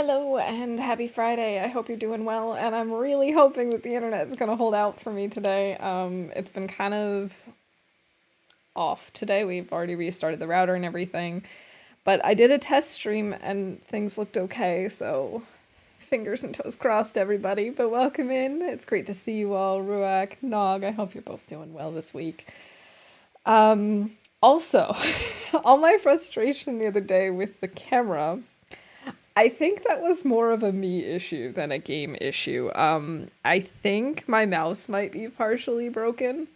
Hello and happy Friday. I hope you're doing well, and I'm really hoping that the internet is going to hold out for me today. It's been kind of off today. We've already restarted the router and everything, but I did a test stream and things looked okay, so fingers and toes crossed, everybody. But welcome in. It's great to see you all. Ruak, Nog, I hope you're both doing well this week. Also, all my frustration the other day with the camera, I think that was more of a me issue than a game issue. I think my mouse might be partially broken.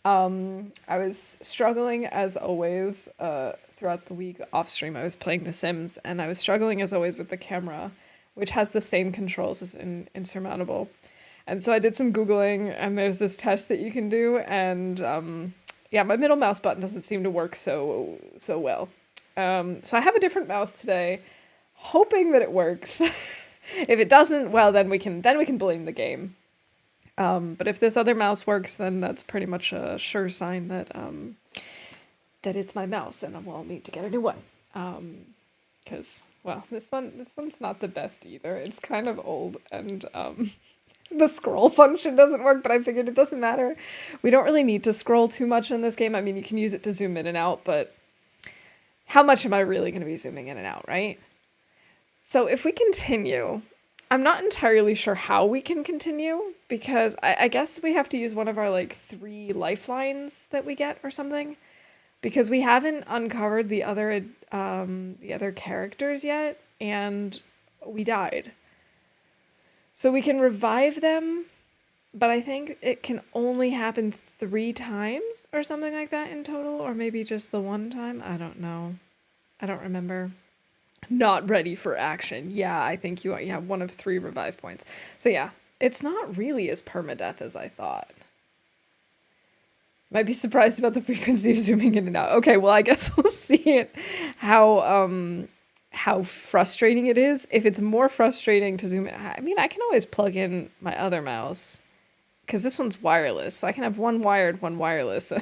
I was struggling as always throughout the week off stream. I was playing The Sims, and I was struggling as always with the camera, which has the same controls as in Insurmountable. And so I did some Googling, and there's this test that you can do, and yeah, my middle mouse button doesn't seem to work so well. So I have a different mouse today, hoping that it works. If it doesn't, well, then we can blame the game. But if this other mouse works, then that's pretty much a sure sign that that it's my mouse, and I will need to get a new one. Because well, this one's not the best either. It's kind of old, and the scroll function doesn't work. But I figured it doesn't matter. We don't really need to scroll too much in this game. I mean, you can use it to zoom in and out, but how much am I really going to be zooming in and out, right? So if we continue, I'm not entirely sure how we can continue, because I guess we have to use one of our like 3 lifelines that we get or something, because we haven't uncovered the other characters yet, and we died. So we can revive them, but I think it can only happen 3 times or something like that in total, or maybe just the one time. I don't know. I don't remember. Not ready for action. Yeah, I think you have one of 3 revive points. So yeah, it's not really as permadeath as I thought. Might be surprised about the frequency of zooming in and out. Okay, well, I guess we'll see it how frustrating it is. If it's more frustrating to zoom in, I mean, I can always plug in my other mouse, because this one's wireless, so I can have one wired, one wireless.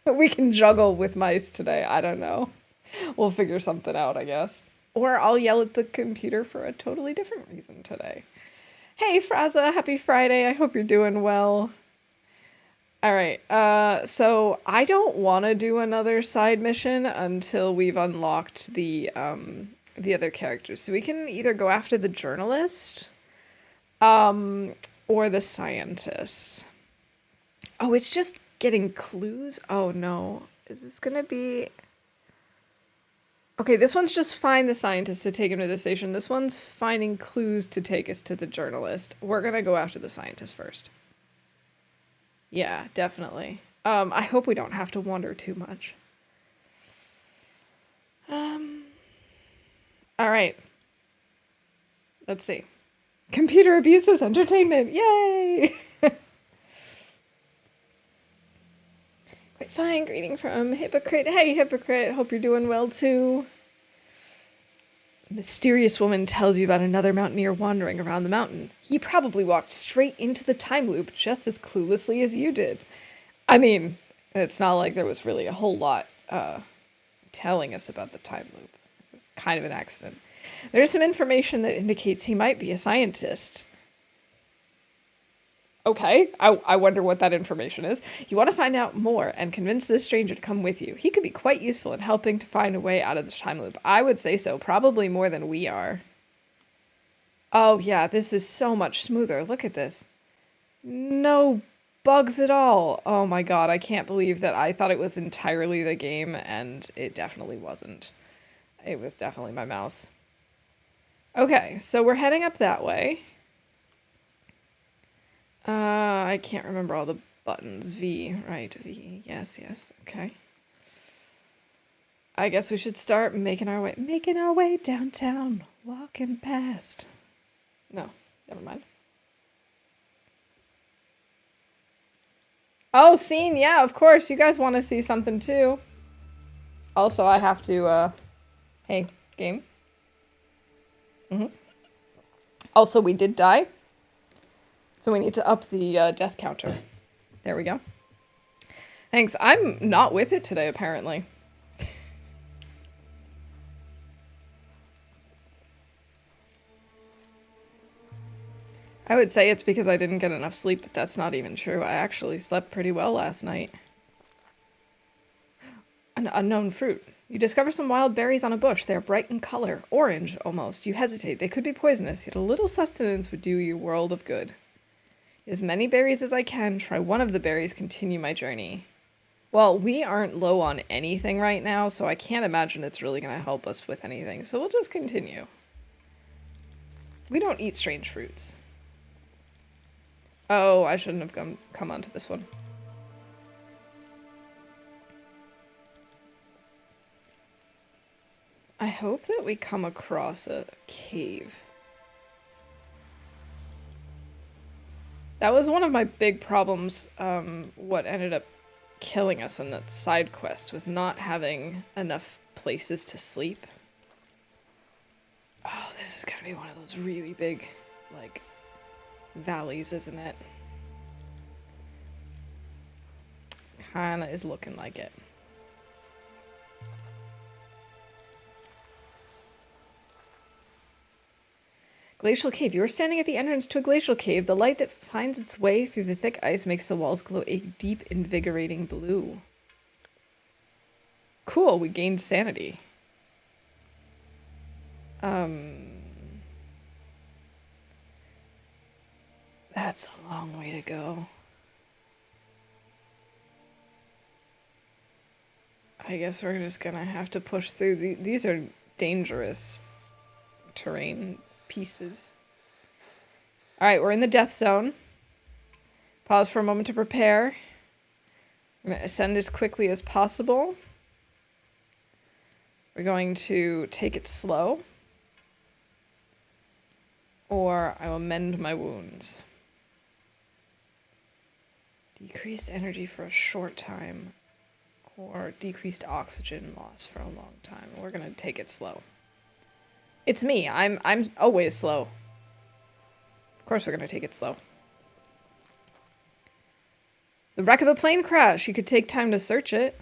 We can juggle with mice today. I don't know. We'll figure something out, I guess. Or I'll yell at the computer for a totally different reason today. Hey, Fraza, happy Friday. I hope you're doing well. All right, so I don't want to do another side mission until we've unlocked the other characters. So we can either go after the journalist, or the scientist. Oh, it's just getting clues? Oh no. Is this gonna be... Okay, this one's just find the scientist to take him to the station. This one's finding clues to take us to the journalist. We're gonna go after the scientist first. Yeah, definitely. I hope we don't have to wander too much. All right. Let's see. Computer abuse is entertainment. Yay! Quite fine. Greeting from Hypocrite. Hey, Hypocrite. Hope you're doing well, too. A mysterious woman tells you about another mountaineer wandering around the mountain. He probably walked straight into the time loop just as cluelessly as you did. I mean, it's not like there was really a whole lot telling us about the time loop. It was kind of an accident. There's some information that indicates he might be a scientist. Okay, I wonder what that information is. You want to find out more and convince this stranger to come with you. He could be quite useful in helping to find a way out of this time loop. I would say so, probably more than we are. Oh yeah, this is so much smoother. Look at this. No bugs at all. Oh my god, I can't believe that I thought it was entirely the game, and it definitely wasn't. It was definitely my mouse. Okay, so we're heading up that way. I can't remember all the buttons. V, right, V, yes, okay. I guess we should start making our way downtown, walking past. No, never mind. Oh, scene, yeah, of course, you guys want to see something too. Also, I have to, hey, game. Also, we did die. So we need to up the death counter. There we go. Thanks. I'm not with it today, apparently. I would say it's because I didn't get enough sleep, but that's not even true. I actually slept pretty well last night. An unknown fruit. You discover some wild berries on a bush. They are bright in color, orange almost. You hesitate. They could be poisonous, yet a little sustenance would do you a world of good. As many berries as I can. Try one of the berries. Continue my journey. Well, we aren't low on anything right now, so I can't imagine it's really going to help us with anything. So we'll just continue. We don't eat strange fruits. Oh, I shouldn't have come onto this one. I hope that we come across a cave. That was one of my big problems, what ended up killing us on that side quest, was not having enough places to sleep. Oh, this is gonna be one of those really big, like, valleys, isn't it? Kinda is looking like it. Glacial cave. You are standing at the entrance to a glacial cave. The light that finds its way through the thick ice makes the walls glow a deep, invigorating blue. Cool, we gained sanity. That's a long way to go. I guess we're just gonna have to push through. These are dangerous terrain pieces. Alright, we're in the death zone. Pause for a moment to prepare. We're going to ascend as quickly as possible. We're going to take it slow. Or I will mend my wounds. Decreased energy for a short time. Or decreased oxygen loss for a long time. We're going to take it slow. It's me. I'm always slow. Of course we're going to take it slow. The wreck of a plane crash. You could take time to search it.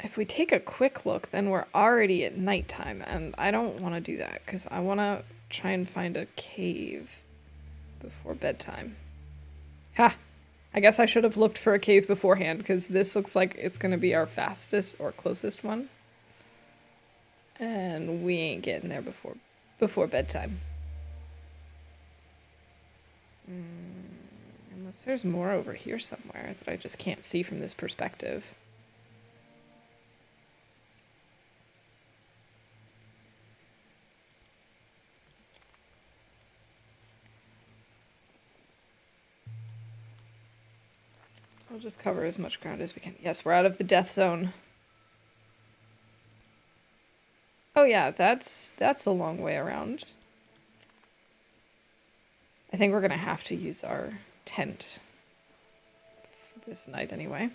If we take a quick look, then we're already at nighttime, and I don't want to do that, because I want to try and find a cave before bedtime. Ha! I guess I should have looked for a cave beforehand, because this looks like it's going to be our fastest or closest one. And we ain't getting there before bedtime. Unless there's more over here somewhere that I just can't see from this perspective. We'll just cover as much ground as we can. Yes, we're out of the death zone. Oh yeah, that's a long way around. I think we're gonna have to use our tent for this night anyway.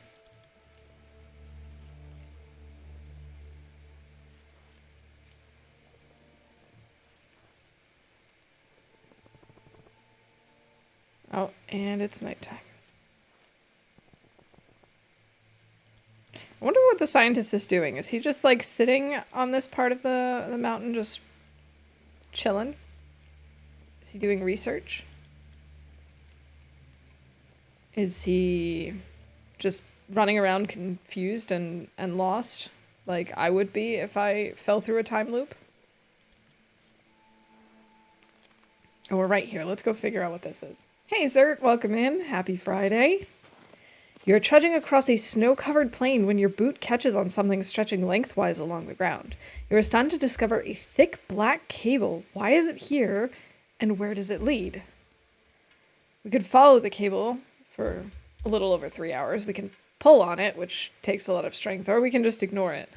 Oh, and it's nighttime. I wonder what the scientist is doing. Is he just like sitting on this part of the mountain just chilling? Is he doing research? Is he just running around confused and lost like I would be if I fell through a time loop? Oh, we're right here. Let's go figure out what this is. Hey, Zert, welcome in. Happy Friday. You're trudging across a snow-covered plain when your boot catches on something stretching lengthwise along the ground. You're stunned to discover a thick black cable. Why is it here, and where does it lead? We could follow the cable for a little over 3 hours. We can pull on it, which takes a lot of strength, or we can just ignore it.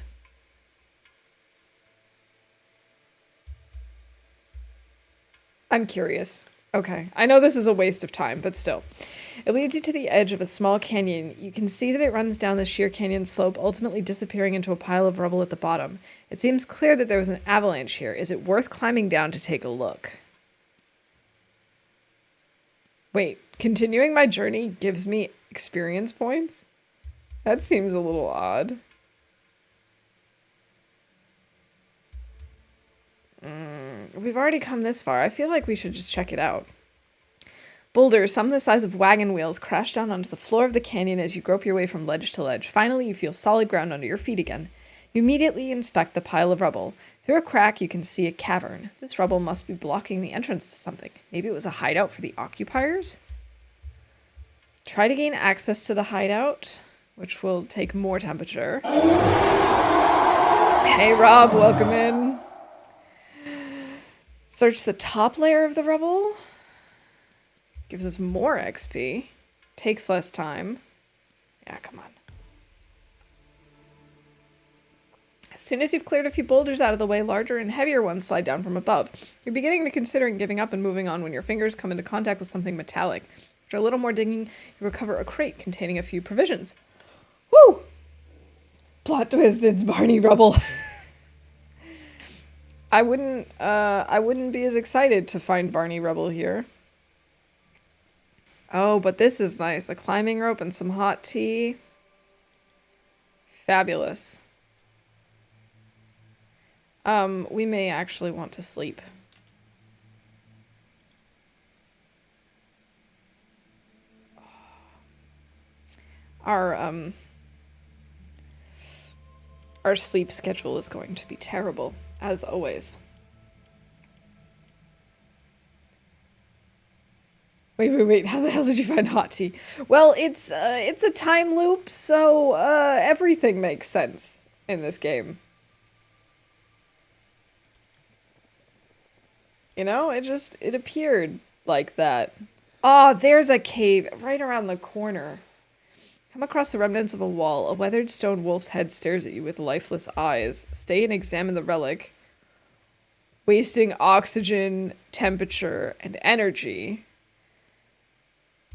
I'm curious. Okay, I know this is a waste of time, but still. It leads you to the edge of a small canyon. You can see that it runs down the sheer canyon slope, ultimately disappearing into a pile of rubble at the bottom. It seems clear that there was an avalanche here. Is it worth climbing down to take a look? Wait, continuing my journey gives me experience points? That seems a little odd. We've already come this far. I feel like we should just check it out. Boulders, some the size of wagon wheels, crash down onto the floor of the canyon as you grope your way from ledge to ledge. Finally, you feel solid ground under your feet again. You immediately inspect the pile of rubble. Through a crack, you can see a cavern. This rubble must be blocking the entrance to something. Maybe it was a hideout for the occupiers? Try to gain access to the hideout, which will take more temperature. Hey, Rob, welcome in. Search the top layer of the rubble. Gives us more XP. Takes less time. Yeah, come on. As soon as you've cleared a few boulders out of the way, larger and heavier ones slide down from above. You're beginning to consider giving up and moving on when your fingers come into contact with something metallic. After a little more digging, you recover a crate containing a few provisions. Woo! Plot twist, it's Barney Rubble. I wouldn't be as excited to find Barney Rubble here. Oh, but this is nice. A climbing rope and some hot tea. Fabulous. We may actually want to sleep. Our sleep schedule is going to be terrible, as always. Wait, how the hell did you find hot tea? Well, it's a time loop, so everything makes sense in this game. You know, it appeared like that. Ah, there's a cave right around the corner. Come across the remnants of a wall. A weathered stone wolf's head stares at you with lifeless eyes. Stay and examine the relic. Wasting oxygen, temperature, and energy.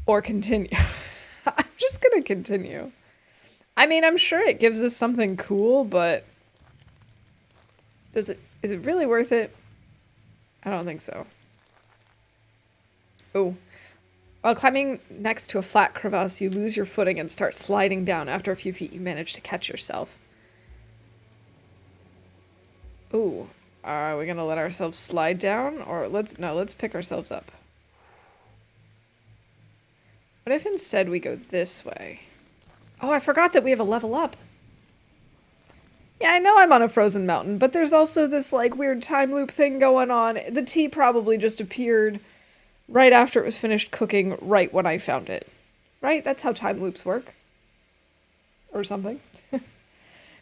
Or continue. I'm just gonna continue. I mean, I'm sure it gives us something cool, but is it really worth it? I don't think so. Oh. While climbing next to a flat crevasse, you lose your footing and start sliding down. After a few feet, you manage to catch yourself. Ooh. Are we gonna let ourselves slide down? Or let's pick ourselves up. What if instead we go this way? Oh, I forgot that we have a level up. Yeah, I know I'm on a frozen mountain, but there's also this, like, weird time loop thing going on. The tea probably just appeared right after it was finished cooking, right when I found it. Right? That's how time loops work. Or something.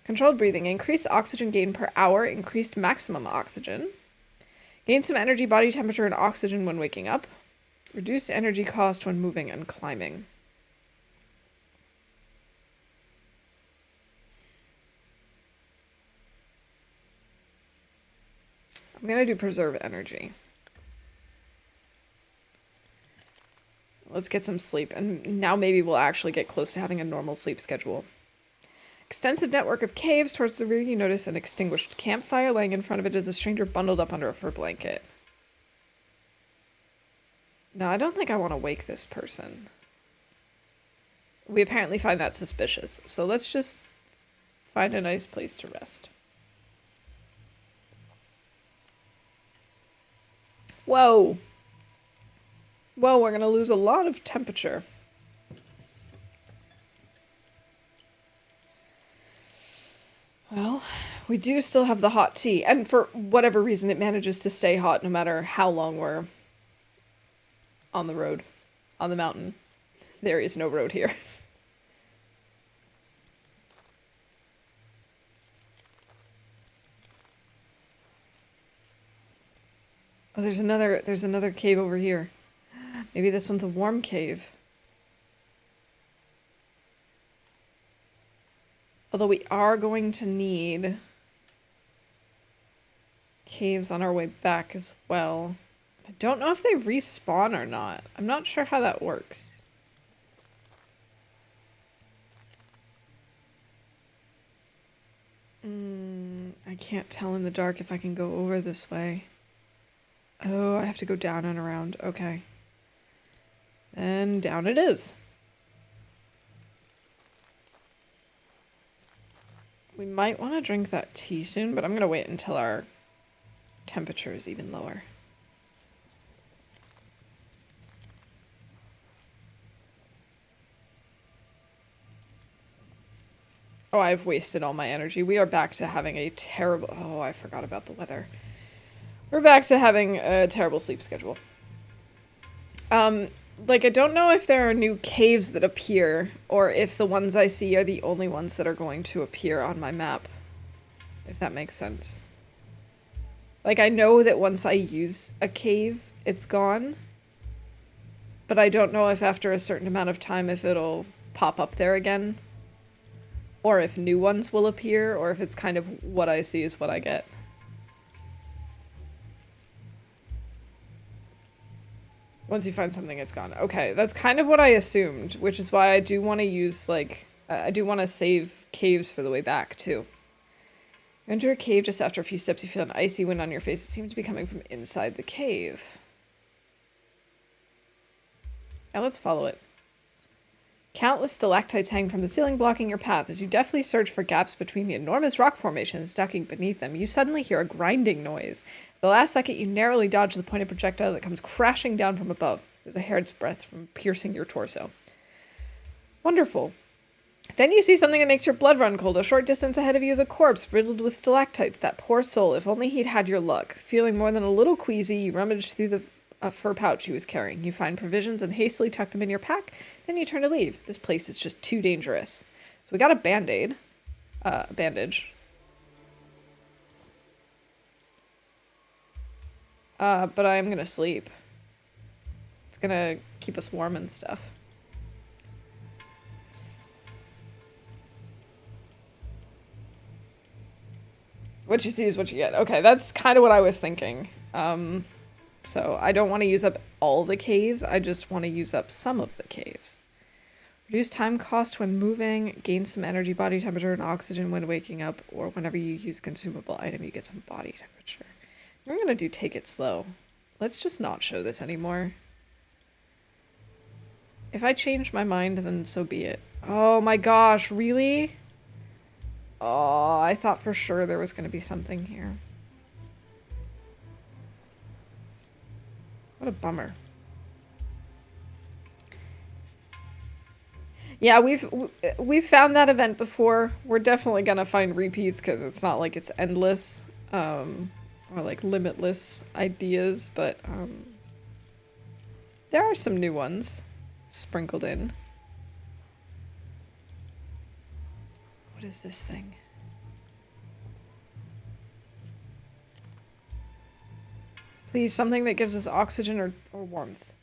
Controlled breathing. Increased oxygen gain per hour. Increased maximum oxygen. Gain some energy, body temperature, and oxygen when waking up. Reduced energy cost when moving and climbing. I'm gonna do preserve energy. Let's get some sleep, and now maybe we'll actually get close to having a normal sleep schedule. Extensive network of caves. Towards the rear, you notice an extinguished campfire. Laying in front of it is a stranger bundled up under a fur blanket. No, I don't think I want to wake this person. We apparently find that suspicious, so let's just find a nice place to rest. Whoa! Whoa, we're gonna lose a lot of temperature. Well, we do still have the hot tea, and for whatever reason it manages to stay hot no matter how long we're on the road, on the mountain. There is no road here. Oh, there's another cave over here. Maybe this one's a warm cave. Although we are going to need caves on our way back as well. I don't know if they respawn or not. I'm not sure how that works. I can't tell in the dark if I can go over this way. Oh, I have to go down and around. Okay. Then down it is. We might want to drink that tea soon, but I'm going to wait until our temperature is even lower. Oh, I've wasted all my energy. We are back to having a terrible... Oh, I forgot about the weather. We're back to having a terrible sleep schedule. Like, I don't know if there are new caves that appear, or if the ones I see are the only ones that are going to appear on my map. If that makes sense. Like, I know that once I use a cave, it's gone. But I don't know if after a certain amount of time if it'll pop up there again. Or if new ones will appear, or if it's kind of what I see is what I get. Once you find something, it's gone. Okay, that's kind of what I assumed, which is why I do want to use, like, I do want to save caves for the way back, too. You enter a cave just after a few steps, you feel an icy wind on your face. It seems to be coming from inside the cave. Now let's follow it. Countless stalactites hang from the ceiling, blocking your path. As you deftly search for gaps between the enormous rock formations ducking beneath them, you suddenly hear a grinding noise. At the last second, you narrowly dodge the pointed projectile that comes crashing down from above. There's a hair's breadth from piercing your torso. Wonderful. Then you see something that makes your blood run cold. A short distance ahead of you is a corpse riddled with stalactites. That poor soul, if only he'd had your luck. Feeling more than a little queasy, you rummage through the fur pouch he was carrying. You find provisions and hastily tuck them in your pack. Then you turn to leave. This place is just too dangerous. So we got a band-aid. A bandage. But I am gonna sleep. It's gonna keep us warm and stuff. What you see is what you get. Okay, that's kind of what I was thinking. So I don't want to use up all the caves. I just want to use up some of the caves. Reduce time cost when moving. Gain some energy, body temperature, and oxygen when waking up. Or whenever you use a consumable item, you get some body temperature. I'm going to do take it slow. Let's just not show this anymore. If I change my mind, then so be it. Oh my gosh, really? Oh, I thought for sure there was going to be something here. What a bummer. Yeah, we've found that event before. We're definitely gonna find repeats because it's not like it's endless, or like limitless ideas, but there are some new ones sprinkled in. What is this thing? Please, something that gives us oxygen or warmth.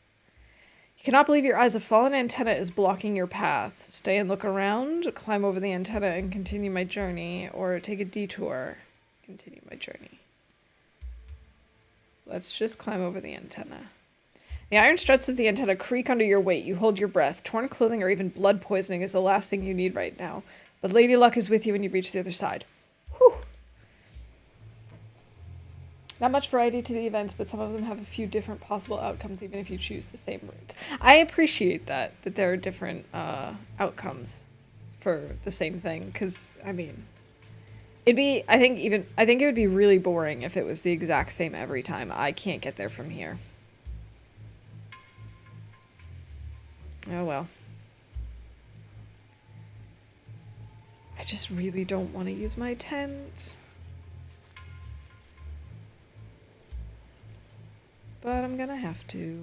You cannot believe your eyes. A fallen antenna is blocking your path. Stay and look around, climb over the antenna and continue my journey, or take a detour, continue my journey. Let's just climb over the antenna. The iron struts of the antenna creak under your weight. You hold your breath. Torn clothing or even blood poisoning is the last thing you need right now. But Lady Luck is with you when you reach the other side. Whew. Not much variety to the events, but some of them have a few different possible outcomes even if you choose the same route. I appreciate that there are different outcomes for the same thing, because, I mean, it'd be, I think it would be really boring if it was the exact same every time. I can't get there from here. Oh well. I just really don't want to use my tent. But I'm gonna have to.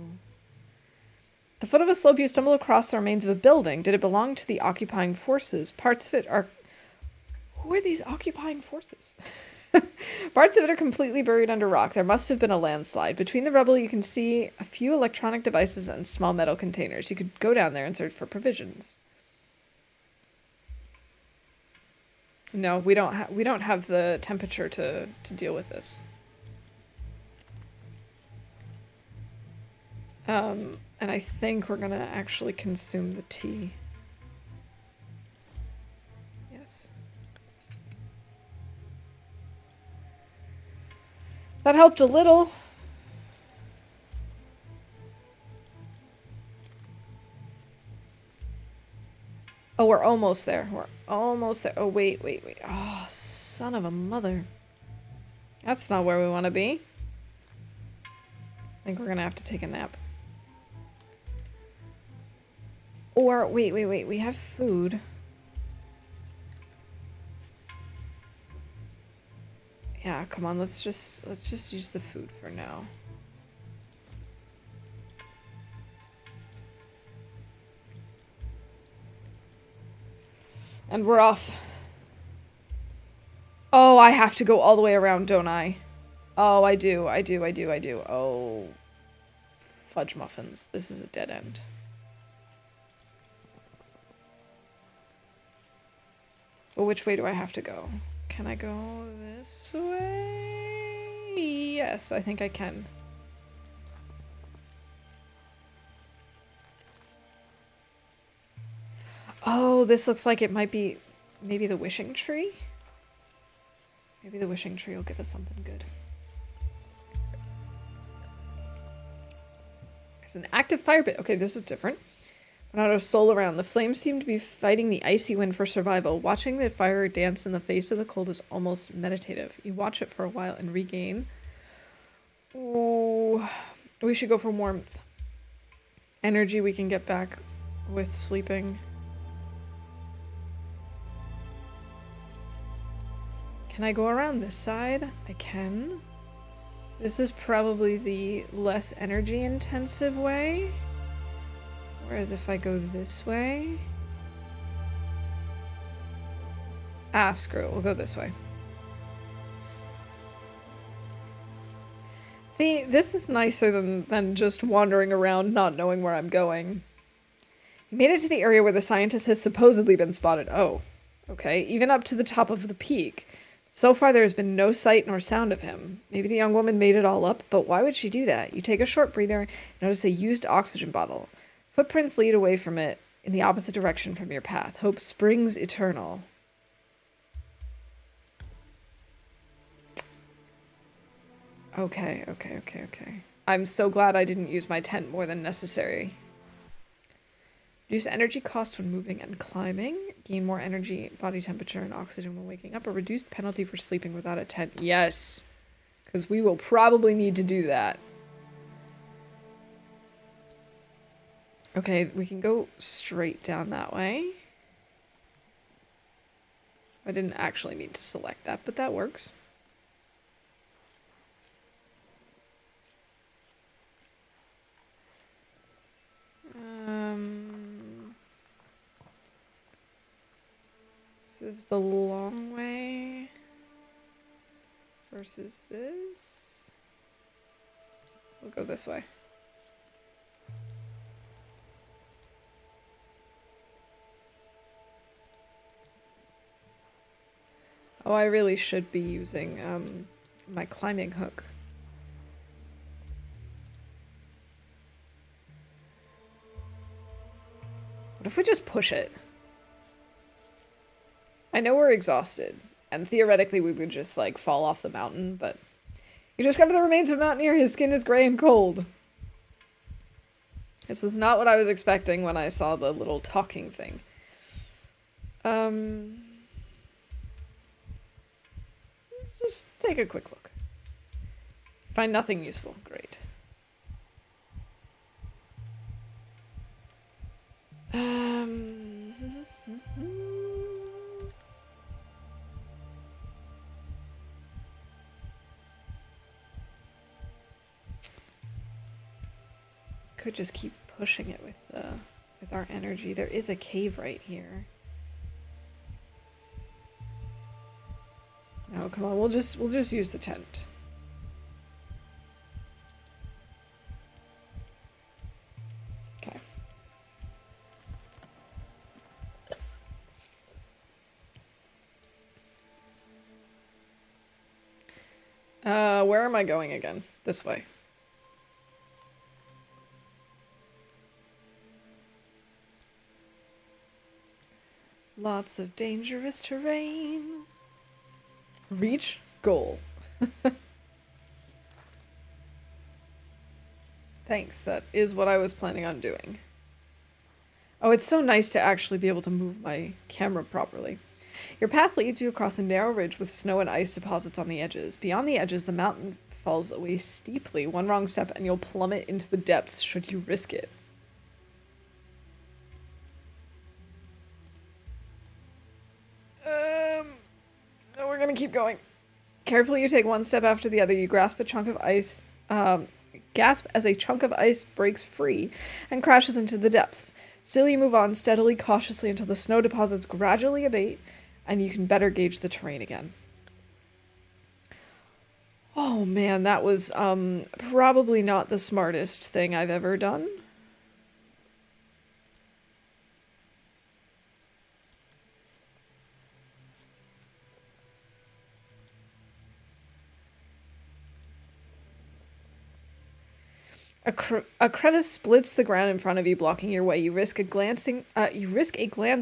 At the foot of a slope, you stumble across the remains of a building. Did it belong to the occupying forces? Parts of it are... Who are these occupying forces? Parts of it are completely buried under rock. There must have been a landslide. Between the rubble, you can see a few electronic devices and small metal containers. You could go down there and search for provisions. No, we don't have the temperature to deal with this. And I think we're gonna actually consume the tea. Yes. That helped a little. Oh, we're almost there. We're almost there. Oh, wait. Oh, son of a mother. That's not where we want to be. I think we're gonna have to take a nap. Or, wait, we have food. Yeah, come on, let's just use the food for now. And we're off. Oh, I have to go all the way around, don't I? Oh, I do. Oh, fudge muffins. This is a dead end. But which way do I have to go? Can I go this way? Yes, I think I can. Oh, this looks like it might be maybe the wishing tree? Maybe the wishing tree will give us something good. There's an active fire pit. Okay, this is different. Not a soul around. The flames seem to be fighting the icy wind for survival. Watching the fire dance in the face of the cold is almost meditative. You watch it for a while and regain. Ooh, we should go for warmth. Energy we can get back with sleeping. Can I go around this side? I can. This is probably the less energy intensive way. Whereas if I go this way... Ah, screw it. We'll go this way. See, this is nicer than just wandering around not knowing where I'm going. You made it to the area where the scientist has supposedly been spotted. Oh, okay. Even up to the top of the peak. So far there has been no sight nor sound of him. Maybe the young woman made it all up, but why would she do that? You take a short breather, notice a used oxygen bottle. Footprints lead away from it in the opposite direction from your path. Hope springs eternal. Okay. I'm so glad I didn't use my tent more than necessary. Reduce energy cost when moving and climbing. Gain more energy, body temperature, and oxygen when waking up. A reduced penalty for sleeping without a tent. Yes. Because we will probably need to do that. Okay, we can go straight down that way. I didn't actually mean to select that, but that works. This is the long way versus this. We'll go this way. Oh, I really should be using my climbing hook. What if we just push it? I know we're exhausted, and theoretically we would just, like, fall off the mountain, but... You discover the remains of a mountaineer. His skin is gray and cold. This was not what I was expecting when I saw the little talking thing. Let's just take a quick look. Find nothing useful. Great. Could just keep pushing it with our energy. There is a cave right here. No, come on. We'll just use the tent. Okay. Where am I going again? This way. Lots of dangerous terrain. Reach goal. Thanks, that is what I was planning on doing. Oh, it's so nice to actually be able to move my camera properly. Your path leads you across a narrow ridge with snow and ice deposits on the edges. Beyond the edges, the mountain falls away steeply. One wrong step and you'll plummet into the depths should you risk it. No, we're gonna keep going. Carefully, you take one step after the other. You grasp a chunk of ice, gasp as a chunk of ice breaks free and crashes into the depths. Still, you move on steadily, cautiously until the snow deposits gradually abate and you can better gauge the terrain again. Oh man, that was probably not the smartest thing I've ever done. A crevice splits the ground in front of you, blocking your way. You risk a glance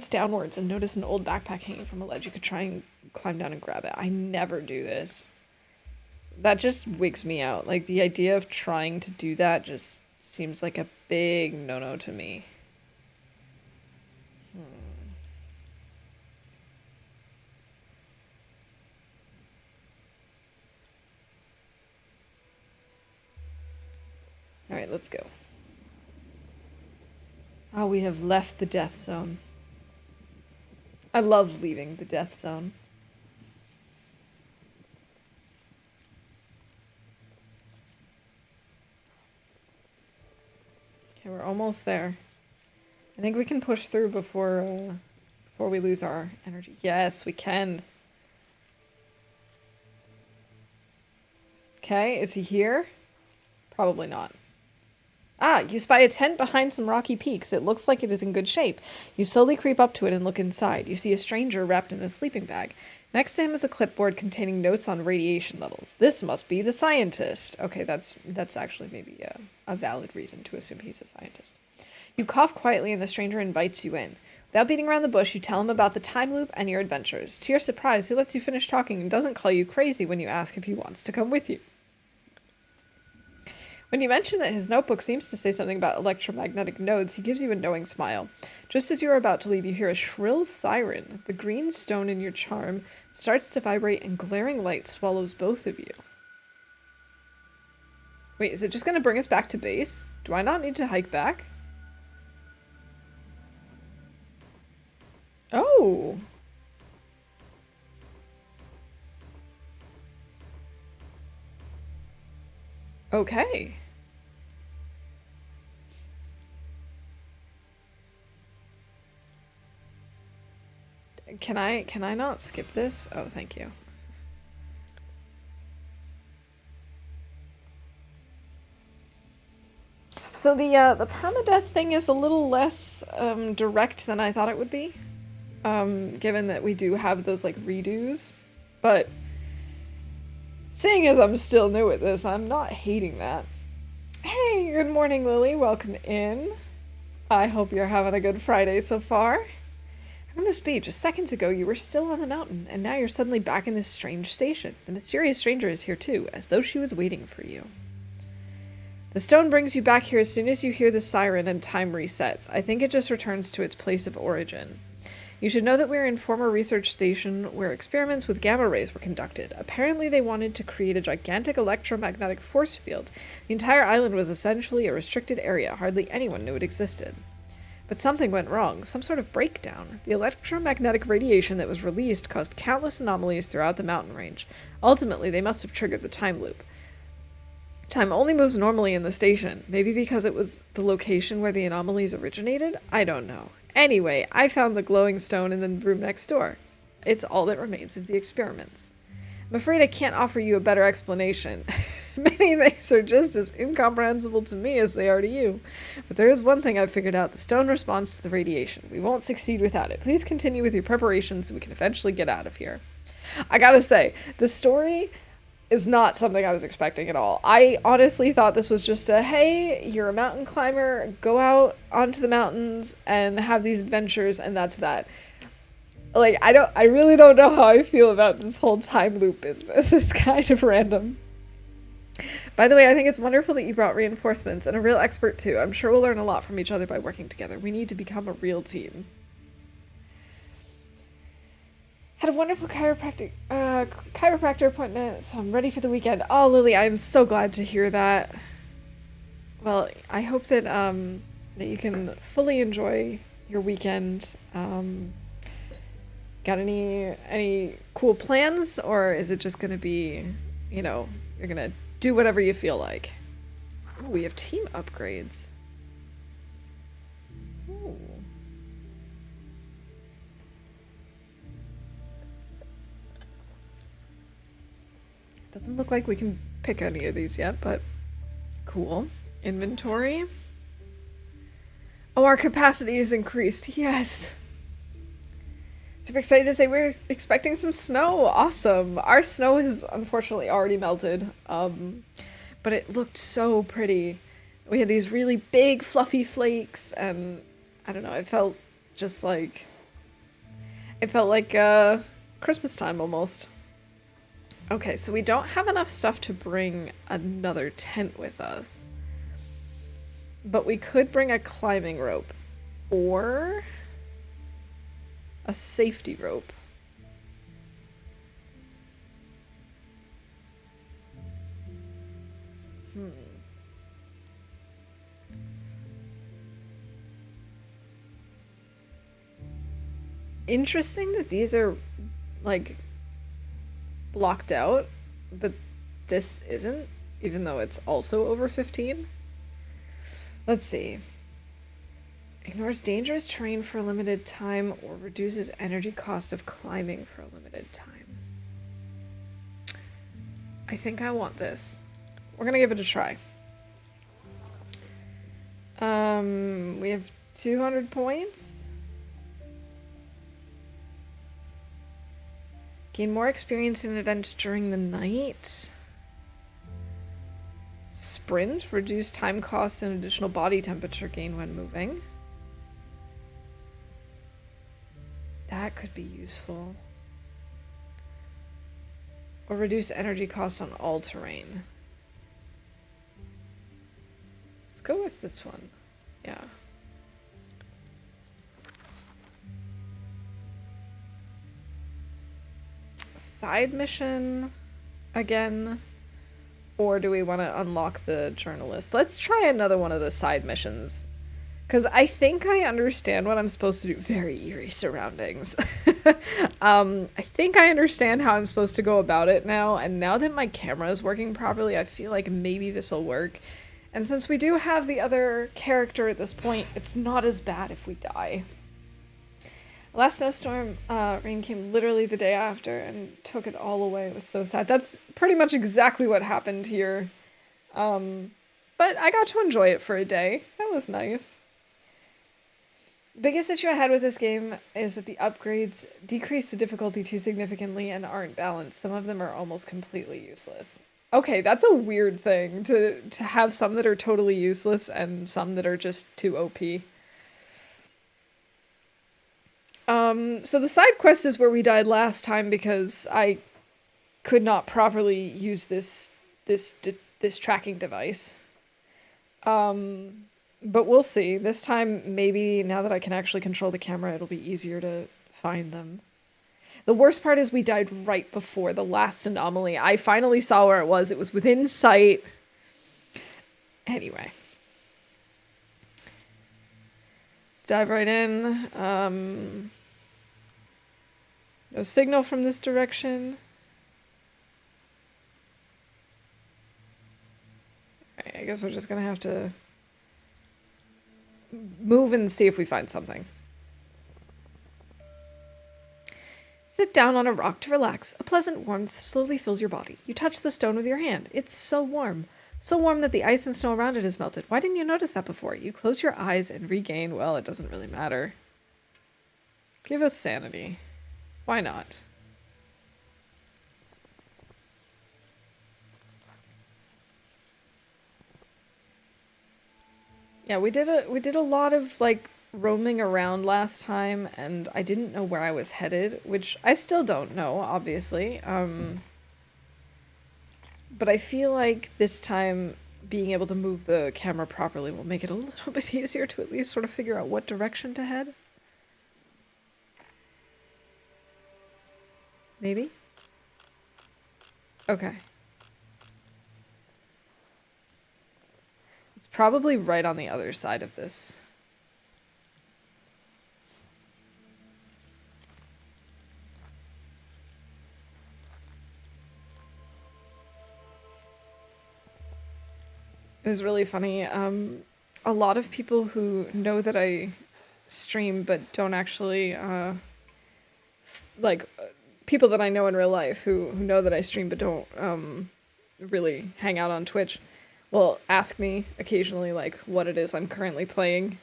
downwards and notice an old backpack hanging from a ledge. You could try and climb down and grab it. I never do this. That just wigs me out. Like, the idea of trying to do that just seems like a big no-no to me. Alright, let's go. Oh, we have left the death zone. I love leaving the death zone. Okay, we're almost there. I think we can push through before we lose our energy. Yes, we can. Okay, is he here? Probably not. Ah, you spy a tent behind some rocky peaks. It looks like it is in good shape. You slowly creep up to it and look inside. You see a stranger wrapped in a sleeping bag. Next to him is a clipboard containing notes on radiation levels. This must be the scientist. Okay, that's actually maybe a valid reason to assume he's a scientist. You cough quietly and the stranger invites you in. Without beating around the bush, you tell him about the time loop and your adventures. To your surprise, he lets you finish talking and doesn't call you crazy when you ask if he wants to come with you. When you mention that his notebook seems to say something about electromagnetic nodes, he gives you a knowing smile. Just as you are about to leave, you hear a shrill siren. The green stone in your charm starts to vibrate and glaring light swallows both of you. Wait, is it just going to bring us back to base? Do I not need to hike back? Oh! Okay. Can I not skip this? Oh, thank you. So the permadeath thing is a little less direct than I thought it would be, given that we do have those like redos, but seeing as I'm still new at this, I'm not hating that. Hey, good morning, Lily. Welcome in. I hope you're having a good Friday so far. On this beach, just seconds ago you were still on the mountain, and now you're suddenly back in this strange station. The mysterious stranger is here too, as though she was waiting for you. The stone brings you back here as soon as you hear the siren and time resets. I think it just returns to its place of origin. You should know that we're in former research station where experiments with gamma rays were conducted. Apparently they wanted to create a gigantic electromagnetic force field. The entire island was essentially a restricted area. Hardly anyone knew it existed. But something went wrong, some sort of breakdown. The electromagnetic radiation that was released caused countless anomalies throughout the mountain range. Ultimately, they must have triggered the time loop. Time only moves normally in the station. Maybe because it was the location where the anomalies originated? I don't know. Anyway, I found the glowing stone in the room next door. It's all that remains of the experiments. I'm afraid I can't offer you a better explanation. Many things are just as incomprehensible to me as they are to you. But there is one thing I've figured out. The stone responds to the radiation. We won't succeed without it. Please continue with your preparations so we can eventually get out of here. I gotta say, the story is not something I was expecting at all. I honestly thought this was just a, hey, you're a mountain climber, go out onto the mountains and have these adventures, and that's that. Like, I really don't know how I feel about this whole time loop business. It's kind of random. By the way, I think it's wonderful that you brought reinforcements, and a real expert too. I'm sure we'll learn a lot from each other by working together. We need to become a real team. Had a wonderful chiropractor appointment, so I'm ready for the weekend. Oh, Lily, I'm so glad to hear that. Well, I hope that that you can fully enjoy your weekend. Got any cool plans, or is it just gonna be, you know, you're gonna do whatever you feel like? Oh, we have team upgrades. Ooh. Doesn't look like we can pick any of these yet, but cool. Inventory. Oh, our capacity is increased. Yes. Super excited to say we're expecting some snow. Awesome. Our snow has unfortunately already melted, but it looked so pretty. We had these really big fluffy flakes, and I don't know, it felt like Christmas time almost. Okay, so we don't have enough stuff to bring another tent with us. But we could bring a climbing rope or a safety rope. Interesting that these are like blocked out, but this isn't, even though it's also over 15. Let's see. Ignores dangerous terrain for a limited time or reduces energy cost of climbing for a limited time. I think I want this. We're gonna give it a try. We have 200 points. Gain more experience in events during the night. Sprint, reduce time cost and additional body temperature gain when moving. That could be useful. Or reduce energy cost on all terrain. Let's go with this one. Yeah. Side mission again. Or do we want to unlock the journalist? Let's try another one of the side missions. Because I think I understand what I'm supposed to do. Very eerie surroundings. I think I understand how I'm supposed to go about it now. And now that my camera is working properly, I feel like maybe this will work. And since we do have the other character at this point, it's not as bad if we die. Last snowstorm, rain came literally the day after and took it all away. It was so sad. That's pretty much exactly what happened here. But I got to enjoy it for a day. That was nice. Biggest issue I had with this game is that the upgrades decrease the difficulty too significantly and aren't balanced. Some of them are almost completely useless. Okay, that's a weird thing to have some that are totally useless and some that are just too OP. So the side quest is where we died last time because I could not properly use this tracking device. But we'll see. This time, maybe now that I can actually control the camera, it'll be easier to find them. The worst part is we died right before the last anomaly. I finally saw where it was. It was within sight. Anyway. Let's dive right in. No signal from this direction. Alright, I guess we're just gonna have to move and see if we find something. Sit down on a rock to relax. A pleasant warmth slowly fills your body. You touch the stone with your hand. It's so warm. So warm that the ice and snow around it has melted. Why didn't you notice that before? You close your eyes and regain, well, it doesn't really matter. Give us sanity. Why not? Yeah, we did a lot of like roaming around last time, and I didn't know where I was headed, which I still don't know, obviously. But I feel like this time being able to move the camera properly will make it a little bit easier to at least sort of figure out what direction to head. Maybe? Okay. It's probably right on the other side of this. It was really funny. A lot of people who know that I stream but don't actually, like, people that I know in real life who know that I stream but don't really hang out on Twitch will ask me occasionally, like, what it is I'm currently playing.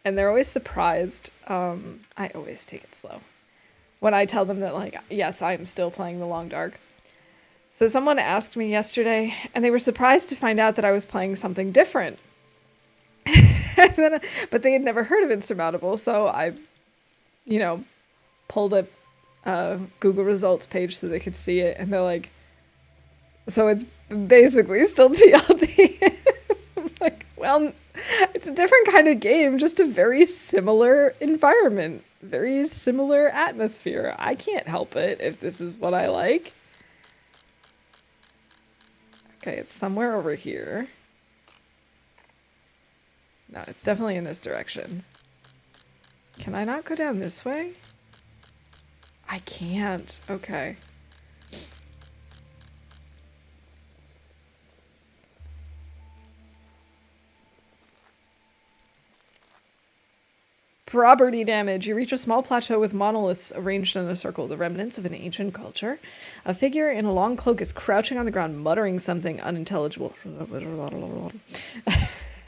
And they're always surprised. I always take it slow. When I tell them that, like, yes, I'm still playing The Long Dark. So someone asked me yesterday, and they were surprised to find out that I was playing something different. But they had never heard of Insurmountable, so I, pulled up Google results page so they could see it, and they're like, so it's basically still TLD. I'm like, well, it's a different kind of game, just a very similar environment, very similar atmosphere. I can't help it if this is what I like. Okay, it's somewhere over here. No, it's definitely in this direction. Can I not go down this way? I can't. Okay. Property damage. You reach a small plateau with monoliths arranged in a circle, the remnants of an ancient culture. A figure in a long cloak is crouching on the ground, muttering something unintelligible.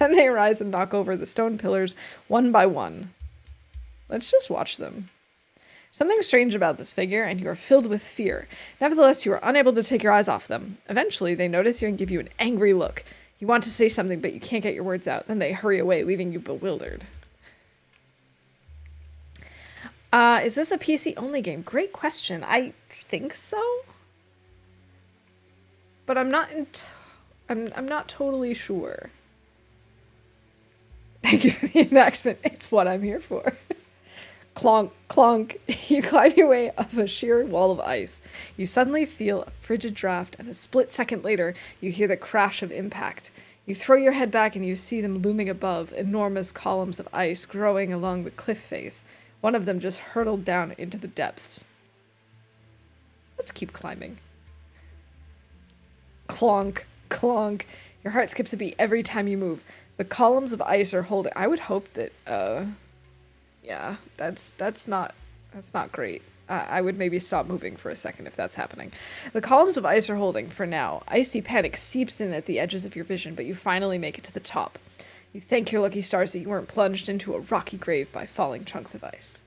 And they rise and knock over the stone pillars one by one. Let's just watch them. Something strange about this figure, and you are filled with fear. Nevertheless, you are unable to take your eyes off them. Eventually, they notice you and give you an angry look. You want to say something, but you can't get your words out. Then they hurry away, leaving you bewildered. Is this a PC-only game? Great question. I think so. But I'm not I'm not totally sure. Thank you for the enactment. It's what I'm here for. Clonk, clonk. You climb your way up a sheer wall of ice. You suddenly feel a frigid draft, and a split second later, you hear the crash of impact. You throw your head back and you see them looming above, enormous columns of ice growing along the cliff face. One of them just hurtled down into the depths. Let's keep climbing. Clonk, clonk. Your heart skips a beat every time you move. The columns of ice are holding. I would hope that, yeah, that's not great. I would maybe stop moving for a second if that's happening. The columns of ice are holding for now. Icy panic seeps in at the edges of your vision, but you finally make it to the top. You thank your lucky stars that you weren't plunged into a rocky grave by falling chunks of ice.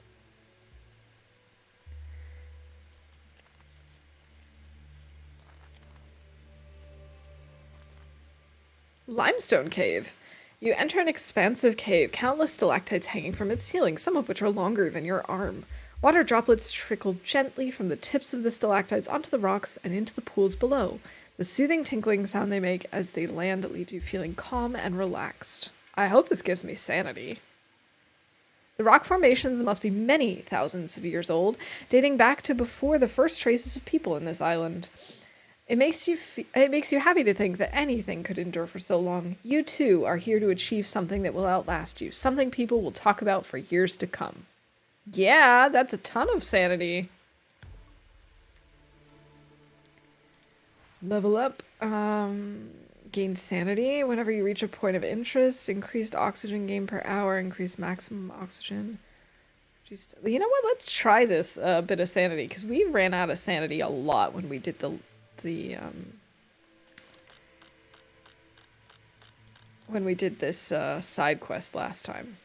Limestone cave. You enter an expansive cave, countless stalactites hanging from its ceiling, some of which are longer than your arm. Water droplets trickle gently from the tips of the stalactites onto the rocks and into the pools below. The soothing tinkling sound they make as they land leaves you feeling calm and relaxed. I hope this gives me sanity. The rock formations must be many thousands of years old, dating back to before the first traces of people in this island. It makes you happy to think that anything could endure for so long. You too are here to achieve something that will outlast you, something people will talk about for years to come. Yeah, that's a ton of sanity. Level up. Gain sanity whenever you reach a point of interest. Increased oxygen gain per hour. Increased maximum oxygen. Just, you know what? Let's try this bit of sanity, because we ran out of sanity a lot when we did when we did this side quest last time.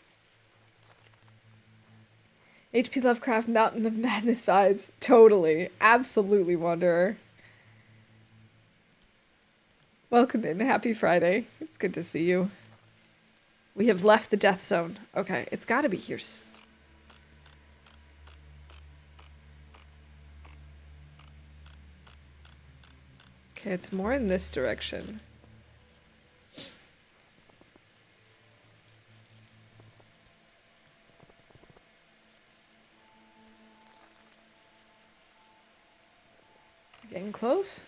HP Lovecraft Mountain of Madness vibes. Totally. Absolutely, Wanderer. Welcome in. Happy Friday. It's good to see you. We have left the death zone. Okay, it's gotta be here. Okay, it's more in this direction. Getting close?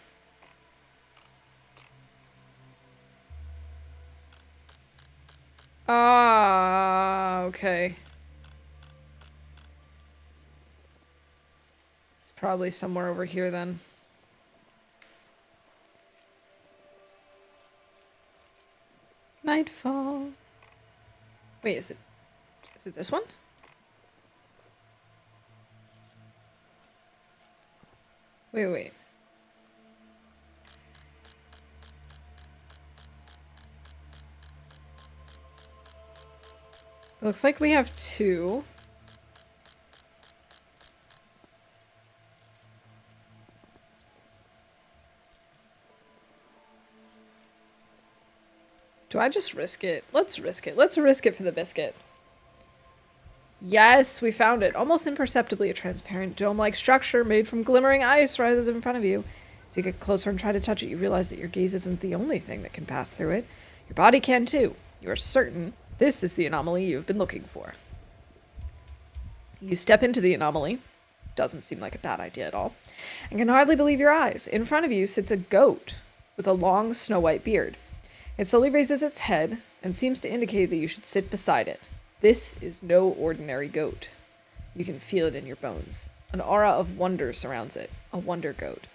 Ah, okay. It's probably somewhere over here then. Nightfall. Wait, is it this one? Wait. It looks like we have two. Do I just risk it? Let's risk it. Let's risk it for the biscuit. Yes, we found it. Almost imperceptibly, a transparent dome-like structure made from glimmering ice rises in front of you. As you get closer and try to touch it, you realize that your gaze isn't the only thing that can pass through it. Your body can too. You are certain this is the anomaly you've been looking for. You step into the anomaly. Doesn't seem like a bad idea at all. And can hardly believe your eyes. In front of you sits a goat with a long snow-white beard. It slowly raises its head and seems to indicate that you should sit beside it. This is no ordinary goat. You can feel it in your bones. An aura of wonder surrounds it. A wonder goat.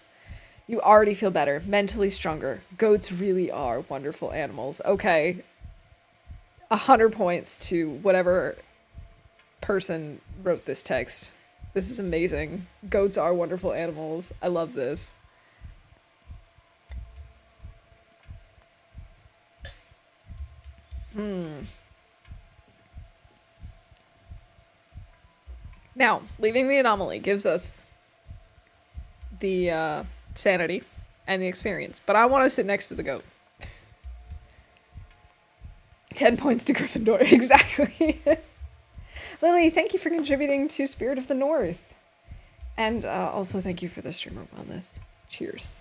You already feel better, mentally stronger. Goats really are wonderful animals. Okay. 100 points to whatever person wrote this text. This is amazing. Goats are wonderful animals. I love this. Now, leaving the anomaly gives us the sanity and the experience, but I want to sit next to the goat. 10 points to Gryffindor, exactly. Lily, thank you for contributing to Spirit of the North. And also thank you for the streamer wellness. Cheers.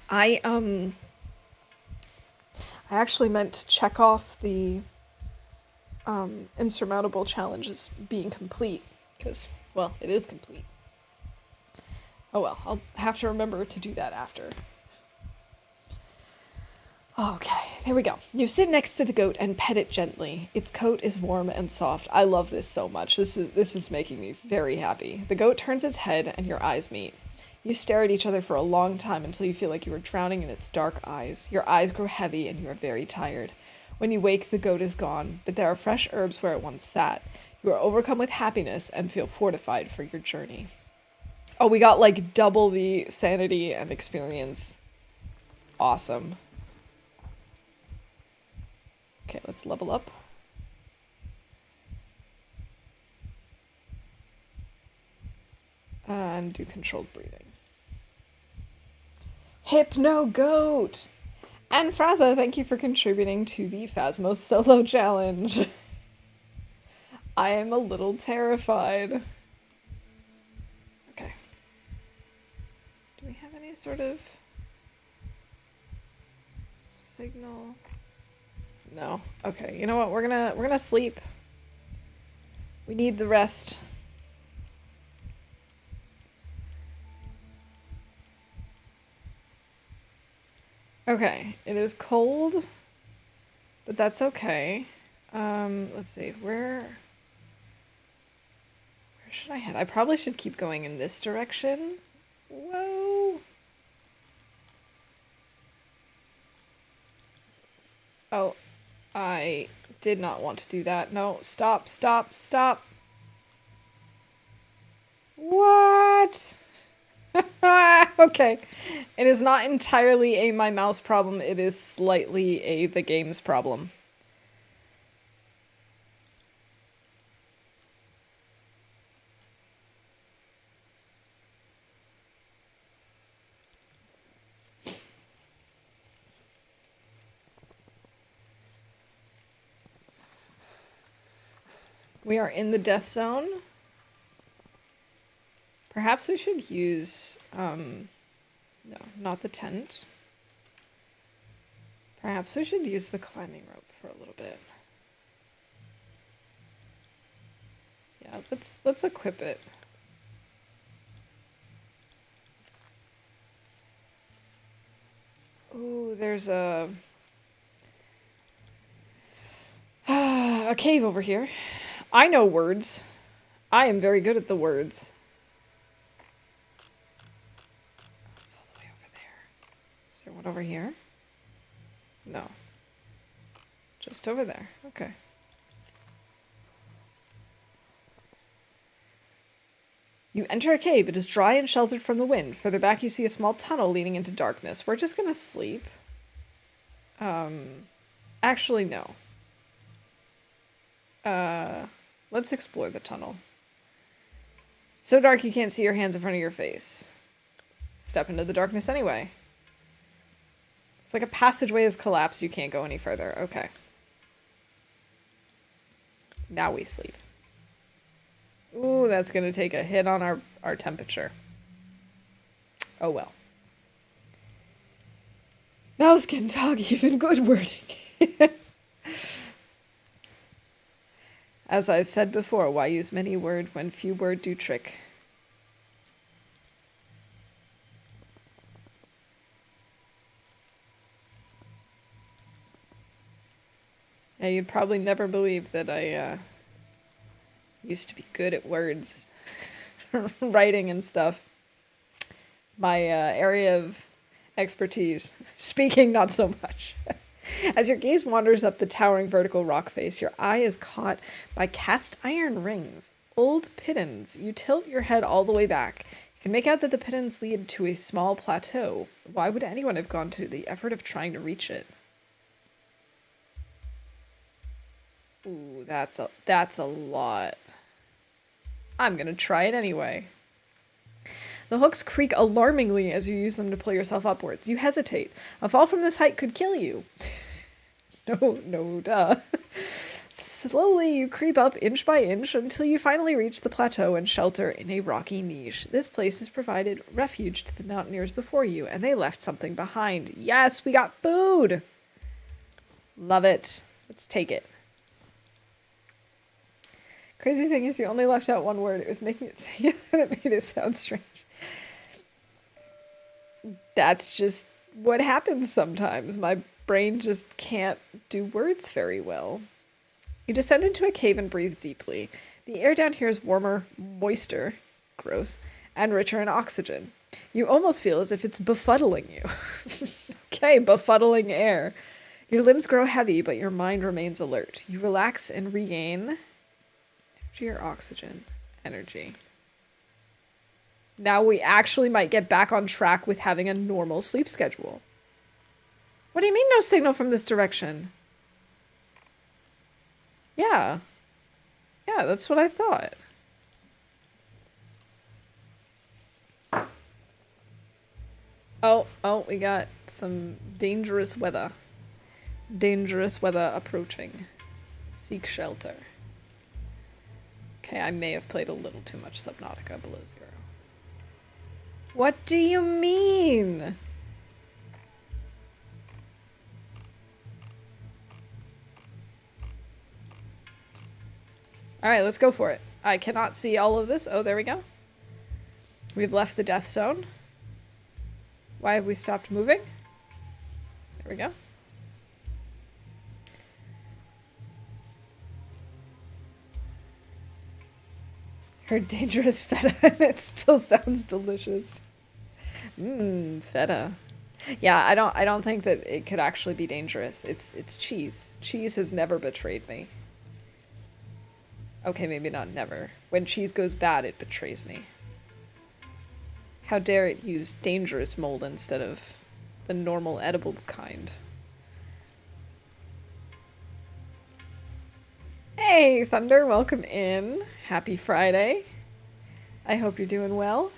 I actually meant to check off the Insurmountable challenge as being complete, because, well, it is complete. Oh well, I'll have to remember to do that after. Okay, there we go. You sit next to the goat and pet it gently. Its coat is warm and soft. I love this so much. This is making me very happy. The goat turns its head and your eyes meet. You stare at each other for a long time until you feel like you are drowning in its dark eyes. Your eyes grow heavy and you are very tired. When you wake, the goat is gone, but there are fresh herbs where it once sat. You are overcome with happiness and feel fortified for your journey. Oh, we got like double the sanity and experience. Awesome. Okay, let's level up. And do controlled breathing. Hypno Goat! And Fraza, thank you for contributing to the Phasmos solo challenge. I am a little terrified. Okay. Do we have any sort of signal? No. Okay, you know what? We're gonna sleep. We need the rest. Okay, it is cold, but that's okay. Let's see, where should I head? I probably should keep going in this direction. Whoa. Oh, I did not want to do that. No, stop. What? Okay. It is not entirely a my mouse problem, it is slightly a the game's problem. We are in the death zone. Perhaps we should use, no, not the tent. Perhaps we should use the climbing rope for a little bit. Yeah, let's equip it. Ooh, there's a cave over here. I know words. I am very good at the words. It's all the way over there. Is there one over here? No. Just over there. Okay. You enter a cave. It is dry and sheltered from the wind. Further back, you see a small tunnel leading into darkness. We're just gonna sleep. Actually, no. Let's explore the tunnel. It's so dark you can't see your hands in front of your face. Step into the darkness anyway. It's like a passageway has collapsed. You can't go any further. Okay. Now we sleep. Ooh, that's going to take a hit on our temperature. Oh well. Mouse can talk, even good wording. As I've said before, why use many word when few word do trick? Yeah, you'd probably never believe that I used to be good at words, writing and stuff. My area of expertise. Speaking, not so much. As your gaze wanders up the towering vertical rock face, your eye is caught by cast iron rings, old pittons. You tilt your head all the way back. You can make out that the pittons lead to a small plateau. Why would anyone have gone to the effort of trying to reach it? Ooh, that's a lot. I'm gonna try it anyway. The hooks creak alarmingly as you use them to pull yourself upwards. You hesitate. A fall from this height could kill you. No, duh. Slowly, you creep up inch by inch until you finally reach the plateau and shelter in a rocky niche. This place has provided refuge to the mountaineers before you, and they left something behind. Yes, we got food! Love it. Let's take it. Crazy thing is you only left out one word. It was making it say it and it made it sound strange. That's just what happens sometimes. My brain just can't do words very well. You descend into a cave and breathe deeply. The air down here is warmer, moister, gross, and richer in oxygen. You almost feel as if it's befuddling you. Okay, befuddling air. Your limbs grow heavy, but your mind remains alert. You relax and regain energy or oxygen? Energy. Now we actually might get back on track with having a normal sleep schedule. What do you mean no signal from this direction? Yeah. Yeah, that's what I thought. Oh, we got some dangerous weather. Dangerous weather approaching. Seek shelter. Okay, I may have played a little too much Subnautica below zero. What do you mean? Alright, let's go for it. I cannot see all of this. Oh, there we go. We've left the death zone. Why have we stopped moving? There we go. Heard dangerous feta and it still sounds delicious. Mmm, feta. Yeah, I don't think that it could actually be dangerous. It's cheese. Cheese has never betrayed me. Okay, maybe not never. When cheese goes bad, it betrays me. How dare it use dangerous mold instead of the normal edible kind. Hey, Thunder, welcome in. Happy Friday. I hope you're doing well.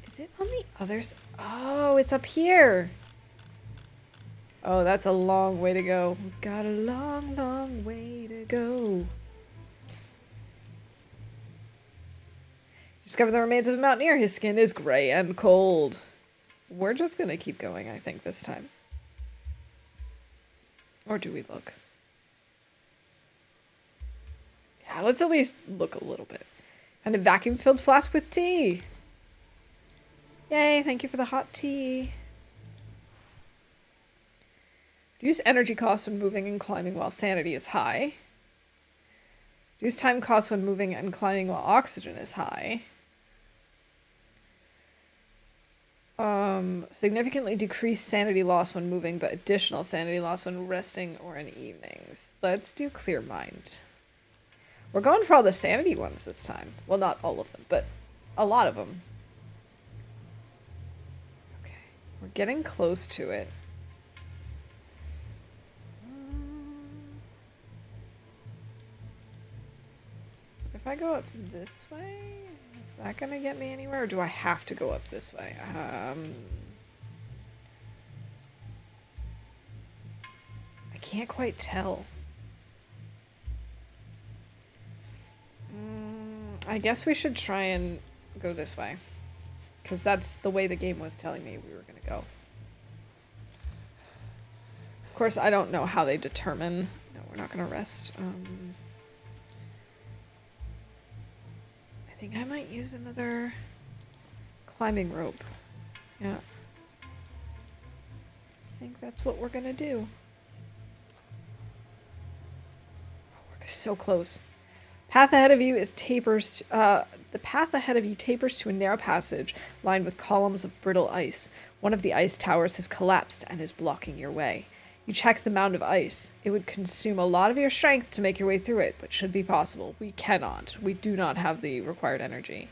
Is it on the other side? Oh, it's up here. Oh, that's a long way to go. We've got a long, long way to go. Discover the remains of a mountaineer. His skin is gray and cold. We're just gonna keep going, I think, this time. Or do we look? Yeah, let's at least look a little bit. And a vacuum-filled flask with tea. Yay, thank you for the hot tea. Reduce energy costs when moving and climbing while sanity is high. Reduce time costs when moving and climbing while oxygen is high. Significantly decrease sanity loss when moving, but additional sanity loss when resting or in evenings. Let's do clear mind. We're going for all the sanity ones this time. Well, not all of them, but a lot of them. Okay, we're getting close to it. If I go up this way, is that gonna get me anywhere, or do I have to go up this way? I can't quite tell. I guess we should try and go this way, because that's the way the game was telling me we were gonna go. Of course, I don't know how they determine. No, we're not gonna rest. I think I might use another climbing rope. Yeah. I think that's what we're gonna do. We're so close. Path ahead of you is tapers. The path ahead of you tapers to a narrow passage lined with columns of brittle ice. One of the ice towers has collapsed and is blocking your way. You check the mound of ice. It would consume a lot of your strength to make your way through it, but should be possible. We cannot. We do not have the required energy.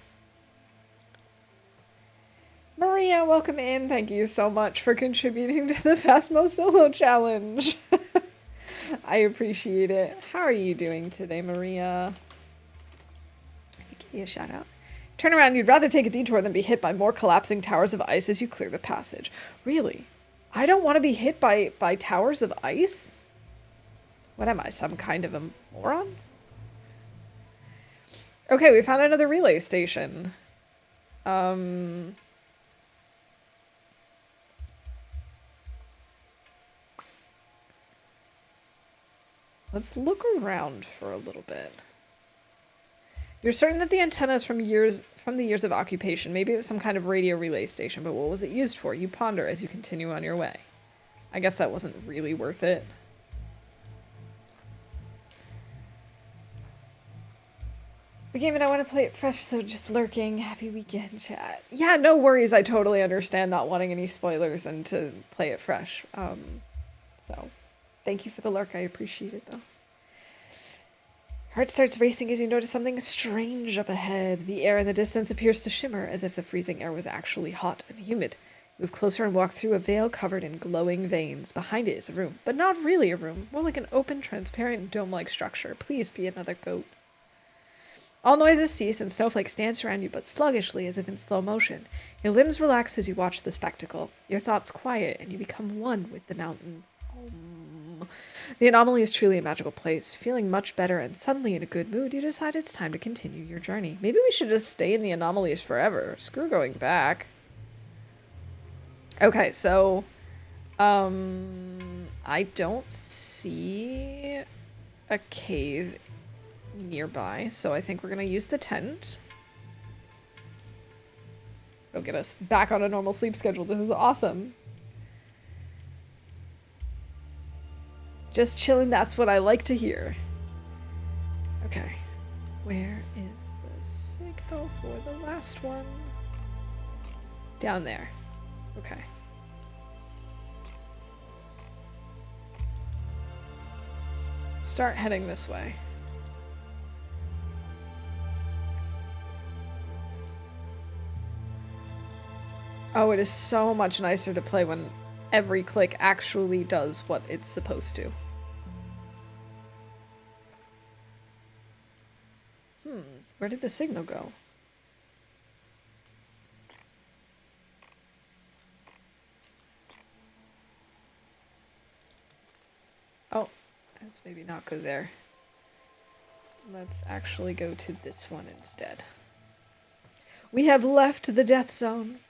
Maria, welcome in. Thank you so much for contributing to the Phasmo Solo Challenge. I appreciate it. How are you doing today, Maria? Give you a shout out. Turn around. You'd rather take a detour than be hit by more collapsing towers of ice as you clear the passage. Really? I don't want to be hit by towers of ice? What am I, some kind of a moron? Okay, we found another relay station. Let's look around for a little bit. You're certain that the antenna is from the years of occupation. Maybe it was some kind of radio relay station, but what was it used for? You ponder as you continue on your way. I guess that wasn't really worth it. The game and I want to play it fresh, so just lurking. Happy weekend, chat. Yeah, no worries. I totally understand not wanting any spoilers and to play it fresh. So, thank you for the lurk. I appreciate it, though. Heart starts racing as you notice something strange up ahead. The air in the distance appears to shimmer as if the freezing air was actually hot and humid. You move closer and walk through a veil covered in glowing veins. Behind it is a room, but not really a room. More like an open, transparent, dome-like structure. Please be another goat. All noises cease and snowflakes dance around you, but sluggishly as if in slow motion. Your limbs relax as you watch the spectacle. Your thoughts quiet and you become one with the mountain. The anomaly is truly a magical place. Feeling much better and suddenly in a good mood, you decide it's time to continue your journey. Maybe we should just stay in the anomalies forever. Screw going back. Okay, so I don't see a cave nearby, so I think we're gonna use the tent. It'll get us back on a normal sleep schedule. This is awesome. Just chilling, that's what I like to hear. Okay. Where is the signal for the last one? Down there. Okay. Start heading this way. Oh, it is so much nicer to play when every click actually does what it's supposed to. Where did the signal go? Oh, let's maybe not go there. Let's actually go to this one instead. We have left the death zone.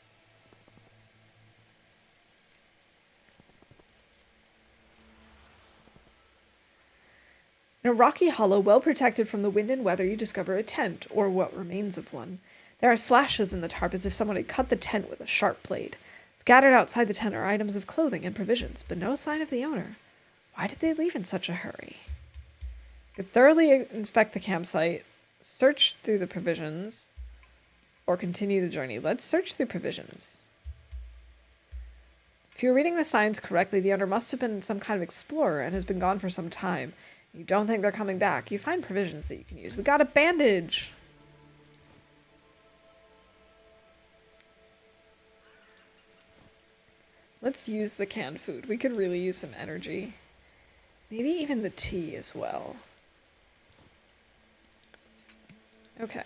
In a rocky hollow, well protected from the wind and weather, you discover a tent, or what remains of one. There are slashes in the tarp as if someone had cut the tent with a sharp blade. Scattered outside the tent are items of clothing and provisions, but no sign of the owner. Why did they leave in such a hurry? You could thoroughly inspect the campsite, search through the provisions, or continue the journey. Let's search through provisions. If you're reading the signs correctly, the owner must have been some kind of explorer and has been gone for some time. You don't think they're coming back. You find provisions that you can use. We got a bandage! Let's use the canned food. We could really use some energy. Maybe even the tea as well. Okay.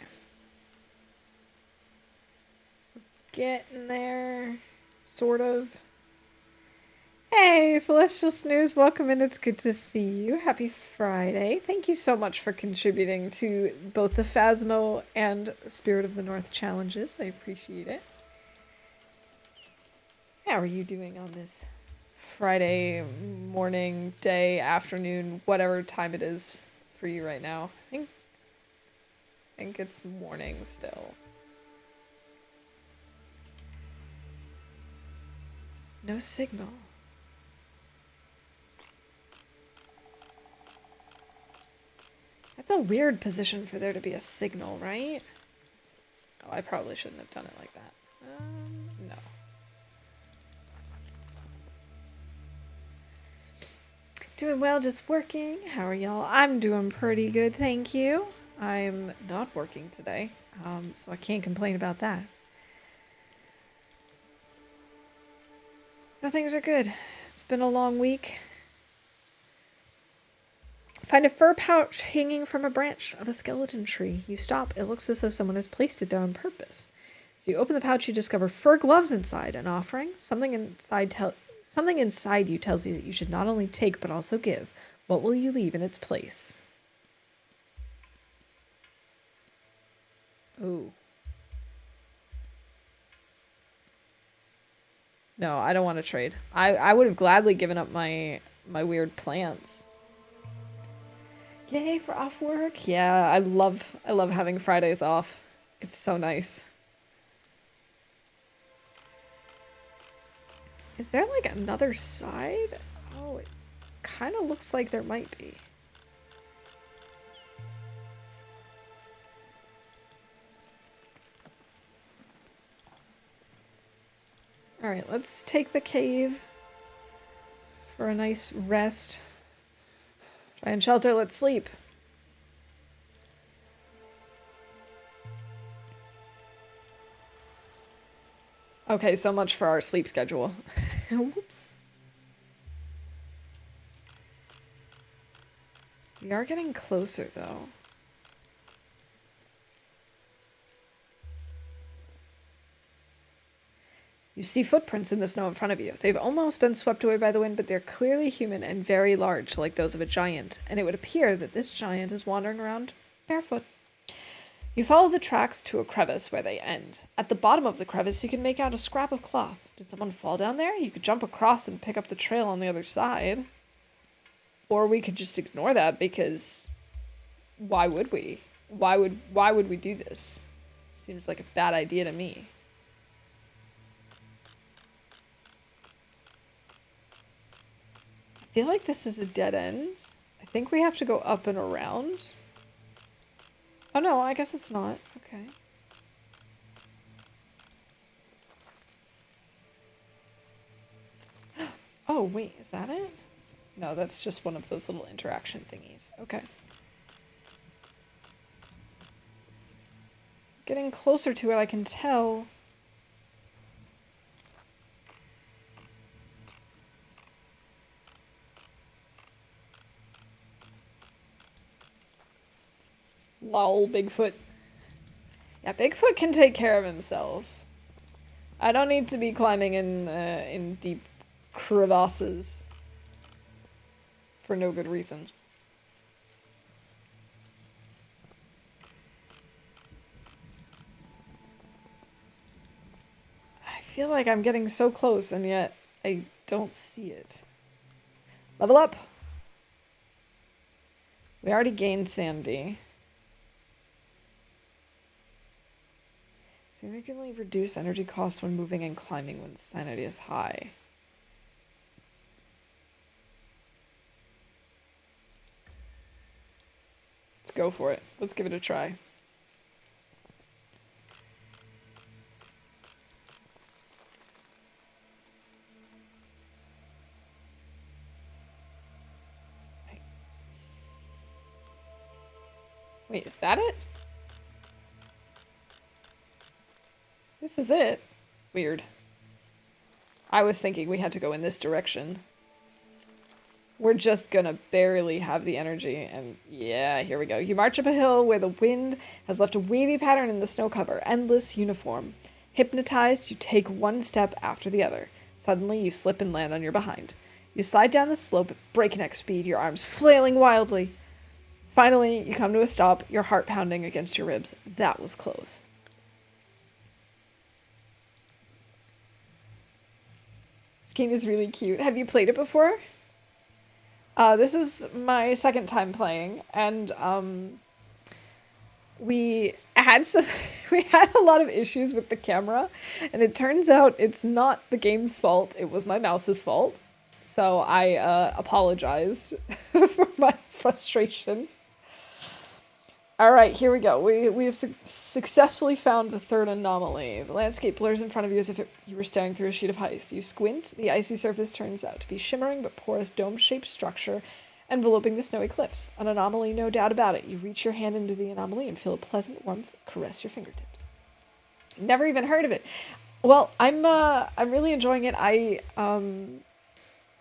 Getting there. Sort of. Hey, Celestial Snooze, welcome in. It's good to see you. Happy Friday. Thank you so much for contributing to both the Phasmo and Spirit of the North challenges. I appreciate it. How are you doing on this Friday morning, day, afternoon, whatever time it is for you right now? I think it's morning still. No signal. That's a weird position for there to be a signal, right? Oh, I probably shouldn't have done it like that. No. Doing well, just working. How are y'all? I'm doing pretty good, thank you. I'm not working today, so I can't complain about that. No, things are good. It's been a long week. Find a fur pouch hanging from a branch of a skeleton tree. You stop. It looks as though someone has placed it there on purpose. As you open the pouch, you discover fur gloves inside. An offering. Something inside you tells you that you should not only take but also give. What will you leave in its place? Ooh. No, I don't want to trade. I would have gladly given up my weird plants. Yay for off work. Yeah, I love having Fridays off. It's so nice. Is there like another side? Oh, it kind of looks like there might be. Alright, let's take the cave for a nice rest. Try and shelter, let's sleep. Okay, so much for our sleep schedule. Whoops. We are getting closer, though. You see footprints in the snow in front of you. They've almost been swept away by the wind, but they're clearly human and very large, like those of a giant, and it would appear that this giant is wandering around barefoot. You follow the tracks to a crevice where they end. At the bottom of the crevice, you can make out a scrap of cloth. Did someone fall down there? You could jump across and pick up the trail on the other side. Or we could just ignore that, because why would we? Why would we do this? Seems like a bad idea to me. I feel like this is a dead end. I think we have to go up and around. Oh no, I guess it's not. Okay. Oh, wait, is that it? No, that's just one of those little interaction thingies. Okay. Getting closer to it, I can tell. Lol, Bigfoot. Yeah, Bigfoot can take care of himself. I don't need to be climbing in deep crevasses for no good reason. I feel like I'm getting so close, and yet I don't see it. Level up! We already gained Sandy. Significantly reduce energy cost when moving and climbing when sanity is high. Let's go for it. Let's give it a try. Wait, is that it? This is it. Weird. I was thinking we had to go in this direction. We're just gonna barely have the energy, and yeah, here we go. You march up a hill where the wind has left a wavy pattern in the snow cover, endless, uniform. Hypnotized, you take one step after the other. Suddenly, you slip and land on your behind. You slide down the slope at breakneck speed, your arms flailing wildly. Finally, you come to a stop, your heart pounding against your ribs. That was close. This game is really cute. Have you played it before? This is my second time playing, and we had a lot of issues with the camera, and it turns out it's not the game's fault. It was my mouse's fault. So I apologized for my frustration. All right, here we go. We have successfully found the third anomaly. The landscape blurs in front of you as if you were staring through a sheet of ice. You squint. The icy surface turns out to be shimmering but porous dome-shaped structure enveloping the snowy cliffs. An anomaly, no doubt about it. You reach your hand into the anomaly and feel a pleasant warmth caress your fingertips. Never even heard of it. Well, I'm really enjoying it. I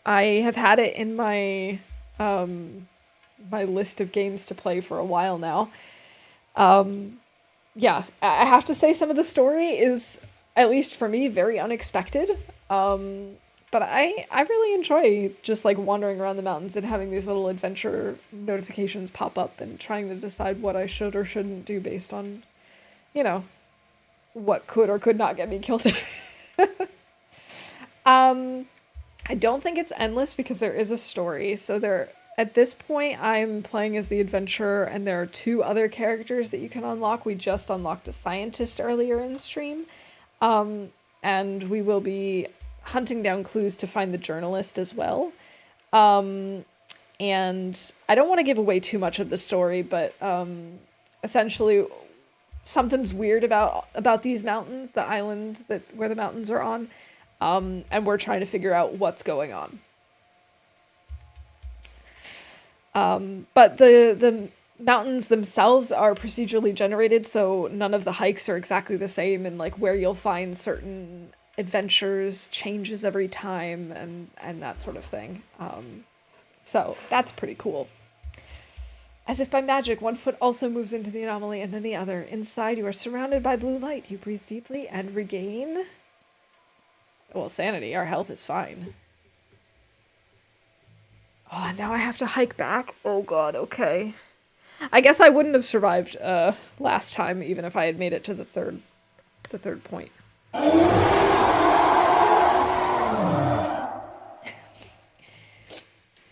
have had it in my my list of games to play for a while now. Yeah, I have to say some of the story is, at least for me, very unexpected. But I really enjoy just like wandering around the mountains and having these little adventure notifications pop up and trying to decide what I should or shouldn't do based on, you know, what could or could not get me killed. I don't think it's endless because there is a story. So at this point, I'm playing as the adventurer, and there are 2 other characters that you can unlock. We just unlocked the scientist earlier in the stream. And we will be hunting down clues to find the journalist as well. And I don't want to give away too much of the story, but essentially something's weird about these mountains, the island where the mountains are on. And we're trying to figure out what's going on. But the mountains themselves are procedurally generated, so none of the hikes are exactly the same, and like where you'll find certain adventures changes every time and that sort of thing. So that's pretty cool. As if by magic, one foot also moves into the anomaly and then the other. Inside, you are surrounded by blue light. You breathe deeply and regain, well, sanity. Our health is fine. Oh, now I have to hike back? Oh god, okay. I guess I wouldn't have survived last time, even if I had made it to the third point.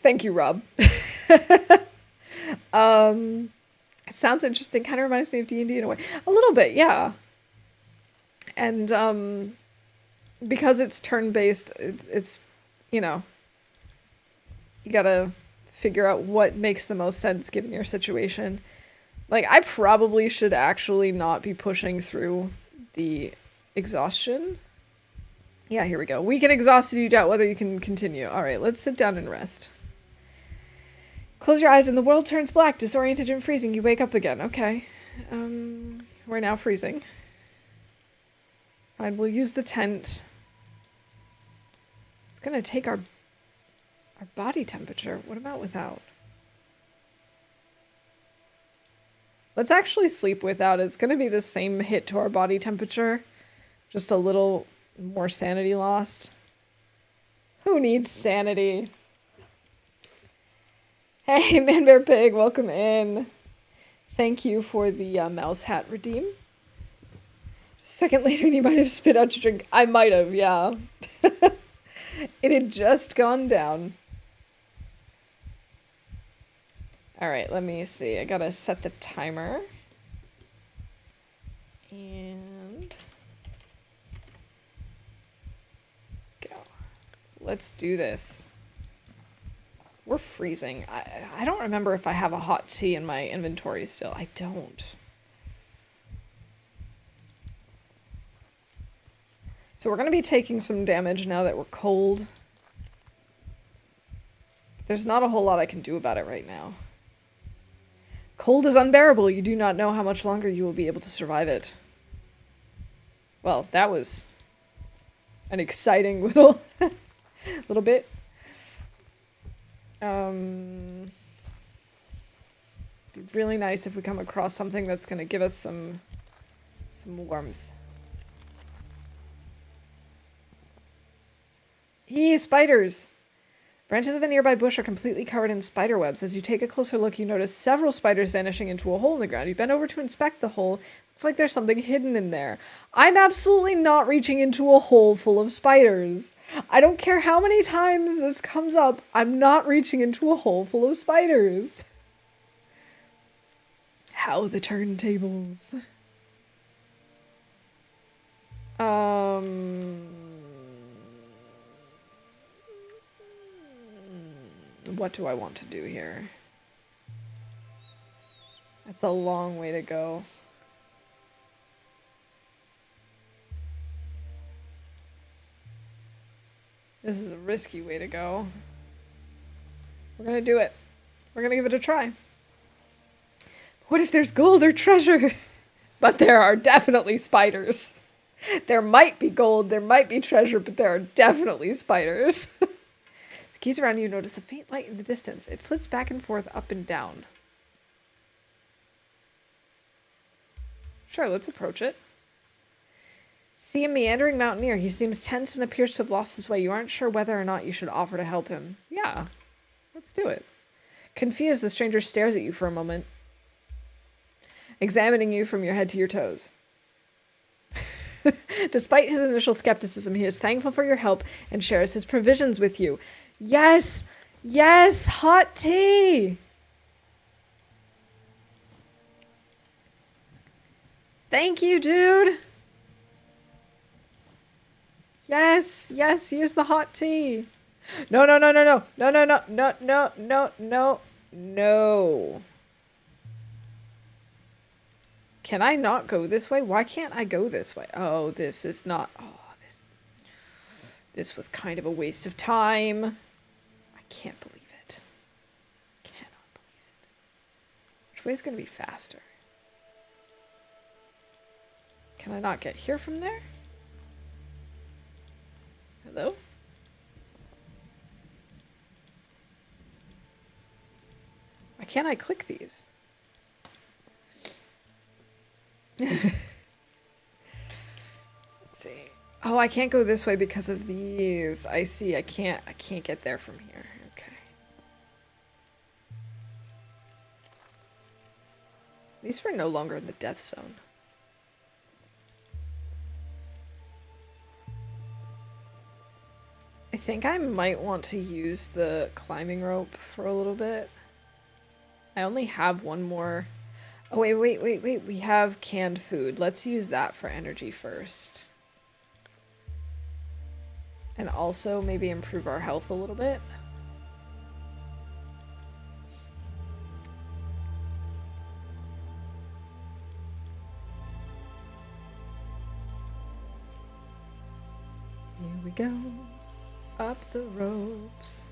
Thank you, Rob. It sounds interesting. Kind of reminds me of D&D in a way. A little bit, yeah. And because it's turn-based, it's you know, you gotta figure out what makes the most sense given your situation. Like, I probably should actually not be pushing through the exhaustion. Yeah, here we go. Weaken exhausted, you doubt whether you can continue. Alright, let's sit down and rest. Close your eyes and the world turns black, disoriented and freezing. You wake up again. Okay. We're now freezing. Fine, we'll use the tent. It's gonna take our body temperature. What about without? Let's actually sleep without. It's gonna be the same hit to our body temperature. Just a little more sanity lost. Who needs sanity? Hey, Man Bear Pig, welcome in. Thank you for the mouse hat redeem. A second later, you might have spit out your drink. I might have, yeah. It had just gone down. Alright, let me see. I gotta set the timer. And Let's do this. We're freezing. I don't remember if I have a hot tea in my inventory still. I don't. So we're going to be taking some damage now that we're cold. There's not a whole lot I can do about it right now. Cold is unbearable. You do not know how much longer you will be able to survive it. Well, that was an exciting little little bit. Be really nice if we come across something that's going to give us some warmth. Yee, spiders! Branches of a nearby bush are completely covered in spider webs. As you take a closer look, you notice several spiders vanishing into a hole in the ground. You bend over to inspect the hole. It's like there's something hidden in there. I'm absolutely not reaching into a hole full of spiders. I don't care how many times this comes up. I'm not reaching into a hole full of spiders. How the turntables. What do I want to do here? That's a long way to go. This is a risky way to go. We're gonna do it. We're gonna give it a try. What if there's gold or treasure? But there are definitely spiders. There might be gold, there might be treasure, but there are definitely spiders. The keys around you notice a faint light in the distance. It flits back and forth, up and down. Sure, let's approach it. See a meandering mountaineer. He seems tense and appears to have lost his way. You aren't sure whether or not you should offer to help him. Yeah, let's do it. Confused, the stranger stares at you for a moment, examining you from your head to your toes. Despite his initial skepticism, he is thankful for your help and shares his provisions with you. Yes! Yes! Hot tea! Thank you, dude! Yes! Yes! Use the hot tea! No, no, no, no, no! No, no, no, no, no, no, no, no! Can I not go this way? Why can't I go this way? Oh, this is not... Oh, this was kind of a waste of time. I can't believe it. Cannot believe it. Which way is going to be faster? Can I not get here from there? Hello? Why can't I click these? Let's see. Oh, I can't go this way because of these. I see. I can't get there from here. Okay. At least we're no longer in the death zone. I think I might want to use the climbing rope for a little bit. I only have one more. Oh, wait. We have canned food. Let's use that for energy first. And also maybe improve our health a little bit. Here we go. Up the ropes.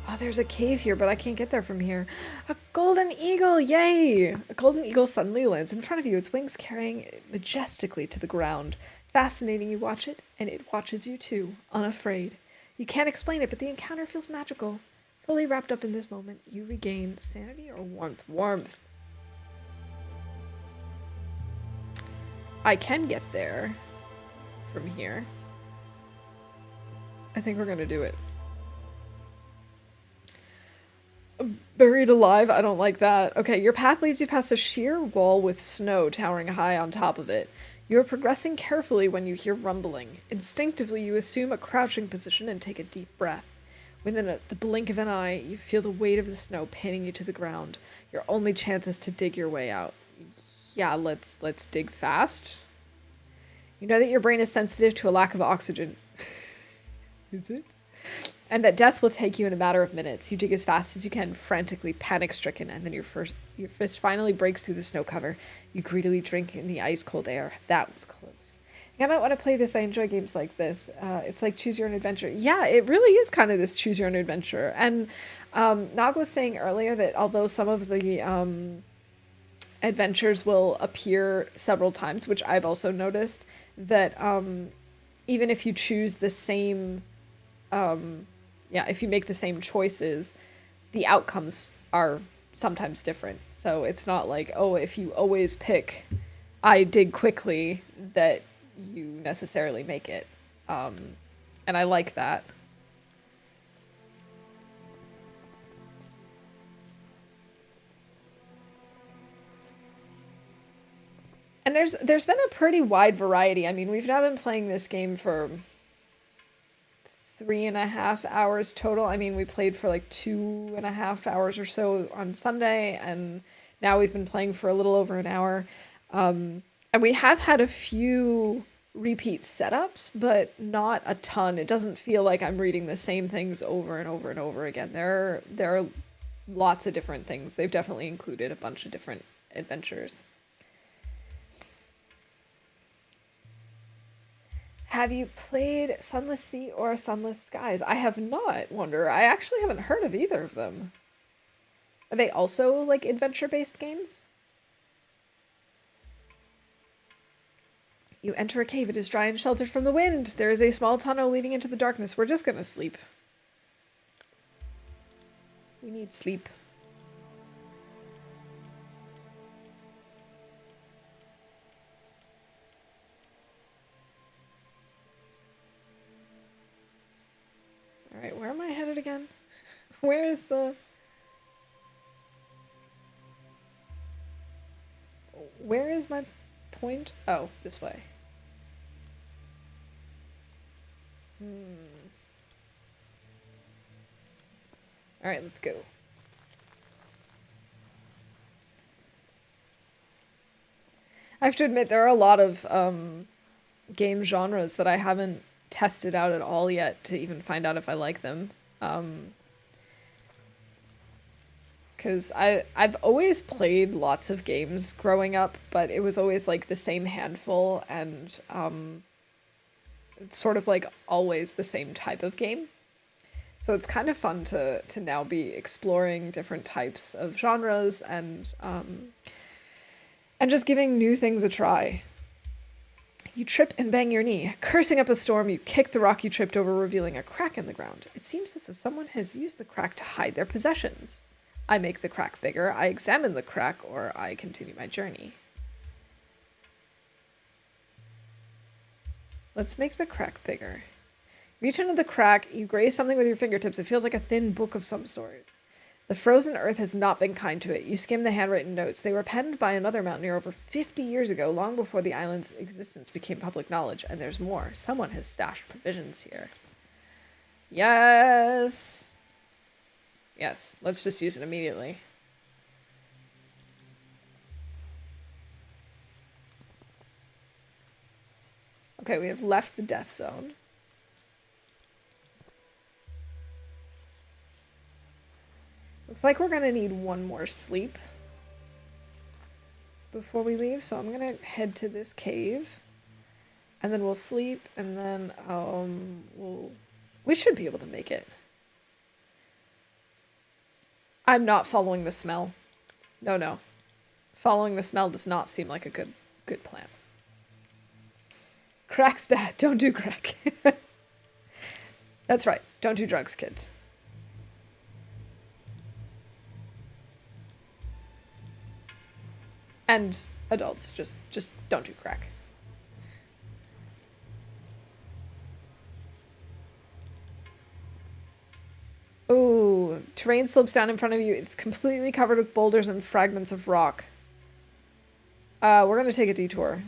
Oh, there's a cave here, but I can't get there from here. A golden eagle, yay! A golden eagle suddenly lands in front of you, its wings carrying it majestically to the ground. Fascinating, you watch it, and it watches you too, unafraid. You can't explain it, but the encounter feels magical. Fully wrapped up in this moment, you regain sanity or warmth? Warmth. I can get there from here. I think we're gonna do it. Buried alive? I don't like that. Okay, your path leads you past a sheer wall with snow towering high on top of it. You are progressing carefully when you hear rumbling. Instinctively, you assume a crouching position and take a deep breath. Within the blink of an eye, you feel the weight of the snow pinning you to the ground. Your only chance is to dig your way out. Yeah, let's dig fast. You know that your brain is sensitive to a lack of oxygen, Is it? And that death will take you in a matter of minutes. You dig as fast as you can, frantically panic-stricken, and then your fist finally breaks through the snow cover. You greedily drink in the ice-cold air. That was close. I might want to play this. I enjoy games like this. It's like choose your own adventure. Yeah, it really is kind of this choose your own adventure. And Nog was saying earlier that although some of the adventures will appear several times, which I've also noticed, that even if you choose the same, if you make the same choices, the outcomes are sometimes different. So it's not like, oh, if you always pick I dig quickly, that you necessarily make it. And I like that. And there's been a pretty wide variety. I mean, we've now been playing this game for 3.5 hours total. I mean, we played for like 2.5 hours or so on Sunday, and now we've been playing for a little over an hour. And we have had a few repeat setups, but not a ton. It doesn't feel like I'm reading the same things over and over and over again. There are lots of different things. They've definitely included a bunch of different adventures. Have you played Sunless Sea or Sunless Skies? I have not, Wonder. I actually haven't heard of either of them. Are they also like adventure-based games? You enter a cave. It is dry and sheltered from the wind. There is a small tunnel leading into the darkness. We're just gonna sleep. We need sleep. Alright, where am I headed again? Where is the... Where is my point? Oh, this way. Alright, let's go. I have to admit, there are a lot of game genres that I haven't tested out at all yet to even find out if I like them. Because I've always played lots of games growing up, but it was always like the same handful, and it's sort of like always the same type of game. So it's kind of fun to now be exploring different types of genres and just giving new things a try. You trip and bang your knee. Cursing up a storm, you kick the rock you tripped over, revealing a crack in the ground. It seems as if someone has used the crack to hide their possessions. I make the crack bigger, I examine the crack, or I continue my journey. Let's make the crack bigger. Reach into the crack, you graze something with your fingertips. It feels like a thin book of some sort. The frozen earth has not been kind to it. You skim the handwritten notes. They were penned by another mountaineer over 50 years ago, long before the island's existence became public knowledge. And there's more. Someone has stashed provisions here. Yes! Yes, let's just use it immediately. Okay, we have left the death zone. Looks like we're gonna need one more sleep before we leave, so I'm gonna head to this cave, and then we'll sleep, and then we should be able to make it. I'm not following the smell. No. Following the smell does not seem like a good plan. Crack's bad. Don't do crack. That's right. Don't do drugs, kids. And adults, just don't do crack. Ooh, terrain slopes down in front of you. It's completely covered with boulders and fragments of rock. We're gonna take a detour.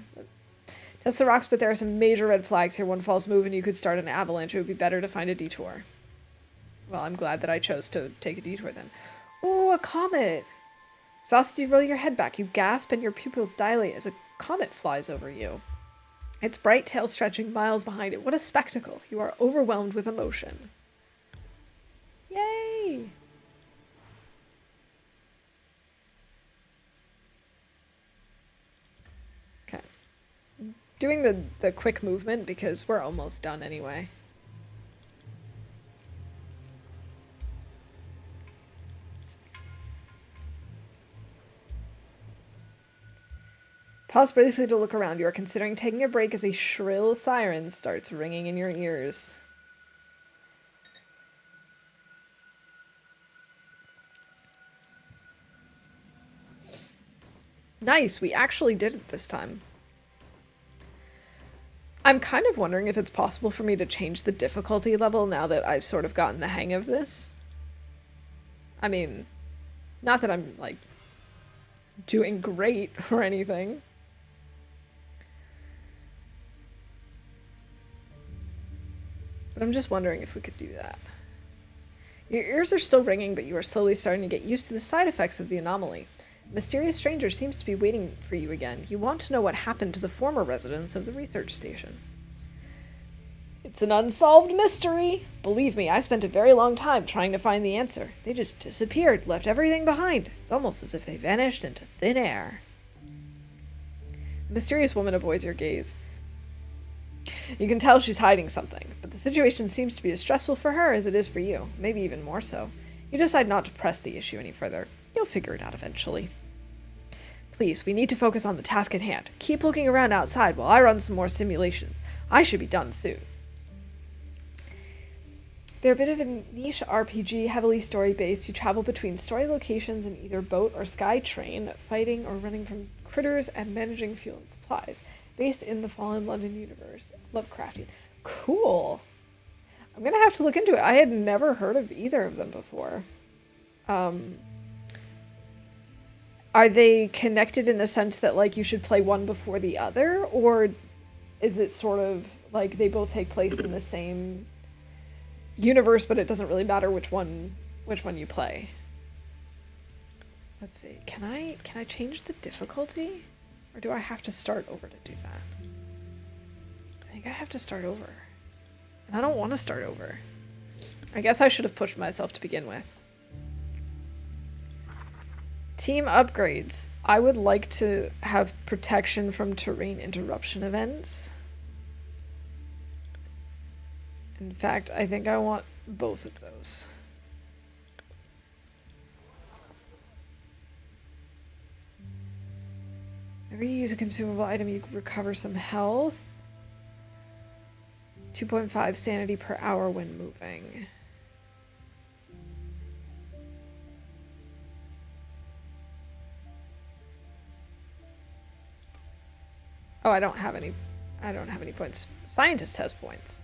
Test the rocks, but there are some major red flags here. One false move and you could start an avalanche. It would be better to find a detour. Well, I'm glad that I chose to take a detour then. Ooh, a comet! Exhausted, you roll your head back. You gasp and your pupils dilate as a comet flies over you. its bright tail stretching miles behind it. What a spectacle. You are overwhelmed with emotion. Yay! Okay. Doing the quick movement because we're almost done anyway. Pause briefly to look around. You are considering taking a break as a shrill siren starts ringing in your ears. Nice, we actually did it this time. I'm kind of wondering if it's possible for me to change the difficulty level now that I've sort of gotten the hang of this. I mean, not that I'm, like, doing great or anything. But I'm just wondering if we could do that. Your ears are still ringing, but you are slowly starting to get used to the side effects of the anomaly. A mysterious stranger seems to be waiting for you again. You want to know what happened to the former residents of the research station. It's an unsolved mystery. Believe me, I spent a very long time trying to find the answer. They just disappeared, left everything behind. It's almost as if they vanished into thin air. The mysterious woman avoids your gaze. You can tell she's hiding something, but the situation seems to be as stressful for her as it is for you, maybe even more so. You decide not to press the issue any further. You'll figure it out eventually. Please, we need to focus on the task at hand. Keep looking around outside while I run some more simulations. I should be done soon. They're a bit of a niche RPG, heavily story-based. You travel between story locations in either boat or sky train, fighting or running from critters and managing fuel and supplies. Based in the Fallen London universe. Lovecraftian. Cool. I'm gonna have to look into it. I had never heard of either of them before. Are they connected in the sense that, like, you should play one before the other? Or is it sort of like they both take place in the same universe, but it doesn't really matter which one you play? Let's see. Can I change the difficulty? Or do I have to start over to do that? I think I have to start over. And I don't want to start over. I guess I should have pushed myself to begin with. Team upgrades. I would like to have protection from terrain interruption events. In fact, I think I want both of those. Whenever you use a consumable item, you recover some health. 2.5 sanity per hour when moving. Oh, I don't have any points. Scientist has points.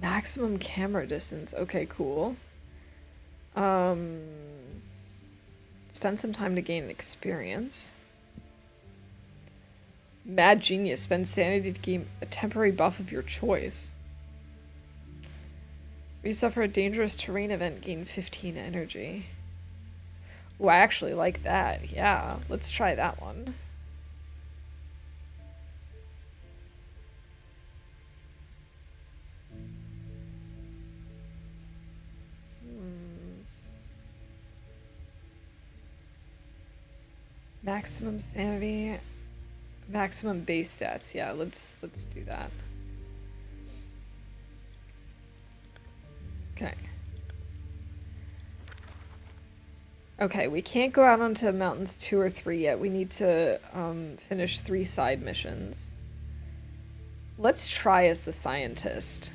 Maximum camera distance. Okay, cool. Spend some time to gain experience. Mad Genius. Spend sanity to gain a temporary buff of your choice. If you suffer a dangerous terrain event, gain 15 energy. Oh, I actually like that. Yeah, let's try that one. Maximum sanity, maximum base stats. Yeah, let's do that. Okay. Okay, we can't go out onto mountains 2 or 3 yet. We need to finish 3 side missions. Let's try as the scientist.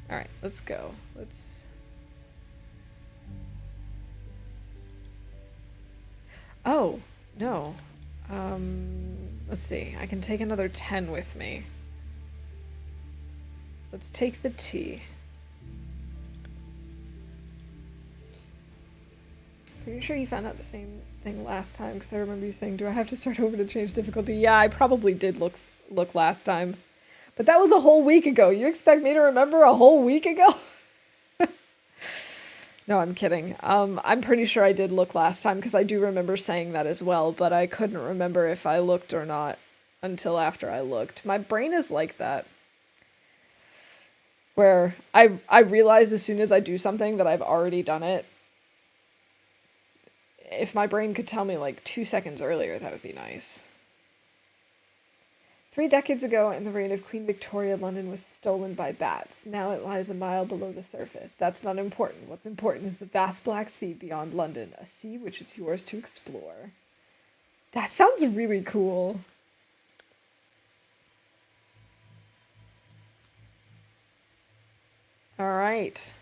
All right, let's go. Oh, no. Let's see. I can take another 10 with me. Let's take the T. Pretty sure you found out the same thing last time, because I remember you saying, do I have to start over to change difficulty? Yeah, I probably did look last time. But that was a whole week ago. You expect me to remember a whole week ago? No, I'm kidding. I'm pretty sure I did look last time because I do remember saying that as well, but I couldn't remember if I looked or not until after I looked. My brain is like that, where I realize as soon as I do something that I've already done it. If my brain could tell me like 2 seconds earlier, that would be nice. 3 decades ago, in the reign of Queen Victoria, London was stolen by bats. Now it lies a mile below the surface. That's not important. What's important is the vast black sea beyond London, a sea which is yours to explore. That sounds really cool. All right.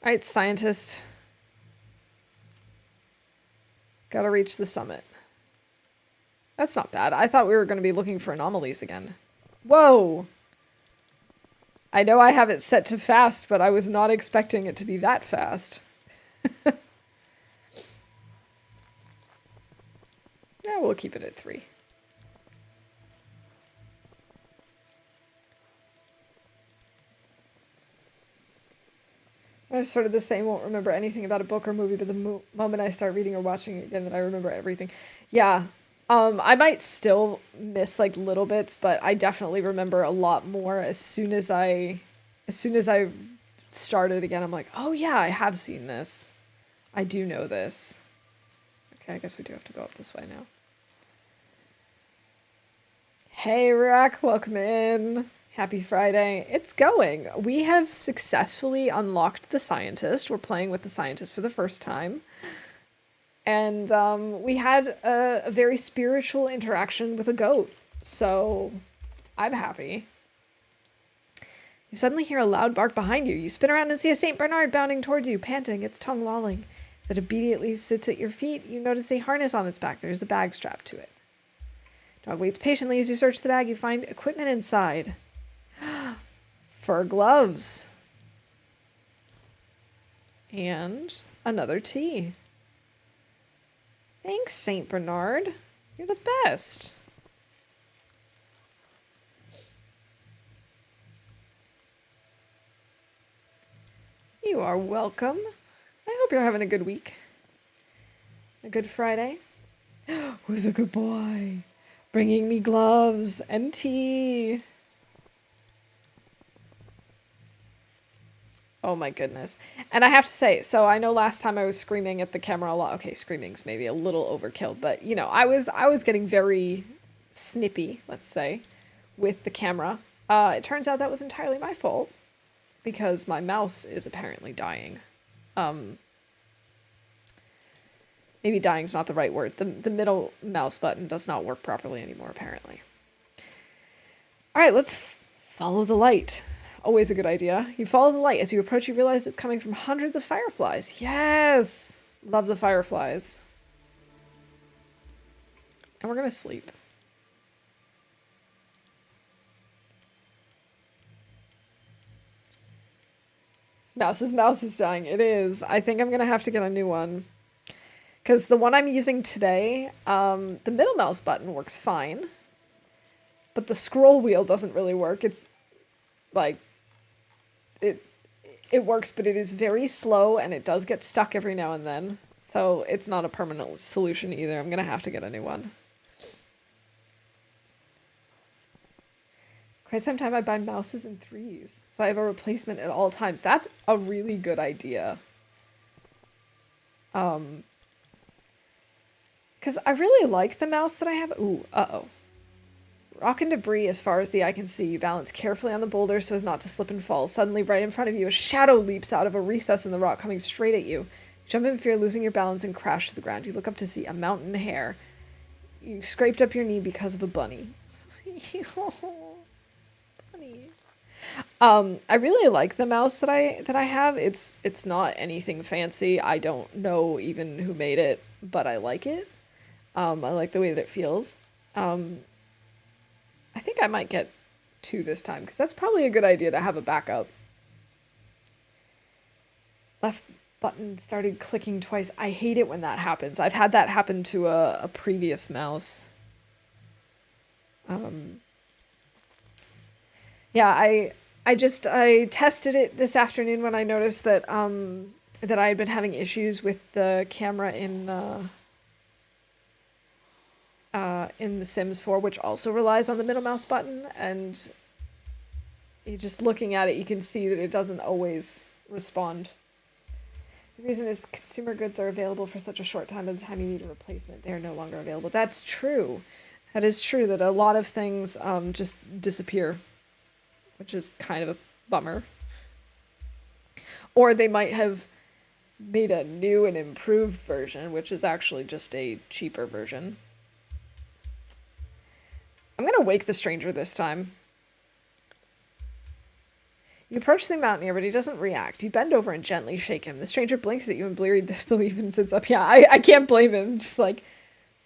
All right, scientist. Gotta reach the summit. That's not bad. I thought we were going to be looking for anomalies again. Whoa! I know I have it set to fast, but I was not expecting it to be that fast. Yeah, we'll keep it at 3. I'm sort of the same, won't remember anything about a book or movie, but the moment I start reading or watching it again, then I remember everything. Yeah. I might still miss like little bits, but I definitely remember a lot more as soon as I started again. I'm like, oh yeah, I have seen this. I do know this. Okay, I guess we do have to go up this way now. Hey, Rack, welcome in. Happy Friday. It's going. We have successfully unlocked the scientist. We're playing with the scientist for the first time. And we had a very spiritual interaction with a goat. So I'm happy. You suddenly hear a loud bark behind you. You spin around and see a St. Bernard bounding towards you, panting, its tongue lolling. As it immediately sits at your feet, you notice a harness on its back. There's a bag strapped to it. Dog waits patiently as you search the bag. You find equipment inside. Fur gloves. And another tea. Thanks, St. Bernard. You're the best. You are welcome. I hope you're having a good week. A good Friday. Who's a good boy? Bringing me gloves and tea. Oh my goodness. And I have to say, so I know last time I was screaming at the camera a lot. Okay, screaming's maybe a little overkill, but you know, I was getting very snippy, let's say, with the camera. It turns out that was entirely my fault because my mouse is apparently dying. Maybe dying's not the right word. The middle mouse button does not work properly anymore, apparently. All right, let's follow the light. Always a good idea. You follow the light. As you approach, you realize it's coming from hundreds of fireflies. Yes! Love the fireflies. And we're going to sleep. Mouse's mouse is dying. It is. I think I'm going to have to get a new one. Because the one I'm using today, the middle mouse button works fine. But the scroll wheel doesn't really work. It's like... It works, but it is very slow, and it does get stuck every now and then. So it's not a permanent solution either. I'm going to have to get a new one. Quite some time I buy mouses in 3s, so I have a replacement at all times. That's a really good idea. Because I really like the mouse that I have. Ooh, uh-oh. Rock and debris as far as the eye can see. You balance carefully on the boulder so as not to slip and fall. Suddenly, right in front of you, a shadow leaps out of a recess in the rock, coming straight at you. You jump in fear, losing your balance, and crash to the ground. You look up to see a mountain hare. You scraped up your knee because of a bunny. Bunny. I really like the mouse that I have. It's not anything fancy. I don't know even who made it, but I like it. I like the way that it feels. I think I might get 2 this time, because that's probably a good idea to have a backup. Left button started clicking twice. I hate it when that happens. I've had that happen to a previous mouse. Yeah, I tested it this afternoon when I noticed that that I had been having issues with the camera in The Sims 4, which also relies on the middle mouse button, and just looking at it, you can see that it doesn't always respond. The reason is consumer goods are available for such a short time. By the time you need a replacement, they are no longer available. That's true. That is true that a lot of things just disappear, which is kind of a bummer. Or they might have made a new and improved version, which is actually just a cheaper version. I'm gonna wake the stranger this time. You approach the mountaineer, but he doesn't react. You bend over and gently shake him. The stranger blinks at you in bleary disbelief and sits up. Yeah, I can't blame him. Just like,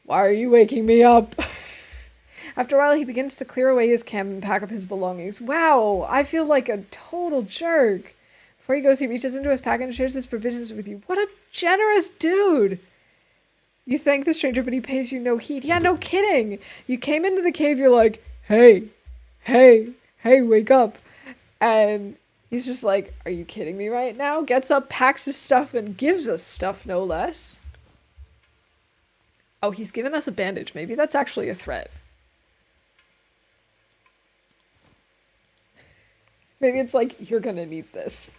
why are you waking me up? After a while, he begins to clear away his camp and pack up his belongings. Wow, I feel like a total jerk. Before he goes, he reaches into his pack and shares his provisions with you. What a generous dude! You thank the stranger, but he pays you no heed. Yeah, no kidding. You came into the cave, you're like, hey, wake up. And he's just like, are you kidding me right now? Gets up, packs his stuff, and gives us stuff, no less. Oh, he's given us a bandage. Maybe that's actually a threat. Maybe it's like, you're gonna need this.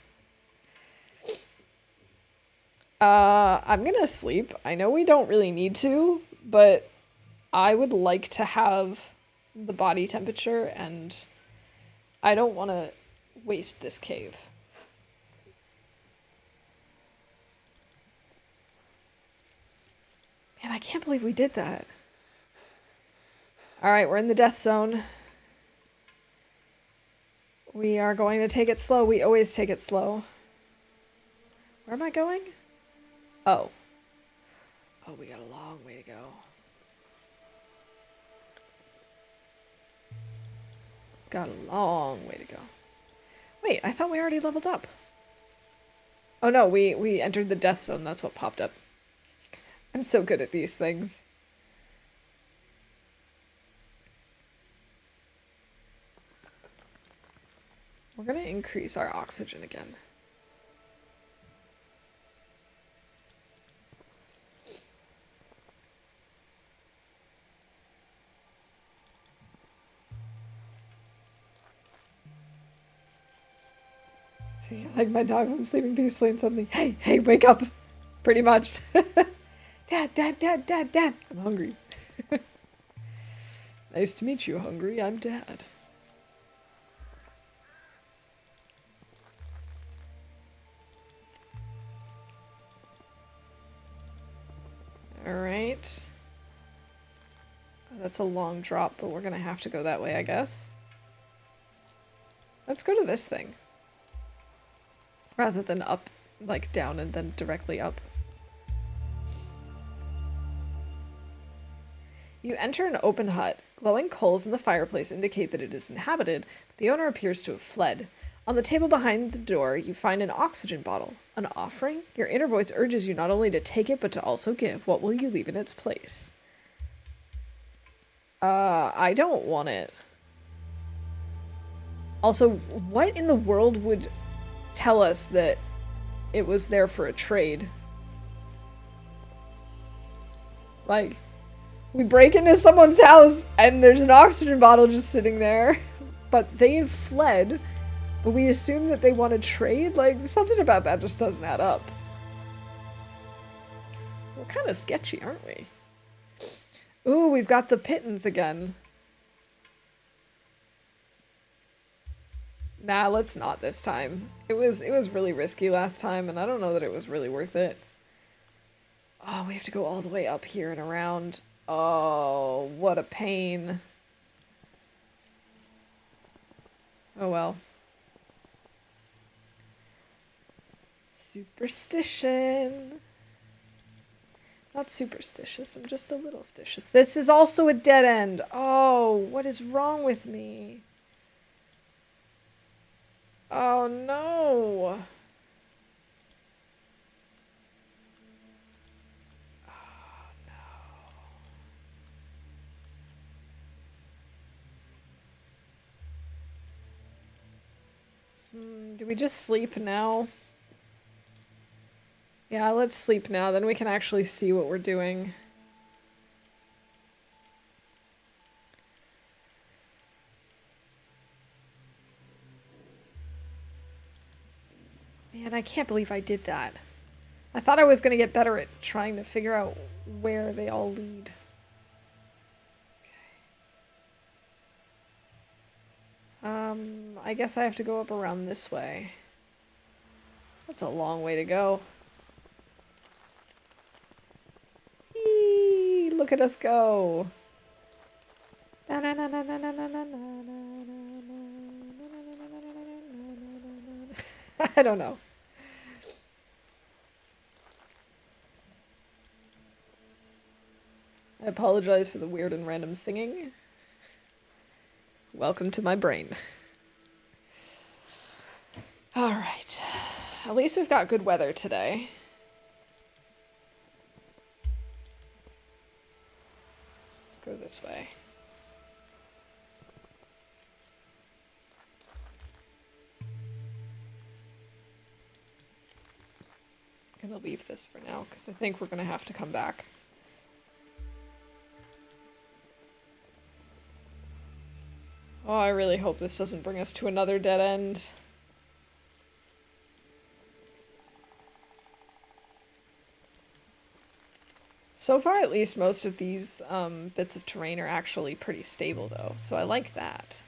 I'm gonna sleep. I know we don't really need to, but I would like to have the body temperature, and I don't want to waste this cave. Man, I can't believe we did that. Alright, we're in the death zone. We are going to take it slow. We always take it slow. Where am I going? Oh. Oh, we got a long way to go. Got a long way to go. Wait, I thought we already leveled up. Oh no, we entered the death zone. That's what popped up. I'm so good at these things. We're gonna increase our oxygen again. See, like my dogs, I'm sleeping peacefully and suddenly, hey, wake up! Pretty much. Dad. I'm hungry. Nice to meet you, Hungry. I'm Dad. Alright. That's a long drop, but we're gonna have to go that way, I guess. Let's go to this thing. Rather than up, like down and then directly up. You enter an open hut. Glowing coals in the fireplace indicate that it is inhabited, but the owner appears to have fled. On the table behind the door, you find an oxygen bottle. An offering? Your inner voice urges you not only to take it, but to also give. What will you leave in its place? I don't want it. Also, what in the world would tell us that it was there for a trade? Like, we break into someone's house and there's an oxygen bottle just sitting there, but they've fled. But we assume that they want to trade? Like, something about that just doesn't add up. We're kind of sketchy, aren't we? Ooh, we've got the pittance again. Nah, let's not this time. It was really risky last time, and I don't know that it was really worth it. Oh, we have to go all the way up here and around. Oh, what a pain. Oh well. Superstition. Not superstitious, I'm just a little stitious. This is also a dead end. Oh, what is wrong with me? Oh no. Oh no. Do we just sleep now? Yeah, let's sleep now, then we can actually see what we're doing. Man, I can't believe I did that. I thought I was going to get better at trying to figure out where they all lead. I guess I have to go up around this way. That's a long way to go. Eee, look at us go. I don't know. I apologize for the weird and random singing. Welcome to my brain. Alright. At least we've got good weather today. Let's go this way. I'm gonna leave this for now, because I think we're gonna have to come back. Oh, I really hope this doesn't bring us to another dead end. So far, at least, most of these bits of terrain are actually pretty stable, though, so I like that.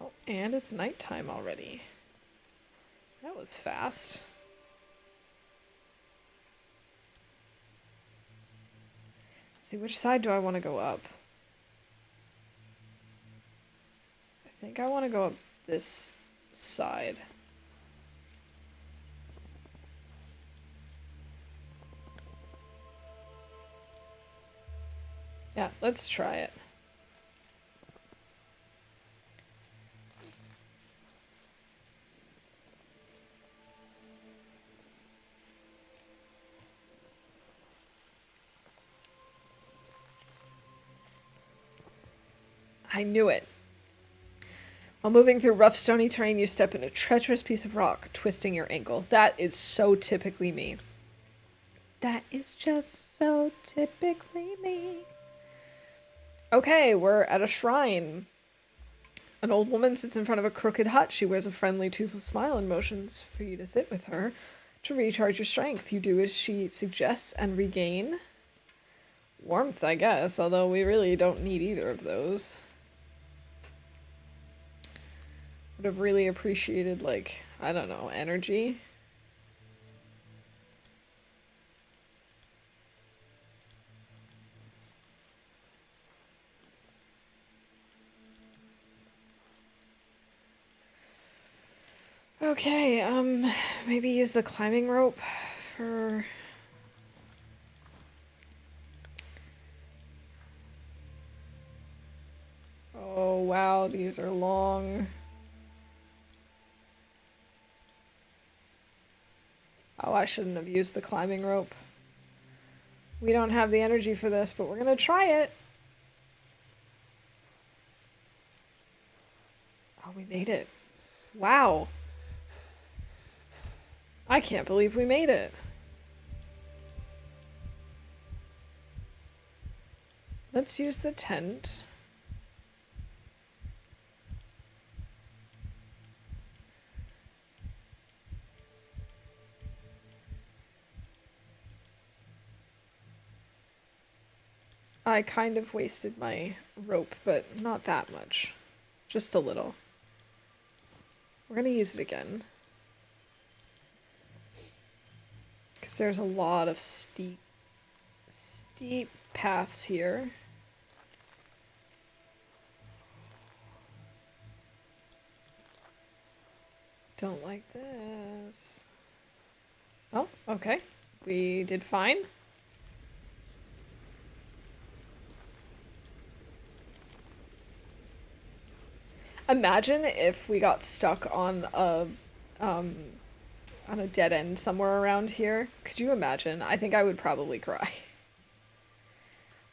Oh, and it's nighttime already. That was fast. Let's see, which side do I want to go up? I think I want to go up this side. Yeah, let's try it. I knew it. While moving through rough stony terrain, you step in a treacherous piece of rock, twisting your ankle. That is so typically me. That is just so typically me. Okay, we're at a shrine. An old woman sits in front of a crooked hut. She wears a friendly, toothless smile and motions for you to sit with her to recharge your strength. You do as she suggests and regain warmth, I guess, although we really don't need either of those. Would have really appreciated, like, I don't know, energy. Okay, maybe use the climbing rope for... Oh, wow, these are long. Oh, I shouldn't have used the climbing rope. We don't have the energy for this, but we're gonna try it. Oh, we made it. Wow. I can't believe we made it. Let's use the tent. I kind of wasted my rope, but not that much. Just a little. We're gonna use it again. Because there's a lot of steep paths here. Don't like this. Oh, okay. We did fine. Imagine if we got stuck on a dead end somewhere around here. Could you imagine? I think I would probably cry.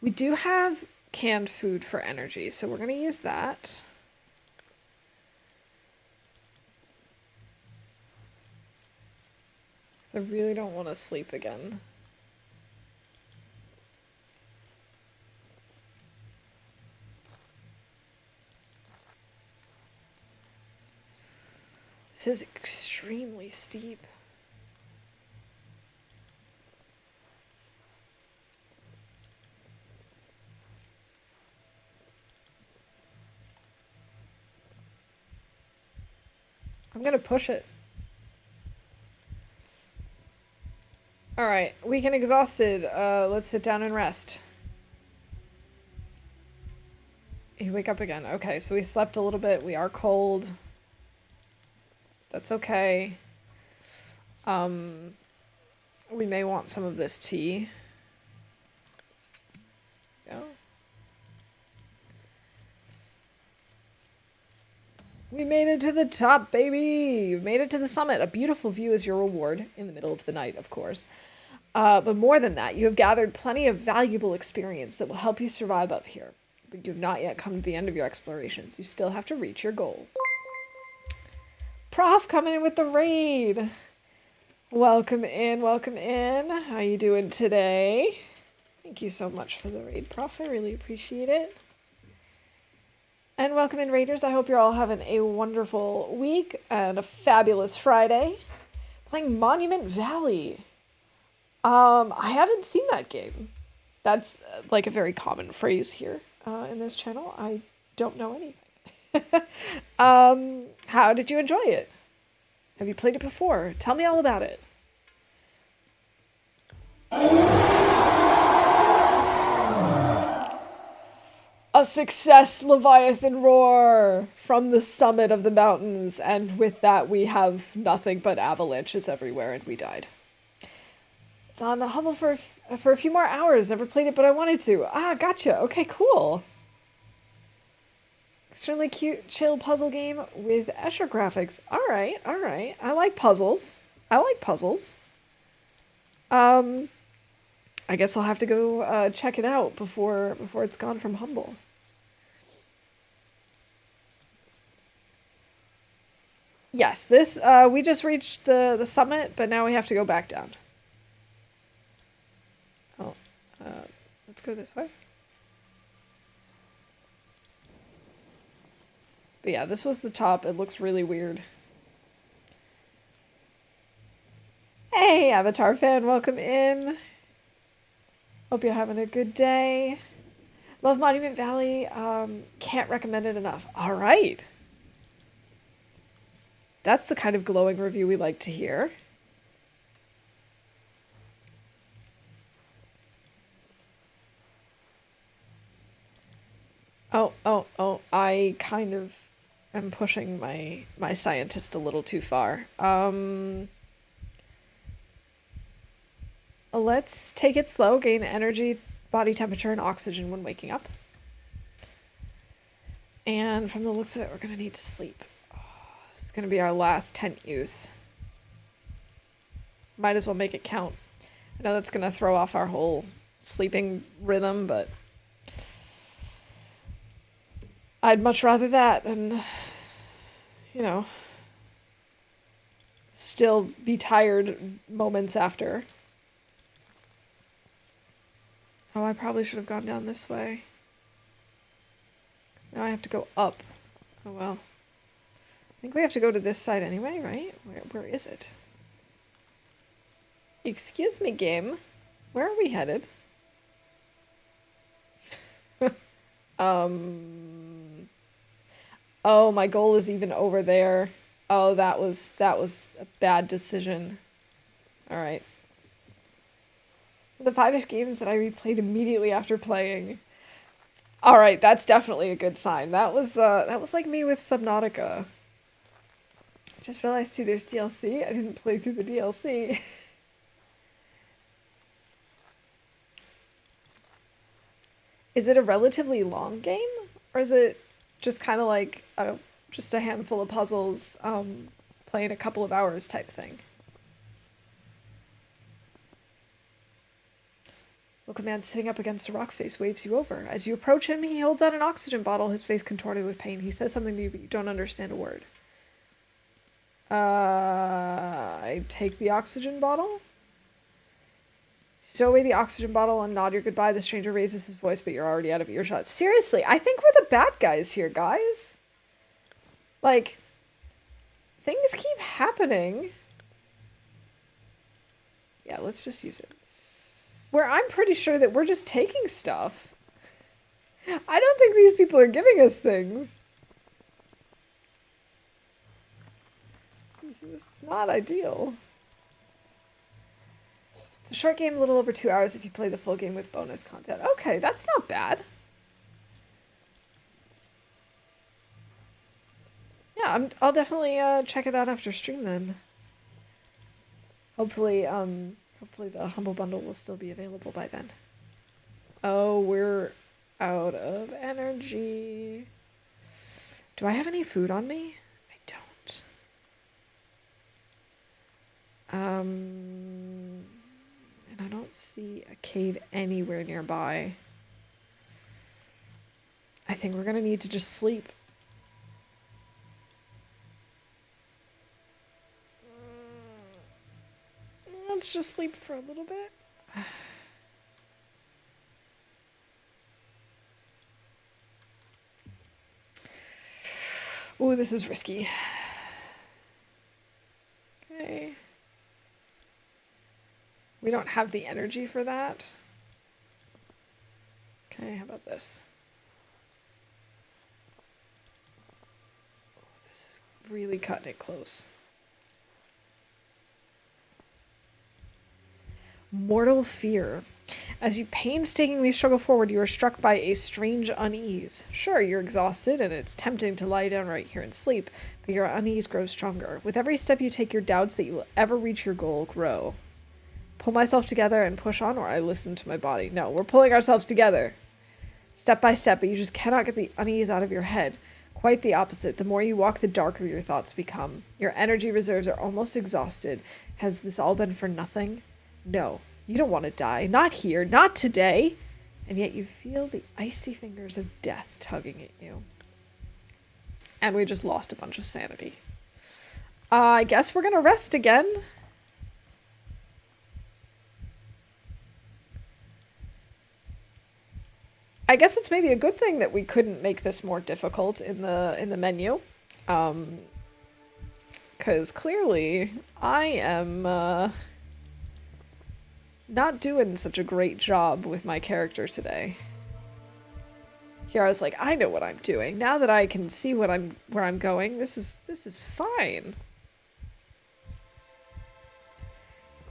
We do have canned food for energy, so we're going to use that. I really don't want to sleep again. This is extremely steep. I'm gonna push it. Alright, weak and exhausted. Let's sit down and rest. You wake up again. Okay, so we slept a little bit. We are cold. That's okay. We may want some of this tea. Yeah. We made it to the top, baby! We made it to the summit. A beautiful view is your reward, in the middle of the night, of course. But more than that, you have gathered plenty of valuable experience that will help you survive up here. But you have not yet come to the end of your explorations. You still have to reach your goal. Prof coming in with the raid! Welcome in, welcome in. How you doing today? Thank you so much for the raid, Prof. I really appreciate it. And welcome in, Raiders. I hope you're all having a wonderful week and a fabulous Friday. Playing Monument Valley. I haven't seen that game. That's like a very common phrase here in this channel. I don't know anything. How did you enjoy it? Have you played it before? Tell me all about it. A success, Leviathan roar from the summit of the mountains, and with that we have nothing but avalanches everywhere, and we died. It's on the Hubble for a few more hours. Never played it, but I wanted to. Ah, gotcha. Okay, cool. Extremely cute, chill puzzle game with Escher graphics. All right, all right. I like puzzles. I like puzzles. I guess I'll have to go check it out before it's gone from Humble. Yes, this we just reached the summit, but now we have to go back down. Oh, let's go this way. But yeah, this was the top. It looks really weird. Hey, Avatar fan, welcome in. Hope you're having a good day. Love Monument Valley. Can't recommend it enough. All right. That's the kind of glowing review we like to hear. Oh, I kind of am pushing my scientist a little too far. Let's take it slow, gain energy, body temperature, and oxygen when waking up. And from the looks of it, we're going to need to sleep. This is going to be our last tent use. Might as well make it count. I know that's going to throw off our whole sleeping rhythm, but I'd much rather that than, you know, still be tired moments after. Oh, I probably should have gone down this way. 'Cause now I have to go up. Oh well. I think we have to go to this side anyway, right? Where is it? Excuse me, game. Where are we headed? Oh, my goal is even over there. Oh, that was a bad decision. All right. The 5-ish games that I replayed immediately after playing. All right, that's definitely a good sign. That was like me with Subnautica. Just realized too, there's DLC. I didn't play through the DLC. Is it a relatively long game, or is it just kind of like just a handful of puzzles, playing a couple of hours type thing? Local man sitting up against a rock face waves you over. As you approach him, he holds out an oxygen bottle, his face contorted with pain. He says something to you, but you don't understand a word. I take the oxygen bottle. Stow away the oxygen bottle and nod your goodbye. The stranger raises his voice, but you're already out of earshot. Seriously, I think we're the bad guys here, guys. Like, things keep happening. Yeah, let's just use it. Where I'm pretty sure that we're just taking stuff. I don't think these people are giving us things. This is not ideal. It's a short game, a little over 2 hours if you play the full game with bonus content. Okay, that's not bad. Yeah, I'll definitely check it out after stream then. Hopefully the Humble Bundle will still be available by then. Oh, we're out of energy. Do I have any food on me? I don't. And I don't see a cave anywhere nearby. I think we're gonna need to just sleep. Let's just sleep for a little bit. Ooh, this is risky. Okay. We don't have the energy for that. Okay, how about this? Oh, this is really cutting it close. Mortal fear. As you painstakingly struggle forward, you are struck by a strange unease. Sure, you're exhausted, and it's tempting to lie down right here and sleep, but your unease grows stronger. With every step you take, your doubts that you will ever reach your goal grow. Pull myself together and push on, or I listen to my body. No, we're pulling ourselves together. Step by step, but you just cannot get the unease out of your head. Quite the opposite. The more you walk, the darker your thoughts become. Your energy reserves are almost exhausted. Has this all been for nothing? No, you don't want to die. Not here, not today. And yet you feel the icy fingers of death tugging at you. And we just lost a bunch of sanity. I guess we're going to rest again. I guess it's maybe a good thing that we couldn't make this more difficult in the menu. Because clearly I am not doing such a great job with my character today. Here I was like, I know what I'm doing. Now that I can see where I'm going, this is fine.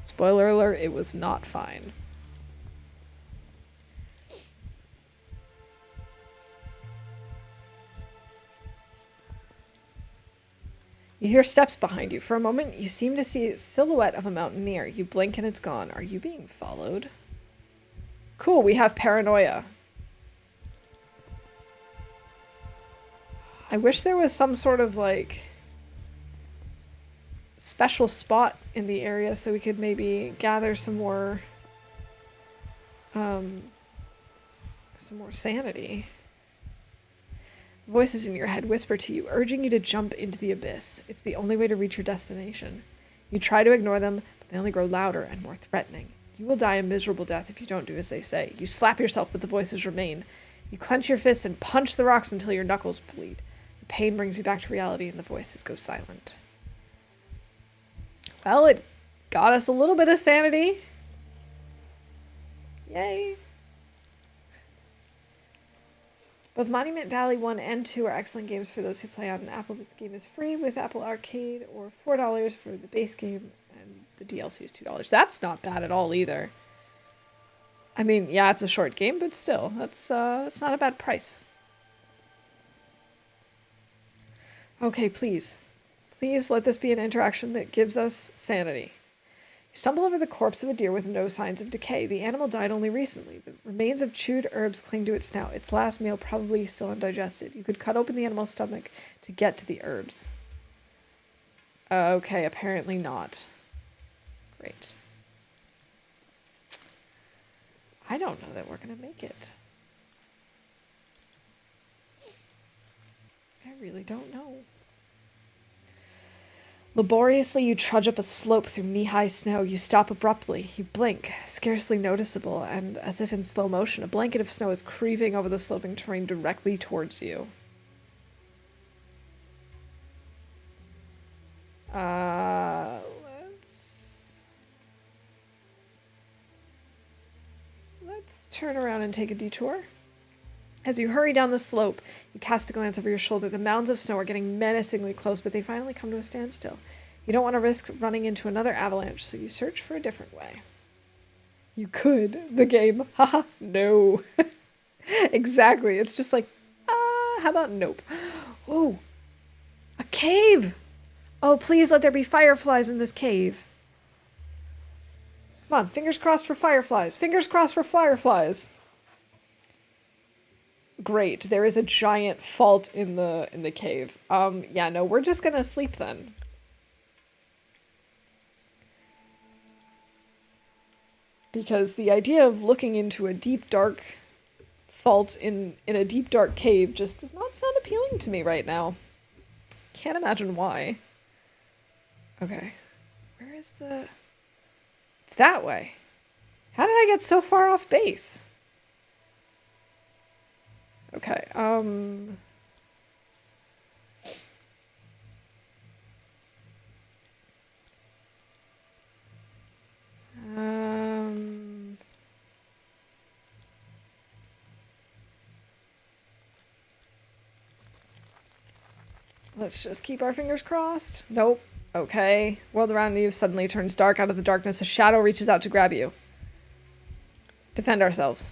Spoiler alert, it was not fine. You hear steps behind you. For a moment, you seem to see a silhouette of a mountaineer. You blink and it's gone. Are you being followed? Cool, we have paranoia. I wish there was some sort of, like, special spot in the area so we could maybe gather some more sanity. Voices in your head whisper to you, urging you to jump into the abyss. It's the only way to reach your destination. You try to ignore them, but they only grow louder and more threatening. You will die a miserable death if you don't do as they say. You slap yourself, but the voices remain. You clench your fist and punch the rocks until your knuckles bleed. The pain brings you back to reality and the voices go silent. Well, it got us a little bit of sanity. Yay. Both Monument Valley 1 and 2 are excellent games for those who play on Apple. This game is free with Apple Arcade, or $4 for the base game, and the DLC is $2. That's not bad at all either. I mean, yeah, it's a short game, but still, that's not a bad price. Okay, please. Please let this be an interaction that gives us sanity. You stumble over the corpse of a deer with no signs of decay. The animal died only recently. The remains of chewed herbs cling to its snout. Its last meal probably still undigested. You could cut open the animal's stomach to get to the herbs. Okay, apparently not. Great. I don't know that we're gonna make it. I really don't know. Laboriously, you trudge up a slope through knee-high snow. You stop abruptly. You blink, scarcely noticeable, and as if in slow motion, a blanket of snow is creeping over the sloping terrain directly towards you. Let's turn around and take a detour. As you hurry down the slope, you cast a glance over your shoulder. The mounds of snow are getting menacingly close, but they finally come to a standstill. You don't want to risk running into another avalanche, so you search for a different way. You could. The game. Haha. No. Exactly. It's just like, how about nope? Oh, a cave. Oh, please let there be fireflies in this cave. Come on, fingers crossed for fireflies. Fingers crossed for fireflies. Great, there is a giant fault in the cave. Yeah, no, we're just gonna sleep then. Because the idea of looking into a deep, dark fault in a deep, dark cave just does not sound appealing to me right now. Can't imagine why. Okay, where is the... It's that way. How did I get so far off base? Okay, let's just keep our fingers crossed. Nope. Okay. World around you suddenly turns dark. Out of the darkness, a shadow reaches out to grab you. Defend ourselves.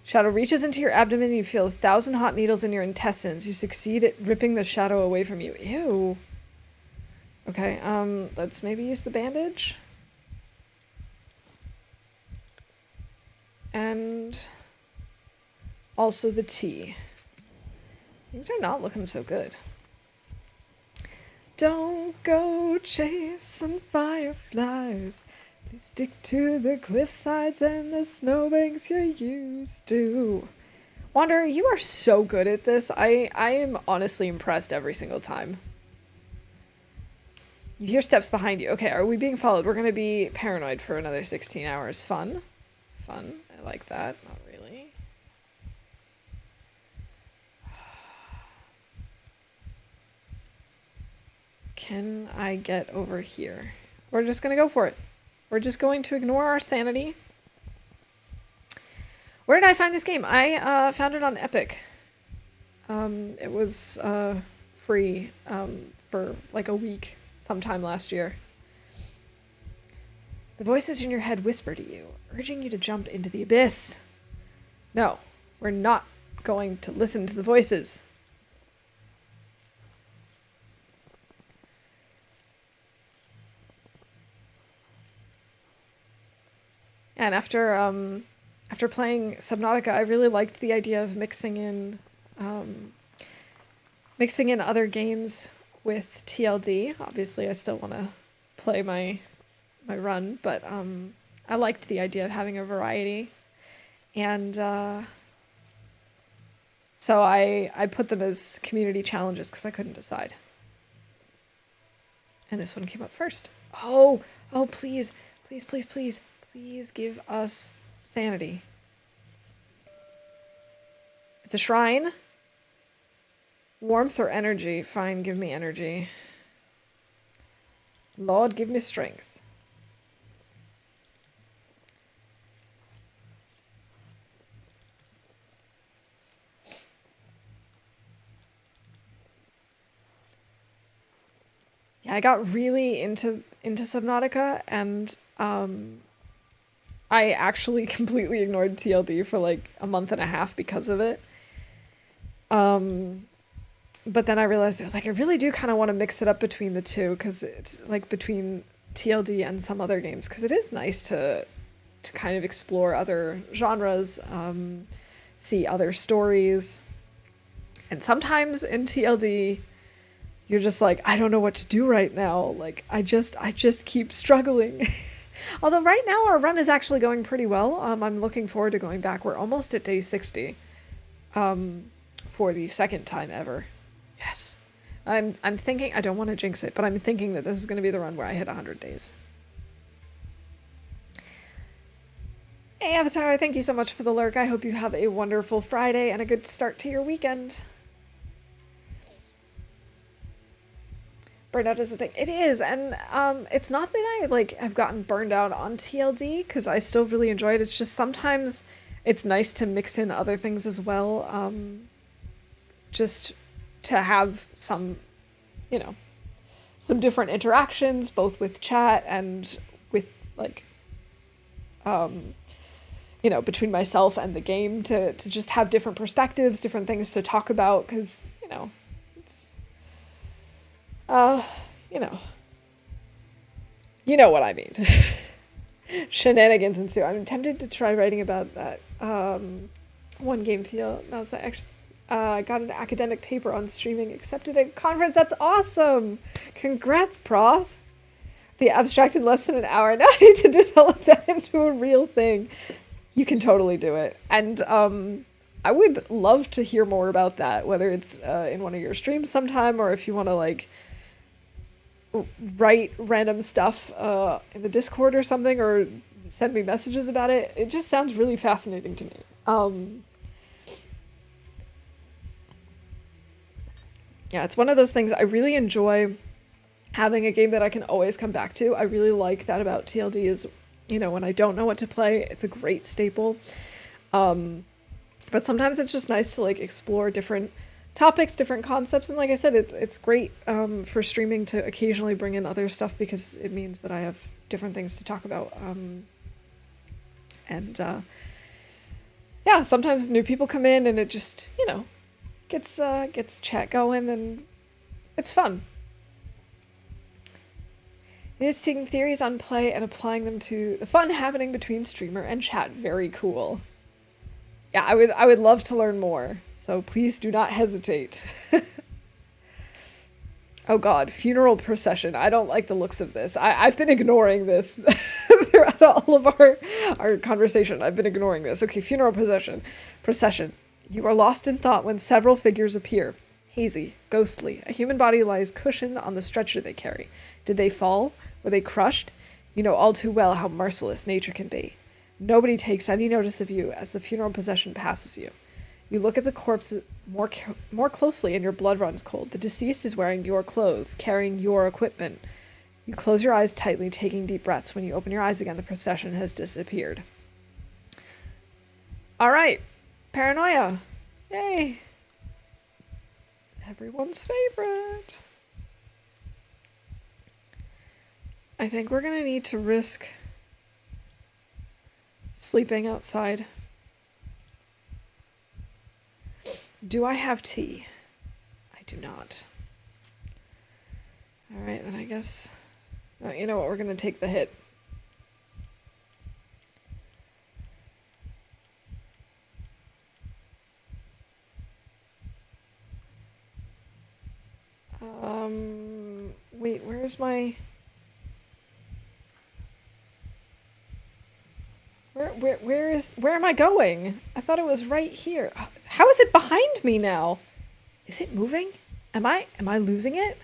Shadow reaches into your abdomen. You feel 1,000 hot needles in your intestines. You succeed at ripping the shadow away from you. Ew. Okay, let's maybe use the bandage. And also the tea. Things are not looking so good. Don't go chasing fireflies. Please stick to the cliff sides and the snowbanks you're used to. Wanderer, you are so good at this. I am honestly impressed every single time. You hear steps behind you. Okay, are we being followed? We're going to be paranoid for another 16 hours. Fun. Fun. I like that. Not really. Can I get over here? We're just going to go for it. We're just going to ignore our sanity. Where did I find this game? I found it on Epic. It was free for like a week sometime last year. The voices in your head whisper to you, urging you to jump into the abyss. No, we're not going to listen to the voices. And after playing Subnautica, I really liked the idea of mixing in other games with TLD. Obviously, I still want to play my run, but I liked the idea of having a variety, and so I put them as community challenges because I couldn't decide. And this one came up first. Oh, please, please, please, please. Please give us sanity. It's a shrine. Warmth or energy? Fine, give me energy. Lord, give me strength. Yeah, I got really into Subnautica, and I actually completely ignored TLD for like a month and a half because of it. But then I realized I was like, I really do kind of want to mix it up between the two, because it's like between TLD and some other games, because it is nice to kind of explore other genres, see other stories. And sometimes in TLD, you're just like, I don't know what to do right now. Like, I just keep struggling. Although right now our run is actually going pretty well. I'm looking forward to going back. We're almost at day 60. For the second time ever. Yes. I'm thinking, I don't want to jinx it, but I'm thinking that this is going to be the run where I hit 100 days. Hey Avatar, thank you so much for the lurk. I hope you have a wonderful Friday and a good start to your weekend. Burnout is the thing. It is, and it's not that I like have gotten burned out on TLD, because I still really enjoy it. It's just sometimes it's nice to mix in other things as well, just to have some, some different interactions, both with chat and with like, between myself and the game, to just have different perspectives, different things to talk about, because, it's, you know what I mean. Shenanigans ensue. I'm tempted to try writing about that. One game feel. That was actually. I got an academic paper on streaming accepted at a conference. That's awesome! Congrats, prof. The abstract in less than an hour. Now I need to develop that into a real thing. You can totally do it. And I would love to hear more about that, whether it's in one of your streams sometime, or if you want to like write random stuff in the Discord or something, or send me messages about it. It just sounds really fascinating to me. Yeah, it's one of those things I really enjoy, having a game that I can always come back to. I really like that about TLD is, when I don't know what to play, it's a great staple. But sometimes it's just nice to like explore different topics, different concepts, and like I said, it's great for streaming to occasionally bring in other stuff, because it means that I have different things to talk about. Yeah, sometimes new people come in and it just, gets chat going, and it's fun. It is taking theories on play and applying them to the fun happening between streamer and chat. Very cool. Yeah, I would love to learn more, so please do not hesitate. Oh god, funeral procession. I don't like the looks of this. I've been ignoring this throughout all of our conversation. I've been ignoring this. Okay, funeral procession. You are lost in thought when several figures appear. Hazy, ghostly. A human body lies cushioned on the stretcher they carry. Did they fall? Were they crushed? You know all too well how merciless nature can be. Nobody takes any notice of you as the funeral procession passes you. You look at the corpse more closely and your blood runs cold. The deceased is wearing your clothes, carrying your equipment. You close your eyes tightly, taking deep breaths. When you open your eyes again, the procession has disappeared. All right. Paranoia. Yay. Everyone's favorite. I think we're going to need to risk sleeping outside. Do I have tea? I do not. All right, then I guess... Oh, you know what? We're going to take the hit. Wait, where's my... Where am I going? I thought it was right here. How is it behind me now? Is it moving? Am I losing it?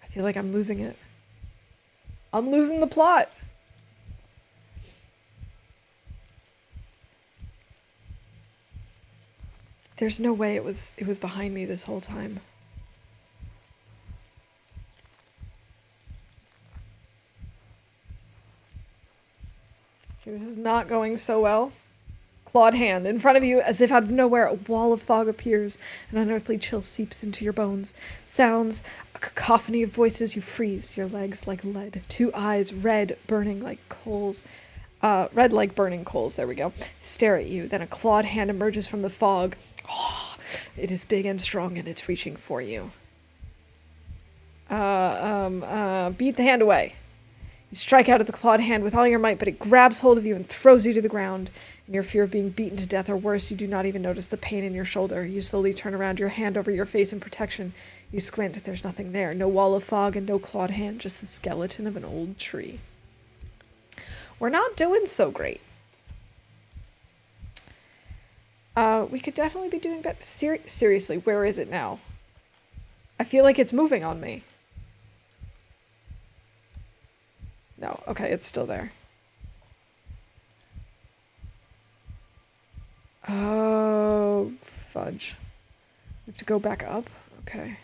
I feel like I'm losing it. I'm losing the plot. There's no way it was behind me this whole time. Okay, this is not going so well. Clawed hand. In front of you, as if out of nowhere, a wall of fog appears. An unearthly chill seeps into your bones. Sounds, a cacophony of voices. You freeze, your legs like lead. Two eyes, red, burning like coals. Red like burning coals, there we go. Stare at you. Then a clawed hand emerges from the fog. Oh, it is big and strong, and it's reaching for you. Beat the hand away. You strike out at the clawed hand with all your might, but it grabs hold of you and throws you to the ground. In your fear of being beaten to death or worse, you do not even notice the pain in your shoulder. You slowly turn around, your hand over your face in protection. You squint, there's nothing there. No wall of fog and no clawed hand, just the skeleton of an old tree. We're not doing so great. We could definitely be doing better. Seriously, where is it now? I feel like it's moving on me. No, okay, it's still there. Oh, fudge. We have to go back up? Okay.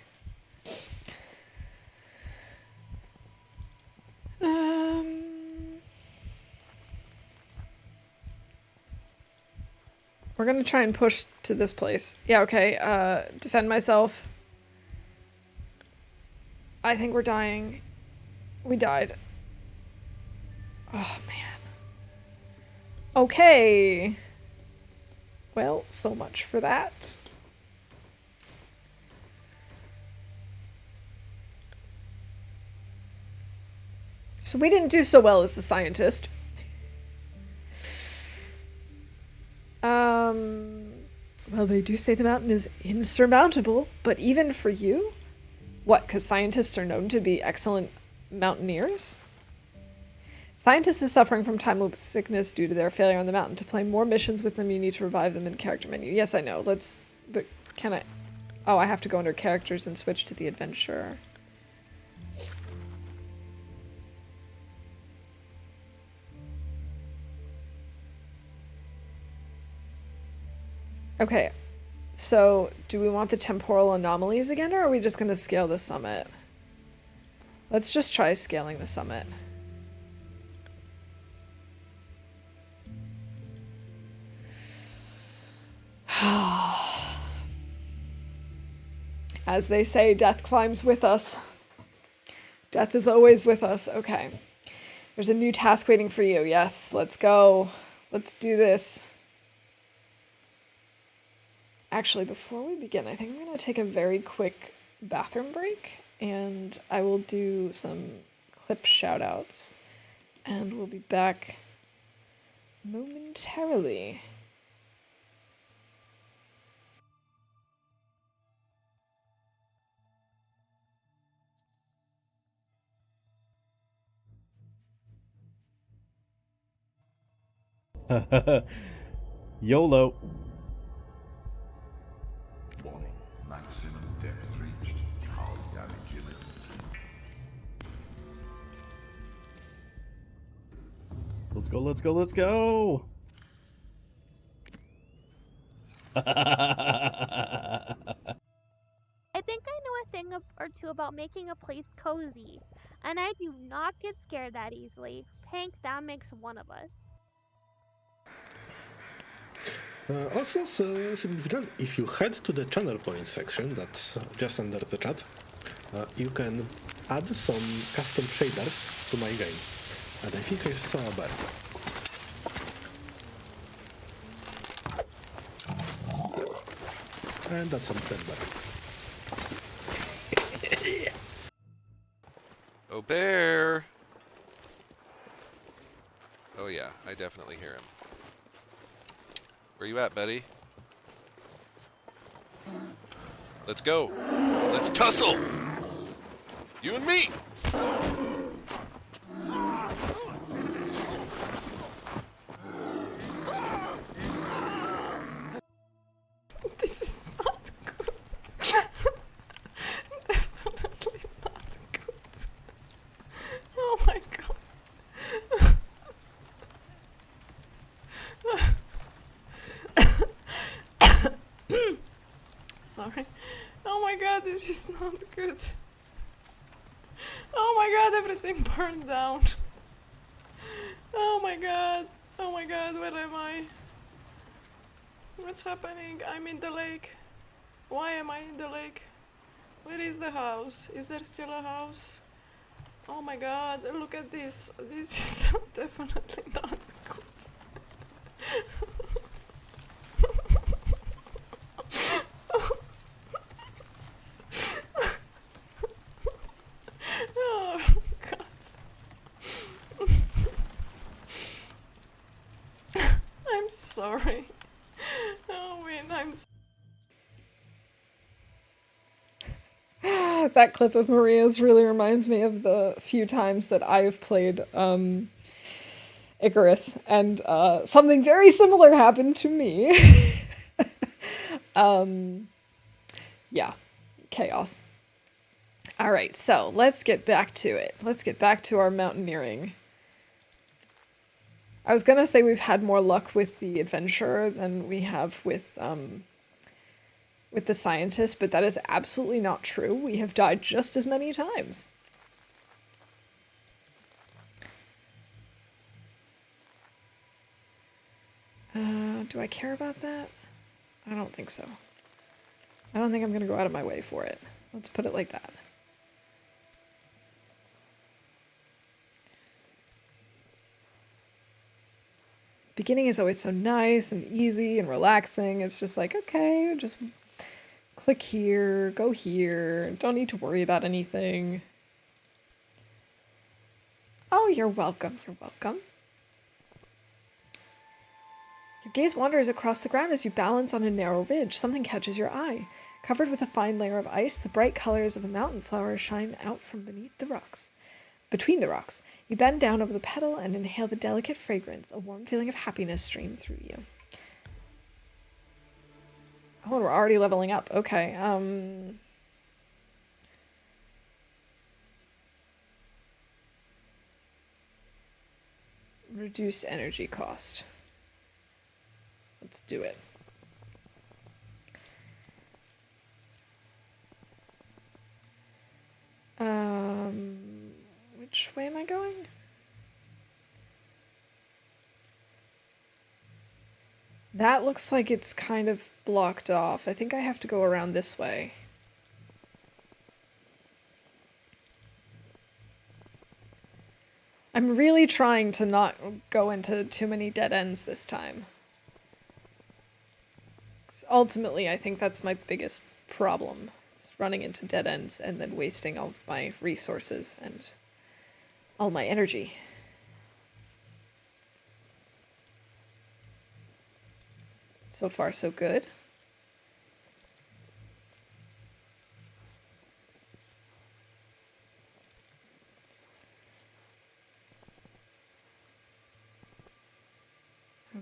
We're gonna try and push to this place. Yeah, okay, defend myself. I think we're dying. We died. Oh, man. Okay. Well, so much for that. So we didn't do so well as the scientist. Well, they do say the mountain is insurmountable, but even for you? What, because scientists are known to be excellent mountaineers? Scientists is suffering from time loop sickness due to their failure on the mountain. To play more missions with them, you need to revive them in the character menu. Yes, I know. But can I... Oh, I have to go under characters and switch to the adventurer. Okay, so do we want the temporal anomalies again, or are we just going to scale the summit? Let's just try scaling the summit. As they say, death climbs with us. Death is always with us. Okay. There's a new task waiting for you. Yes, let's go. Let's do this. Actually, before we begin, I think I'm going to take a very quick bathroom break, and I will do some clip shoutouts, and we'll be back momentarily. YOLO. Warning, maximum depth reached. Hull damage imminent. Let's go, let's go, let's go! I think I know a thing or two about making a place cozy, and I do not get scared that easily. Pank, that makes one of us. Also, significant, if you head to the channel points section, that's just under the chat, you can add some custom shaders to my game. And I think I saw a bird. And that's a dead bird. Oh, bear! Oh yeah, I definitely hear him. Where you at, buddy? Let's go! Let's tussle! You and me! This is not good. Definitely not good. Oh my god. Sorry. Oh my god, this is not good. Oh my god, everything burned down. Oh my god. Oh my god, where am I? What's happening? I'm in the lake. Why am I in the lake? Where is the house? Is there still a house? Oh my god, look at this. This is definitely not good. Oh god. I'm so sorry. Oh, wait, That clip of Maria's really reminds me of the few times that I've played Icarus, and something very similar happened to me. Yeah, chaos. All right, so let's get back to it. Let's get back to our mountaineering. I was gonna say we've had more luck with the adventurer than we have with the scientist, but that is absolutely not true. We have died just as many times. Do I care about that? I don't think so. I don't think I'm gonna go out of my way for it. Let's put it like that. Beginning is always so nice and easy and relaxing. It's just like, okay, just click here, go here. Don't need to worry about anything. Oh, you're welcome. You're welcome. Your gaze wanders across the ground as you balance on a narrow ridge. Something catches your eye. Covered with a fine layer of ice, the bright colors of a mountain flower shine out from beneath the rocks. Between the rocks, you bend down over the petal and inhale the delicate fragrance. A warm feeling of happiness streams through you. Oh, and we're already leveling up. Okay, reduced energy cost. Let's do it. Which way am I going? That looks like it's kind of blocked off. I think I have to go around this way. I'm really trying to not go into too many dead ends this time. 'Cause ultimately, I think that's my biggest problem. Is running into dead ends and then wasting all of my resources and all my energy. So far, so good.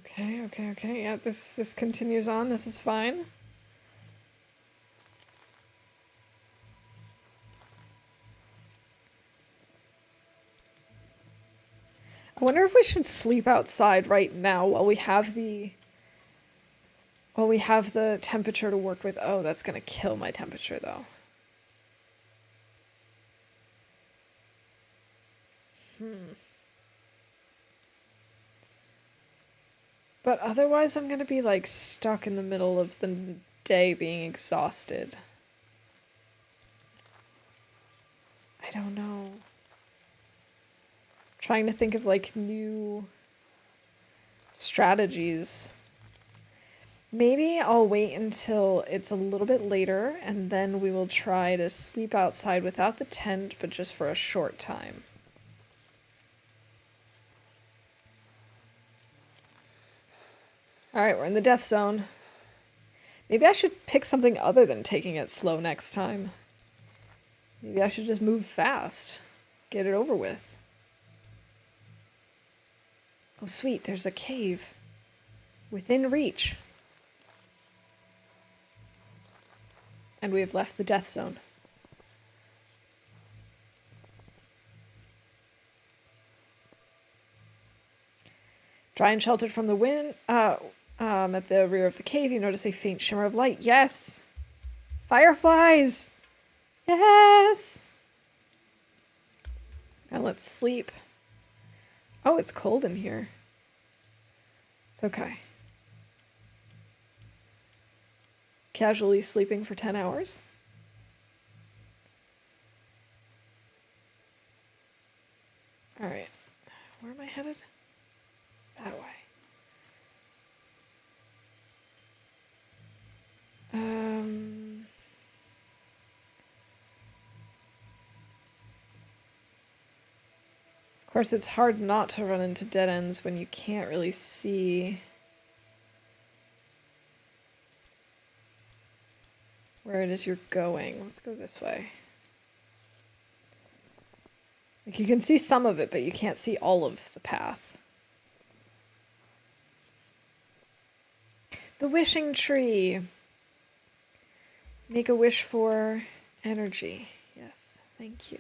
Okay. Yeah, this continues on. This is fine. I wonder if we should sleep outside right now while we have the temperature to work with. Oh, that's gonna kill my temperature though. But otherwise I'm gonna be like stuck in the middle of the day being exhausted. I don't know. Trying to think of like new strategies. Maybe I'll wait until it's a little bit later and then we will try to sleep outside without the tent, but just for a short time. Alright, we're in the death zone. Maybe I should pick something other than taking it slow next time. Maybe I should just move fast. Get it over with. Oh sweet, there's a cave. Within reach. And we have left the death zone. Dry and sheltered from the wind, at the rear of the cave, you notice a faint shimmer of light. Yes! Fireflies! Yes! Now let's sleep. Oh, it's cold in here. It's okay. Casually sleeping for 10 hours. Alright. Where am I headed? That way. Of course, it's hard not to run into dead ends when you can't really see where it is you're going. Let's go this way. Like you can see some of it, but you can't see all of the path. The wishing tree. Make a wish for energy. Yes, thank you.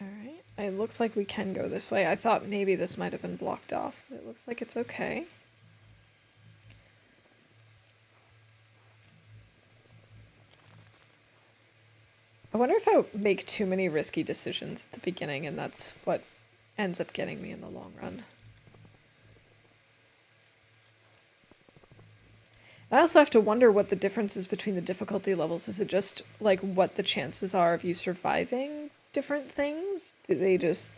Alright, it looks like we can go this way. I thought maybe this might have been blocked off, but it looks like it's okay. I wonder if I make too many risky decisions at the beginning and that's what ends up getting me in the long run. I also have to wonder what the difference is between the difficulty levels. Is it just like what the chances are of you surviving different things? Do they just...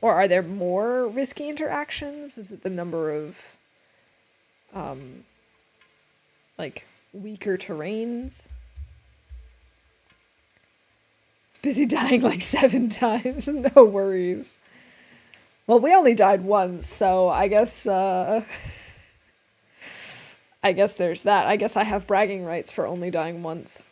Or are there more risky interactions? Is it the number of like weaker terrains? It's busy dying like 7 times. No worries. Well, we only died once, so I guess I guess there's that. I guess I have bragging rights for only dying once.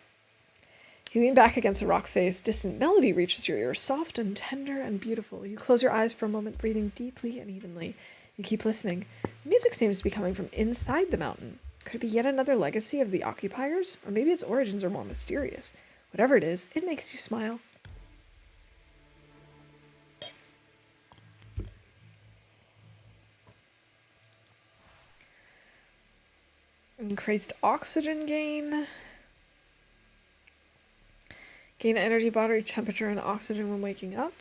You lean back against a rock face. Distant melody reaches your ear, soft and tender and beautiful. You close your eyes for a moment, breathing deeply and evenly. You keep listening. The music seems to be coming from inside the mountain. Could it be yet another legacy of the occupiers? Or maybe its origins are more mysterious. Whatever it is, it makes you smile. Increased oxygen gain. Gain energy, body temperature, and oxygen when waking up.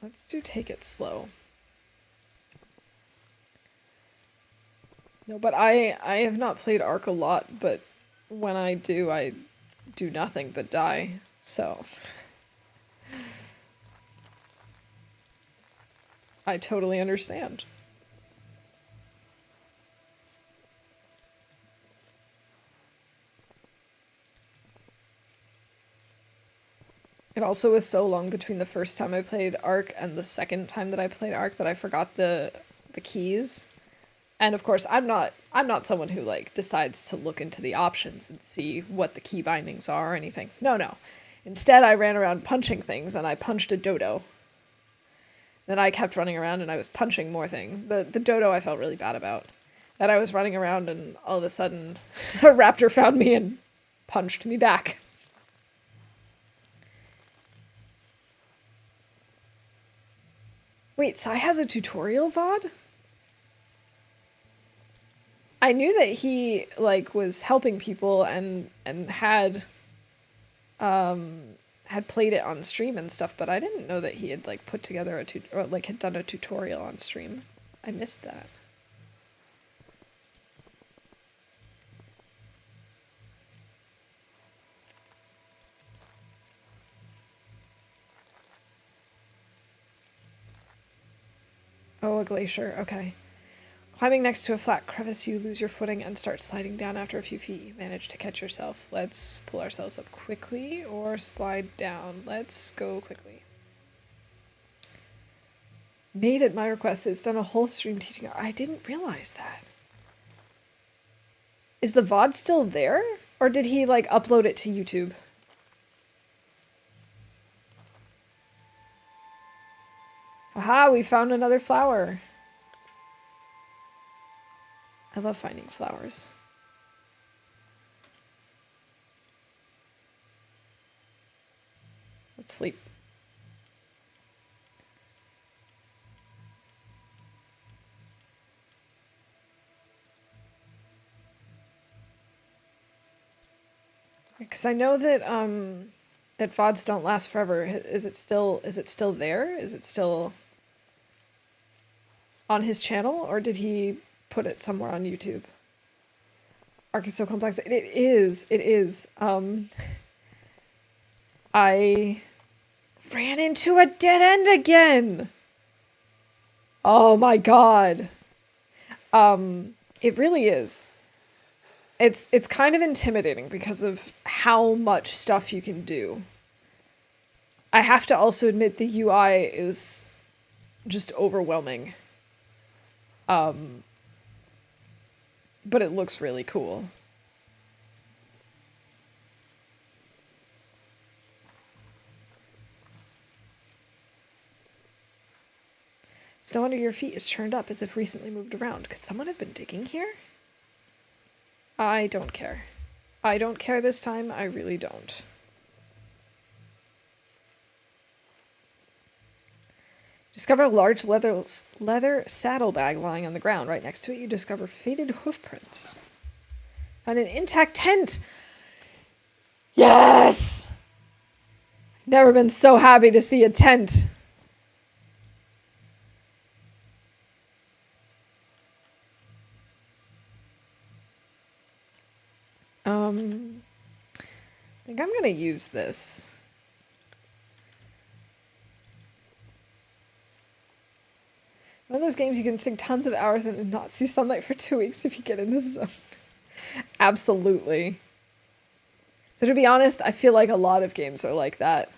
Let's do take it slow. No, but I have not played Ark a lot, but when I do nothing but die, so... I totally understand. It also was so long between the first time I played Ark and the second time that I played Ark that I forgot the keys. And of course, I'm not someone who like decides to look into the options and see what the key bindings are or anything. No. Instead, I ran around punching things and I punched a dodo. Then I kept running around and I was punching more things. The dodo I felt really bad about. That I was running around and all of a sudden a raptor found me and punched me back. Wait, Sai has a tutorial VOD? I knew that he like was helping people and had played it on stream and stuff, but I didn't know that he had like put together had done a tutorial on stream. I missed that. Oh, a glacier. Okay. Climbing next to a flat crevice, you lose your footing and start sliding down. After a few feet, you manage to catch yourself. Let's pull ourselves up quickly or slide down. Let's go quickly. Made at my request. It's done a whole stream teaching. I didn't realize that. Is the VOD still there? Or did he, like, upload it to YouTube? Aha, we found another flower. I love finding flowers. Let's sleep. Because I know that that VODs don't last forever. Is it still there? Is it still on his channel, or did he put it somewhere on YouTube? Ark is so complex. It is. I ran into a dead end again. Oh my god. It really is. It's kind of intimidating because of how much stuff you can do. I have to also admit the UI is just overwhelming. But it looks really cool. Snow under your feet is churned up as if recently moved around. Could someone have been digging here? I don't care. I don't care this time. I really don't. Discover a large leather saddlebag lying on the ground. Right next to it, you discover faded hoofprints. Find an intact tent. Yes! Never been so happy to see a tent. I think I'm gonna use this. One of those games you can sink tons of hours in and not see sunlight for 2 weeks if you get in the zone. Absolutely. So to be honest, I feel like a lot of games are like that.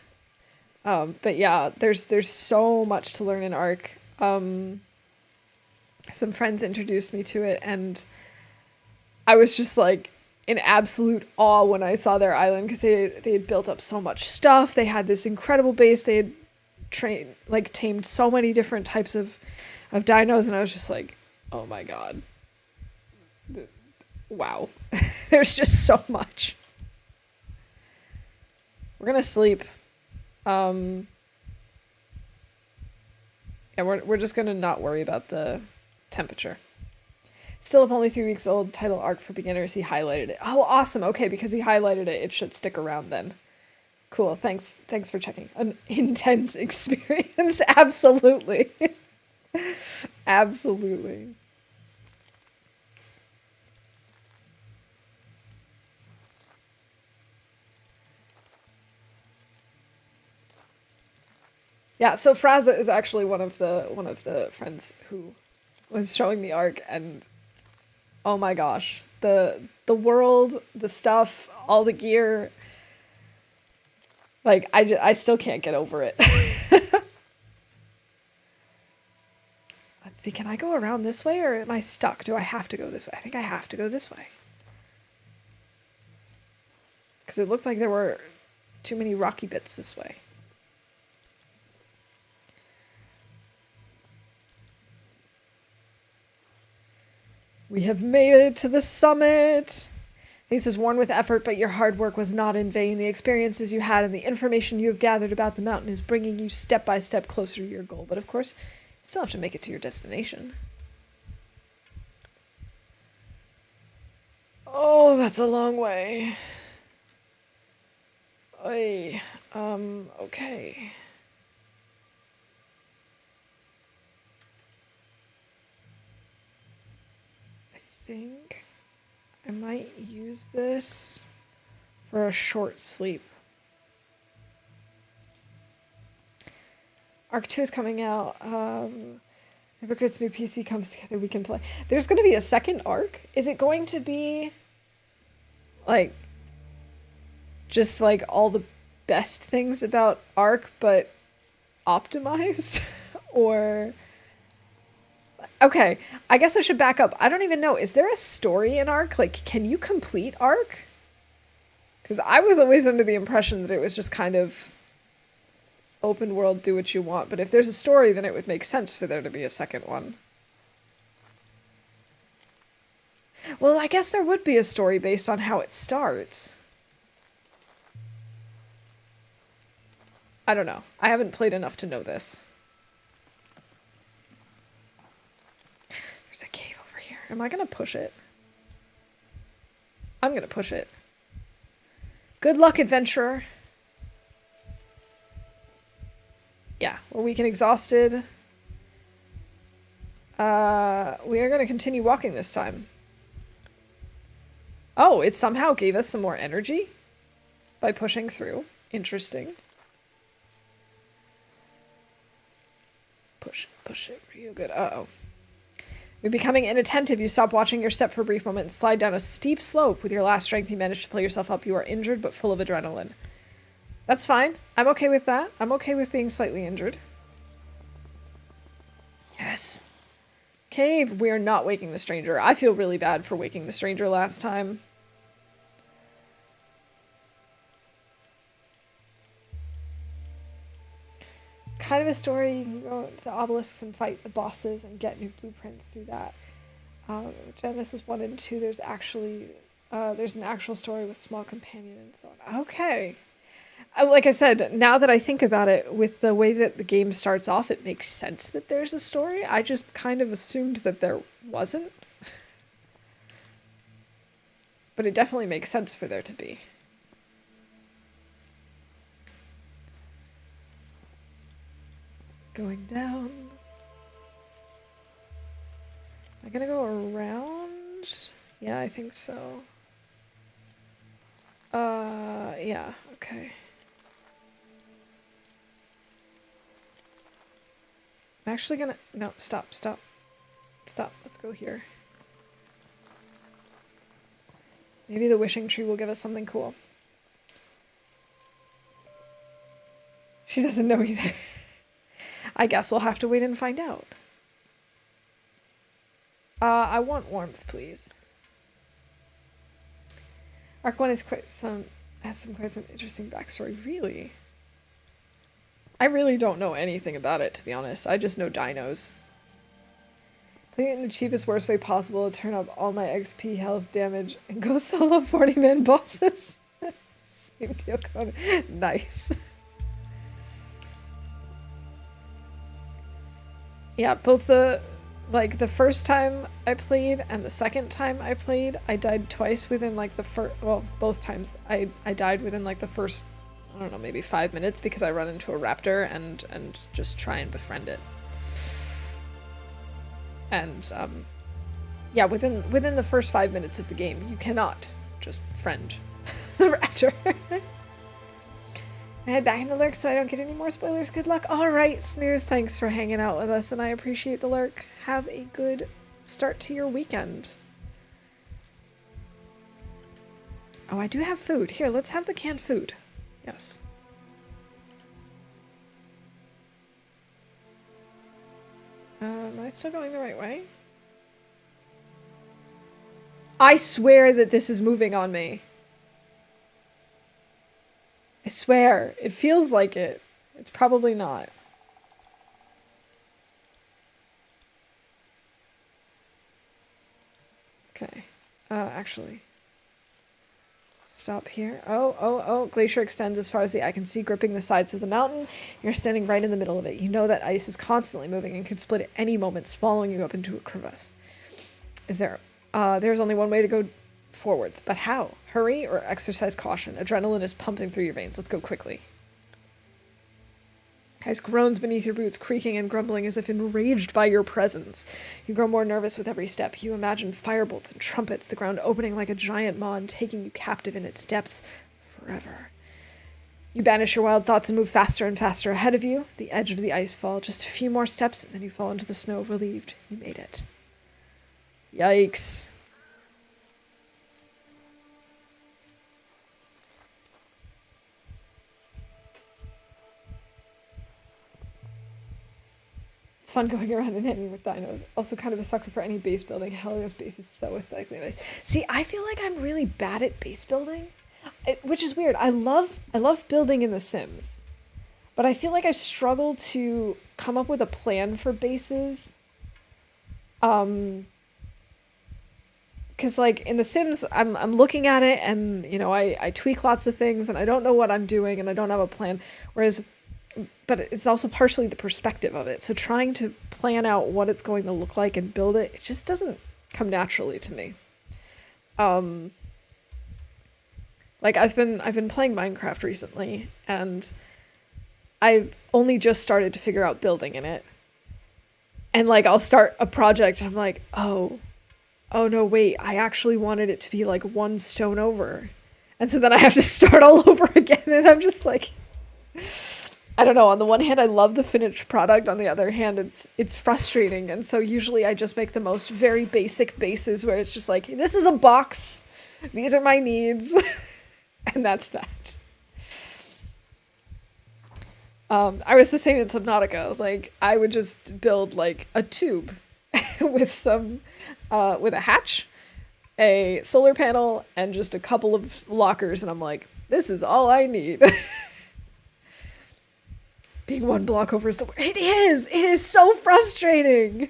But yeah, there's so much to learn in Ark. Some friends introduced me to it, and I was just like in absolute awe when I saw their island, because they had built up so much stuff. They had this incredible base. They had tamed so many different types of dinos, and I was just like, oh my god. Wow. There's just so much. We're gonna sleep. Yeah, we're just gonna not worry about the temperature. Still up only 3 weeks old. Title Arc for beginners. He highlighted it. Oh, awesome. Okay, because he highlighted it, it should stick around then. Cool. Thanks for checking. An intense experience. Absolutely. Absolutely. Yeah, so Fraza is actually one of the friends who was showing the Arc, and oh my gosh, the world, the stuff, all the gear, like I still can't get over it. Let's see, can I go around this way, or am I stuck? Do I have to go this way? I think I have to go this way. Because it looked like there were too many rocky bits this way. We have made it to the summit. This is worn with effort, but your hard work was not in vain. The experiences you had and the information you have gathered about the mountain is bringing you step by step closer to your goal. But of course, you still have to make it to your destination. Oh, that's a long way. Oy, okay. I think I might use this for a short sleep. Arc 2 is coming out. Hypocrite's new PC comes together, we can play. There's going to be a second Arc? Is it going to be like just like all the best things about Arc but optimized? Or okay, I guess I should back up. I don't even know. Is there a story in Arc? Like, can you complete Arc? Because I was always under the impression that it was just kind of open world, do what you want. But if there's a story, then it would make sense for there to be a second one. Well, I guess there would be a story based on how it starts. I don't know. I haven't played enough to know this. There's a cave over here. Am I gonna push it? I'm gonna push it. Good luck, adventurer. Yeah, we're weak and exhausted. We are gonna continue walking this time. Oh, it somehow gave us some more energy by pushing through. Interesting. Push it real good. Uh-oh. You're becoming inattentive. You stop watching your step for a brief moment and slide down a steep slope. With your last strength, you manage to pull yourself up. You are injured, but full of adrenaline. That's fine. I'm okay with that. I'm okay with being slightly injured. Yes. Cave. We are not waking the stranger. I feel really bad for waking the stranger last time. Kind of a story. You can go to the obelisks and fight the bosses and get new blueprints through that. Genesis 1 and 2, there's an actual story with small companion and so on. Okay. Like I said, now that I think about it, with the way that the game starts off, it makes sense that there's a story. I just kind of assumed that there wasn't. But it definitely makes sense for there to be. Going down. Am I gonna go around? Yeah, I think so. Yeah, okay. I'm actually gonna... No, stop. Let's go here. Maybe the wishing tree will give us something cool. She doesn't know either. I guess we'll have to wait and find out. I want warmth, please. Arc 1 is quite some interesting backstory. Really? I really don't know anything about it, to be honest. I just know dinos. Playing it in the cheapest, worst way possible to turn up all my XP, health, damage, and go solo 40-man bosses. Same deal, Conan. Nice. Yeah, both the first time I played and the second time I played, I died twice within like the first, well, both times I died within like the first, I don't know, maybe 5 minutes because I run into a raptor and just try and befriend it. And yeah, within the first 5 minutes of the game, you cannot just friend the raptor. I head back into lurk so I don't get any more spoilers. Good luck. All right, Snooze, thanks for hanging out with us, and I appreciate the lurk. Have a good start to your weekend. Oh, I do have food. Here, let's have the canned food. Yes. Am I still going the right way? I swear that this is moving on me. I swear. It feels like it. It's probably not. Okay. Actually. Stop here. Oh. Glacier extends as far as the eye can see, gripping the sides of the mountain. You're standing right in the middle of it. You know that ice is constantly moving and could split at any moment, swallowing you up into a crevasse. There's only one way to go forwards, but how? Hurry or exercise caution? Adrenaline is pumping through your veins. Let's go quickly. Ice groans beneath your boots, creaking and grumbling as if enraged by your presence. You grow more nervous with every step. You imagine firebolts and trumpets, the ground opening like a giant maw and taking you captive in its depths forever. You banish your wild thoughts and move faster and faster ahead of you. The edge of the ice fall. Just a few more steps, and then you fall into the snow, relieved. You made it. Yikes. It's fun going around and hanging with dinos. Also kind of a sucker for any base building. Helios base is so aesthetically nice. See, I feel like I'm really bad at base building, which is weird. I love building in The Sims, but I feel like I struggle to come up with a plan for bases. Because like in The Sims, I'm looking at it and, you know, I tweak lots of things and I don't know what I'm doing and I don't have a plan. But it's also partially the perspective of it. So trying to plan out what it's going to look like and build it, it just doesn't come naturally to me. Like I've been playing Minecraft recently and I've only just started to figure out building in it. And like I'll start a project and I'm like, oh no, wait, I actually wanted it to be like one stone over. And so then I have to start all over again and I'm just like, I don't know, on the one hand I love the finished product, on the other hand it's frustrating, and so usually I just make the most very basic bases where it's just like, this is a box, these are my needs, and that's that. I was the same in Subnautica. Like, I would just build like a tube with some with a hatch, a solar panel, and just a couple of lockers, and I'm like, this is all I need. Being one block over is it is so frustrating.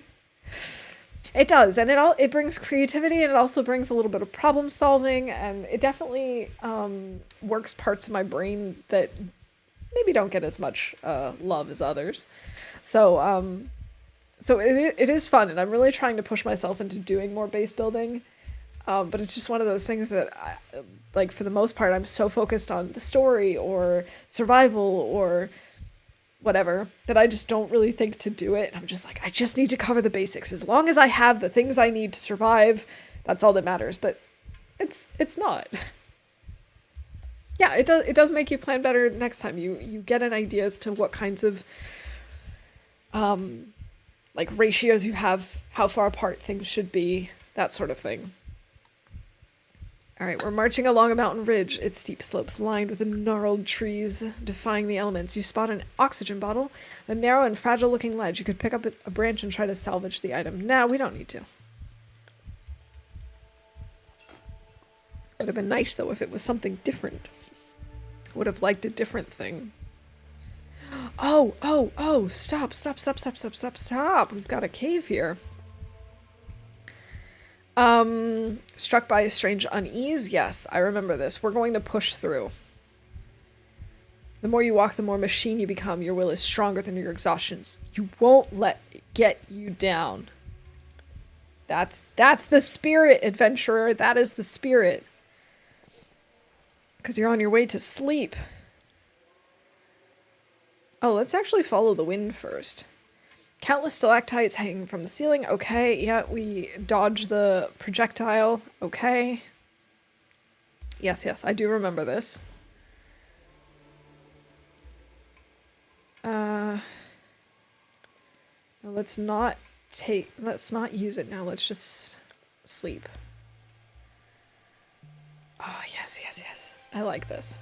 It does, and it brings creativity, and it also brings a little bit of problem solving, and it definitely works parts of my brain that maybe don't get as much love as others. So it is fun, and I'm really trying to push myself into doing more base building. But it's just one of those things that, like, for the most part, I'm so focused on the story or survival or whatever that I just don't really think to do it. I'm just like, I just need to cover the basics. As long as I have the things I need to survive, that's all that matters. But it's not. Yeah, it does make you plan better next time. You get an idea as to what kinds of like ratios you have, how far apart things should be, that sort of thing. All right, we're marching along a mountain ridge. Its steep slopes lined with gnarled trees, defying the elements. You spot an oxygen bottle, a narrow and fragile-looking ledge. You could pick up a branch and try to salvage the item. Now we don't need to. Would have been nice, though, if it was something different. Would have liked a different thing. Oh, stop. We've got a cave here. Struck by a strange unease. Yes, I remember this. We're going to push through. The more you walk, the more machine you become. Your will is stronger than your exhaustions. You won't let it get you down. That's the spirit, adventurer. That is the spirit. Because you're on your way to sleep. Oh, let's actually follow the wind first. Countless stalactites hanging from the ceiling. Okay, yeah, we dodge the projectile. Okay. Yes, I do remember this. Let's not use it now. Let's just sleep. Oh, yes. I like this.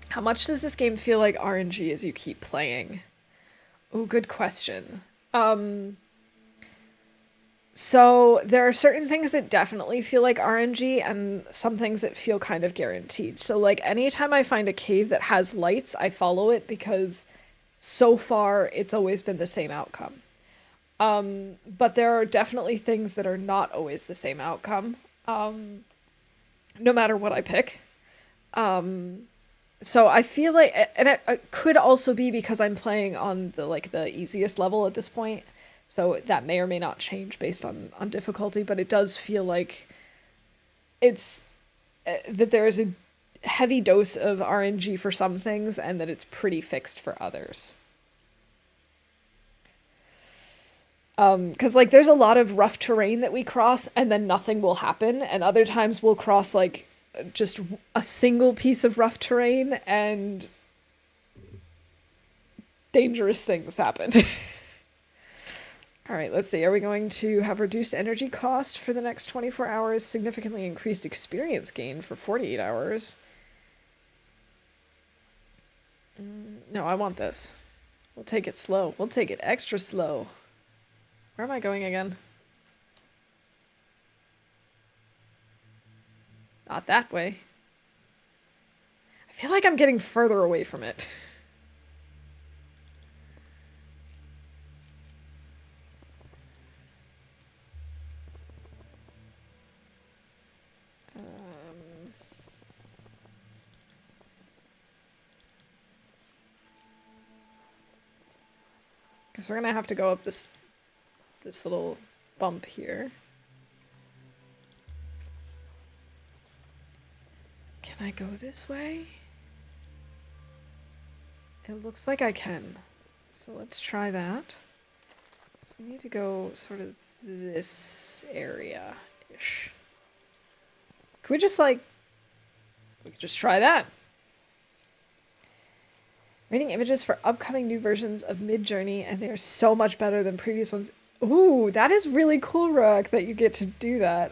How much does this game feel like RNG as you keep playing? Oh, good question. So there are certain things that definitely feel like RNG and some things that feel kind of guaranteed. So like anytime I find a cave that has lights, I follow it because so far it's always been the same outcome. But there are definitely things that are not always the same outcome. No matter what I pick. So I feel like, and it could also be because I'm playing on the easiest level at this point, so that may or may not change based on difficulty, but it does feel like it's that there is a heavy dose of RNG for some things and that it's pretty fixed for others. Because like there's a lot of rough terrain that we cross and then nothing will happen, and other times we'll cross like just a single piece of rough terrain and dangerous things happen. All right, let's see. Are we going to have reduced energy cost for the next 24 hours? Significantly increased experience gain for 48 hours. No, I want this. We'll take it slow. We'll take it extra slow. Where am I going again? Not that way. I feel like I'm getting further away from it. Because we're gonna have to go up this little bump here. Can I go this way? It looks like I can. So let's try that. So we need to go sort of this area-ish. Could we just we could just try that? Reading images for upcoming new versions of Midjourney, and they are so much better than previous ones. Ooh, that is really cool, Rook, that you get to do that.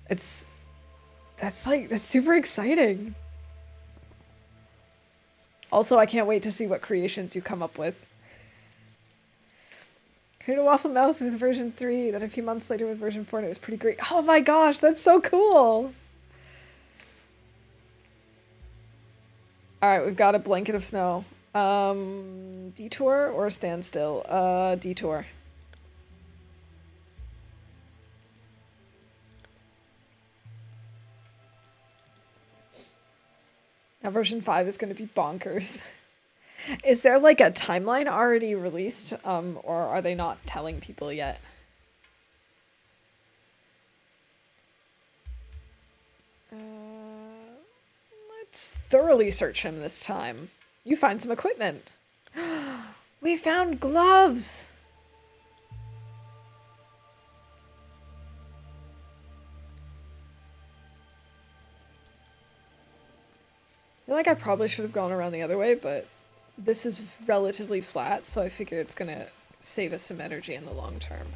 That's super exciting. Also, I can't wait to see what creations you come up with. Heard a Waffle Mouse with version 3, then a few months later with version 4, and it was pretty great. Oh my gosh, that's so cool! Alright, we've got a blanket of snow. Detour or standstill? Detour. Now version 5 is going to be bonkers. Is there like a timeline already released, or are they not telling people yet? Let's thoroughly search him this time. You find some equipment. We found gloves! I feel like I probably should have gone around the other way, but this is relatively flat, so I figure it's gonna save us some energy in the long term.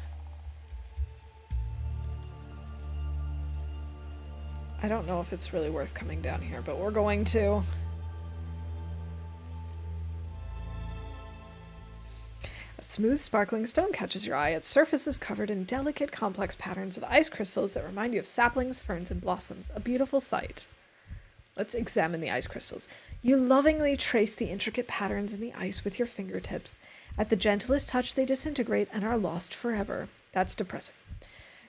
I don't know if it's really worth coming down here, but we're going to. A smooth, sparkling stone catches your eye. Its surface is covered in delicate, complex patterns of ice crystals that remind you of saplings, ferns, and blossoms. A beautiful sight. Let's examine the ice crystals. You lovingly trace the intricate patterns in the ice with your fingertips. At the gentlest touch, they disintegrate and are lost forever. That's depressing.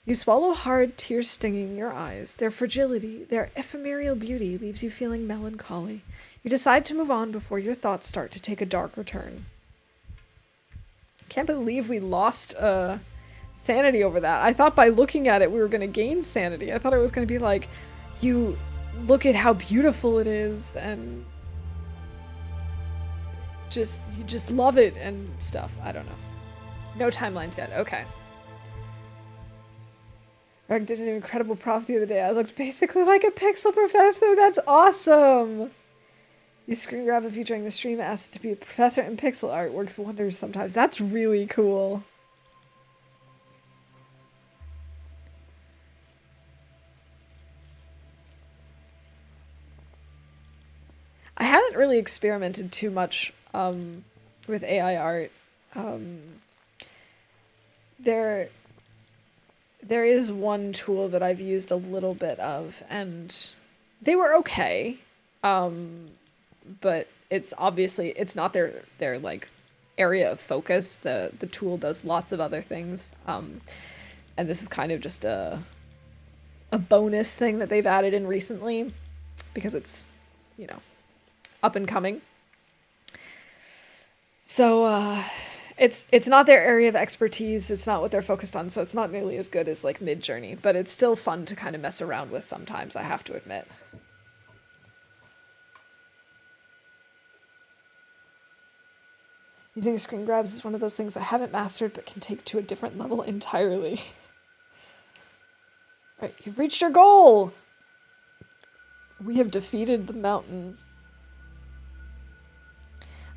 You swallow hard, tears stinging your eyes. Their fragility, their ephemeral beauty leaves you feeling melancholy. You decide to move on before your thoughts start to take a darker turn. Can't believe we lost sanity over that. I thought by looking at it we were going to gain sanity. I thought it was going to be like, you look at how beautiful it is and you just love it and stuff. I don't know. No timelines yet. Okay. Greg did an incredible prof the other day. I looked basically like a pixel professor. That's awesome. You screen grab a few during the stream, asked to be a professor in pixel art. Works wonders sometimes. That's really cool. I haven't really experimented too much with AI art. There is one tool that I've used a little bit of, and they were okay. But it's not their like area of focus. The tool does lots of other things. And this is kind of just a bonus thing that they've added in recently because it's, you know, up and coming. So it's not their area of expertise. It's not what they're focused on. So it's not nearly as good as like Midjourney, but it's still fun to kind of mess around with sometimes, I have to admit. Using screen grabs is one of those things I haven't mastered but can take to a different level entirely. Alright, you've reached your goal! We have defeated the mountain.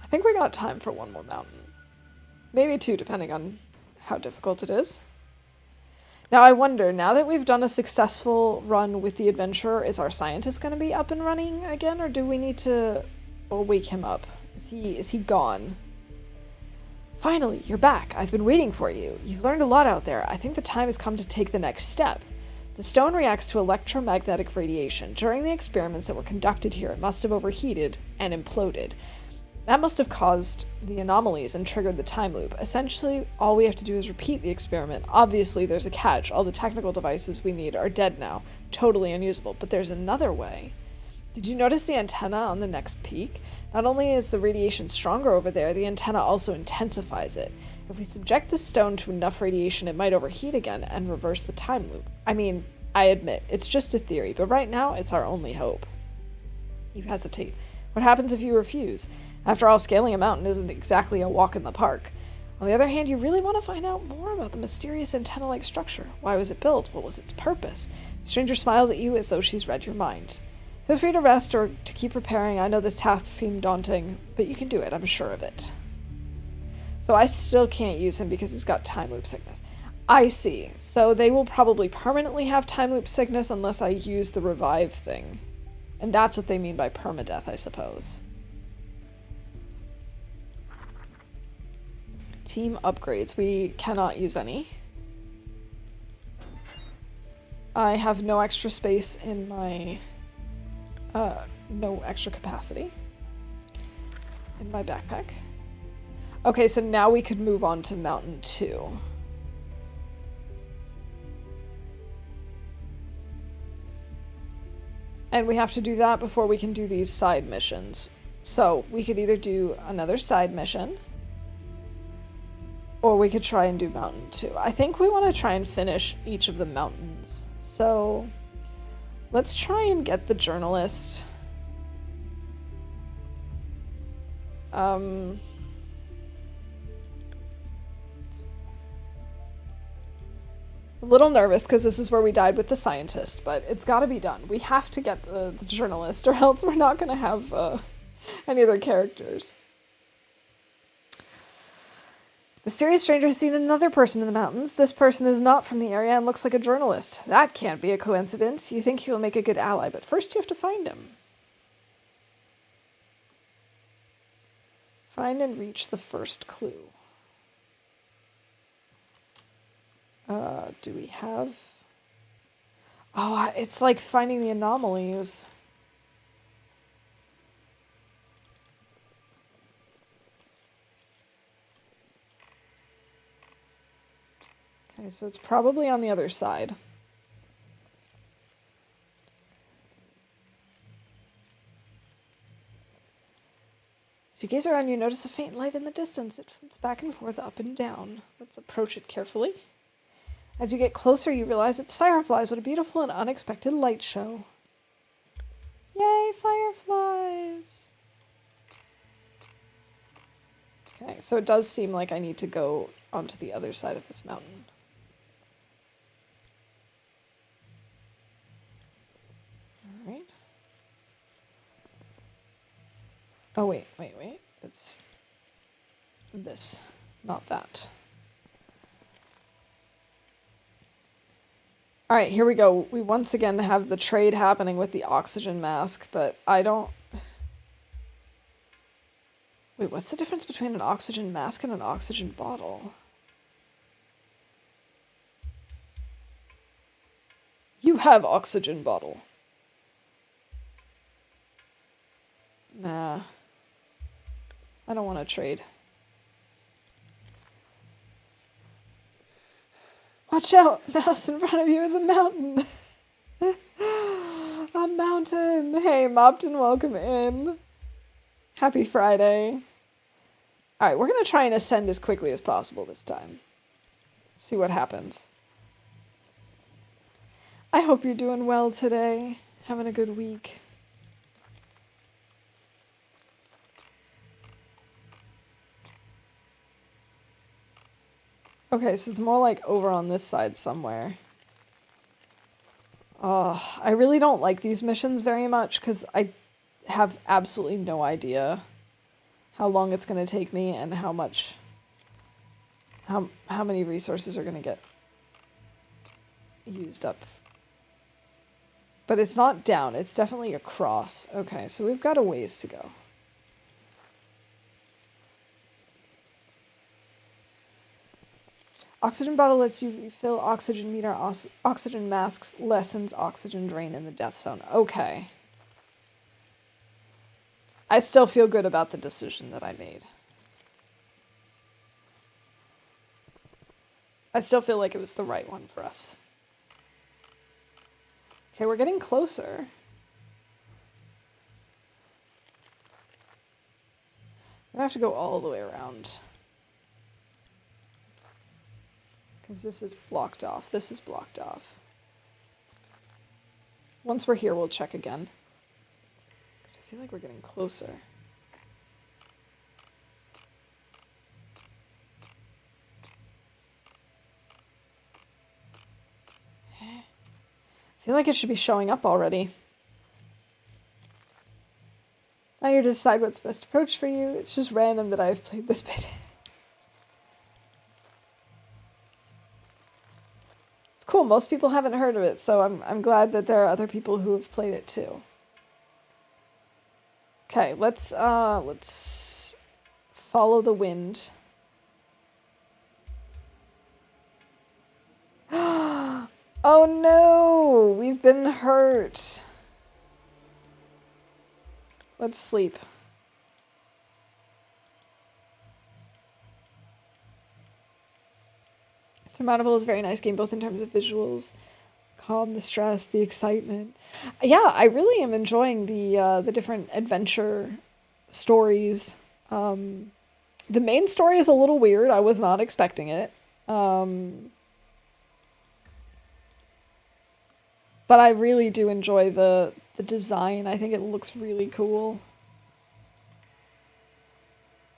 I think we got time for one more mountain. Maybe two, depending on how difficult it is. Now I wonder, now that we've done a successful run with the adventurer, is our scientist going to be up and running again, or do we need to wake him up? Is he gone? Finally, you're back. I've been waiting for you. You've learned a lot out there. I think the time has come to take the next step. The stone reacts to electromagnetic radiation. During the experiments that were conducted here, it must have overheated and imploded. That must have caused the anomalies and triggered the time loop. Essentially, all we have to do is repeat the experiment. Obviously, there's a catch. All the technical devices we need are dead now. Totally unusable. But there's another way. Did you notice the antenna on the next peak? Not only is the radiation stronger over there, the antenna also intensifies it. If we subject the stone to enough radiation, it might overheat again and reverse the time loop. I mean, I admit, it's just a theory, but right now, it's our only hope. You hesitate. What happens if you refuse? After all, scaling a mountain isn't exactly a walk in the park. On the other hand, you really want to find out more about the mysterious antenna-like structure. Why was it built? What was its purpose? The stranger smiles at you as though she's read your mind. Feel free to rest or to keep preparing. I know this task seemed daunting, but you can do it, I'm sure of it. So I still can't use him because he's got time loop sickness. I see. So they will probably permanently have time loop sickness unless I use the revive thing. And that's what they mean by permadeath, I suppose. Team upgrades. We cannot use any. I have no extra space in my... no extra capacity in my backpack. Okay, so now we could move on to Mountain 2. And we have to do that before we can do these side missions. So we could either do another side mission, or we could try and do Mountain 2. I think we want to try and finish each of the mountains. So let's try and get the journalist. A little nervous because this is where we died with the scientist, but it's got to be done. We have to get the journalist, or else we're not going to have any other characters. The mysterious stranger has seen another person in the mountains. This person is not from the area and looks like a journalist. That can't be a coincidence. You think he will make a good ally, but first you have to find him. Find and reach the first clue. Do we have... Oh, it's like finding the anomalies. Okay, so it's probably on the other side. As you gaze around, you notice a faint light in the distance. It flits back and forth, up and down. Let's approach it carefully. As you get closer, you realize it's fireflies. What a beautiful and unexpected light show. Yay, fireflies! Okay, so it does seem like I need to go onto the other side of this mountain. Alright. Oh, wait. It's this, not that. Alright, here we go. We once again have the trade happening with the oxygen mask, but I don't... Wait, what's the difference between an oxygen mask and an oxygen bottle? You have oxygen bottle. Nah. I don't want to trade. Watch out! Mouse in front of you is a mountain! A mountain! Hey, Mopton, welcome in. Happy Friday. Alright, we're gonna try and ascend as quickly as possible this time. See what happens. I hope you're doing well today. Having a good week. Okay, so it's more like over on this side somewhere. Oh, I really don't like these missions very much because I have absolutely no idea how long it's going to take me and how many resources are going to get used up. But it's not down, it's definitely across. Okay, so we've got a ways to go. Oxygen bottle lets you refill oxygen meter. Oxygen masks lessens oxygen drain in the death zone. Okay. I still feel good about the decision that I made. I still feel like it was the right one for us. Okay, we're getting closer. I'm gonna have to go all the way around. Because this is blocked off. This is blocked off. Once we're here, we'll check again. Because I feel like we're getting closer. I feel like it should be showing up already. to decide what's best approach for you. It's just random that I've played this bit. It's cool. Most people haven't heard of it, so I'm glad that there are other people who have played it too. Okay, let's follow the wind. Oh no, we've been hurt. Let's sleep. Insurmountable is a very nice game, both in terms of visuals, calm, the stress, the excitement. Yeah, I really am enjoying the different adventure stories. The main story is a little weird. I was not expecting it. But I really do enjoy the design. I think it looks really cool.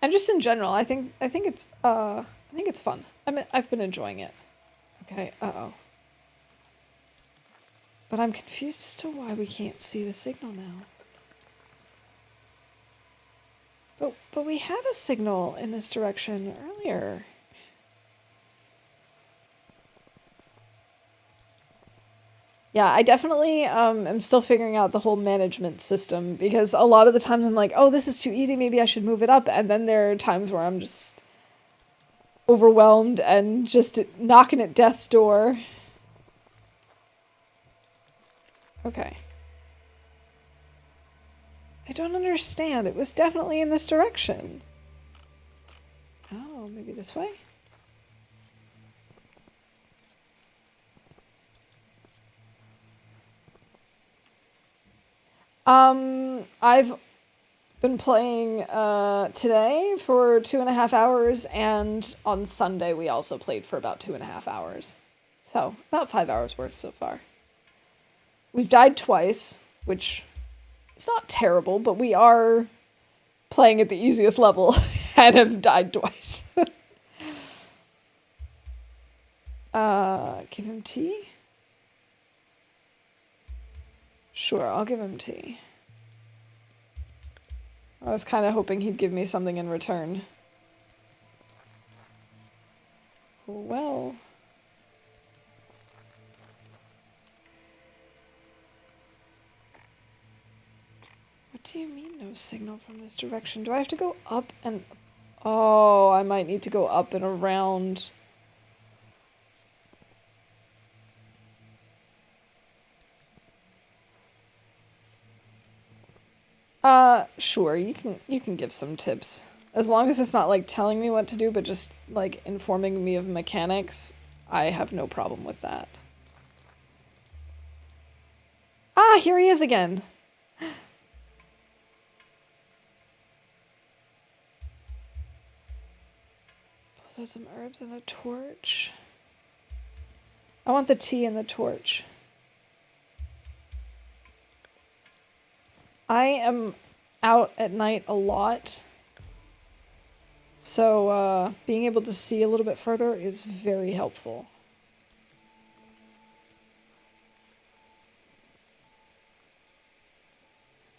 And just in general, I think it's fun. I've been enjoying it. Okay, uh-oh. But I'm confused as to why we can't see the signal now. But we had a signal in this direction earlier. Yeah, I definitely am still figuring out the whole management system, because a lot of the times I'm like, oh, this is too easy, maybe I should move it up. And then there are times where I'm just overwhelmed and just knocking at death's door. Okay. I don't understand. It was definitely in this direction. Oh, maybe this way? I've been playing today for 2.5 hours, and on Sunday we also played for about 2.5 hours. So, about 5 hours worth so far. We've died twice, which is not terrible, but we are playing at the easiest level and have died twice. Give him tea? Sure, I'll give him tea. I was kind of hoping he'd give me something in return. Well. What do you mean no signal from this direction? Do I have to go up and... Oh, I might need to go up and around. Sure, you can give some tips. As long as it's not like telling me what to do, but just like informing me of mechanics, I have no problem with that. Ah, here he is again. There's some herbs and a torch. I want the tea and the torch. I am out at night a lot, so being able to see a little bit further is very helpful.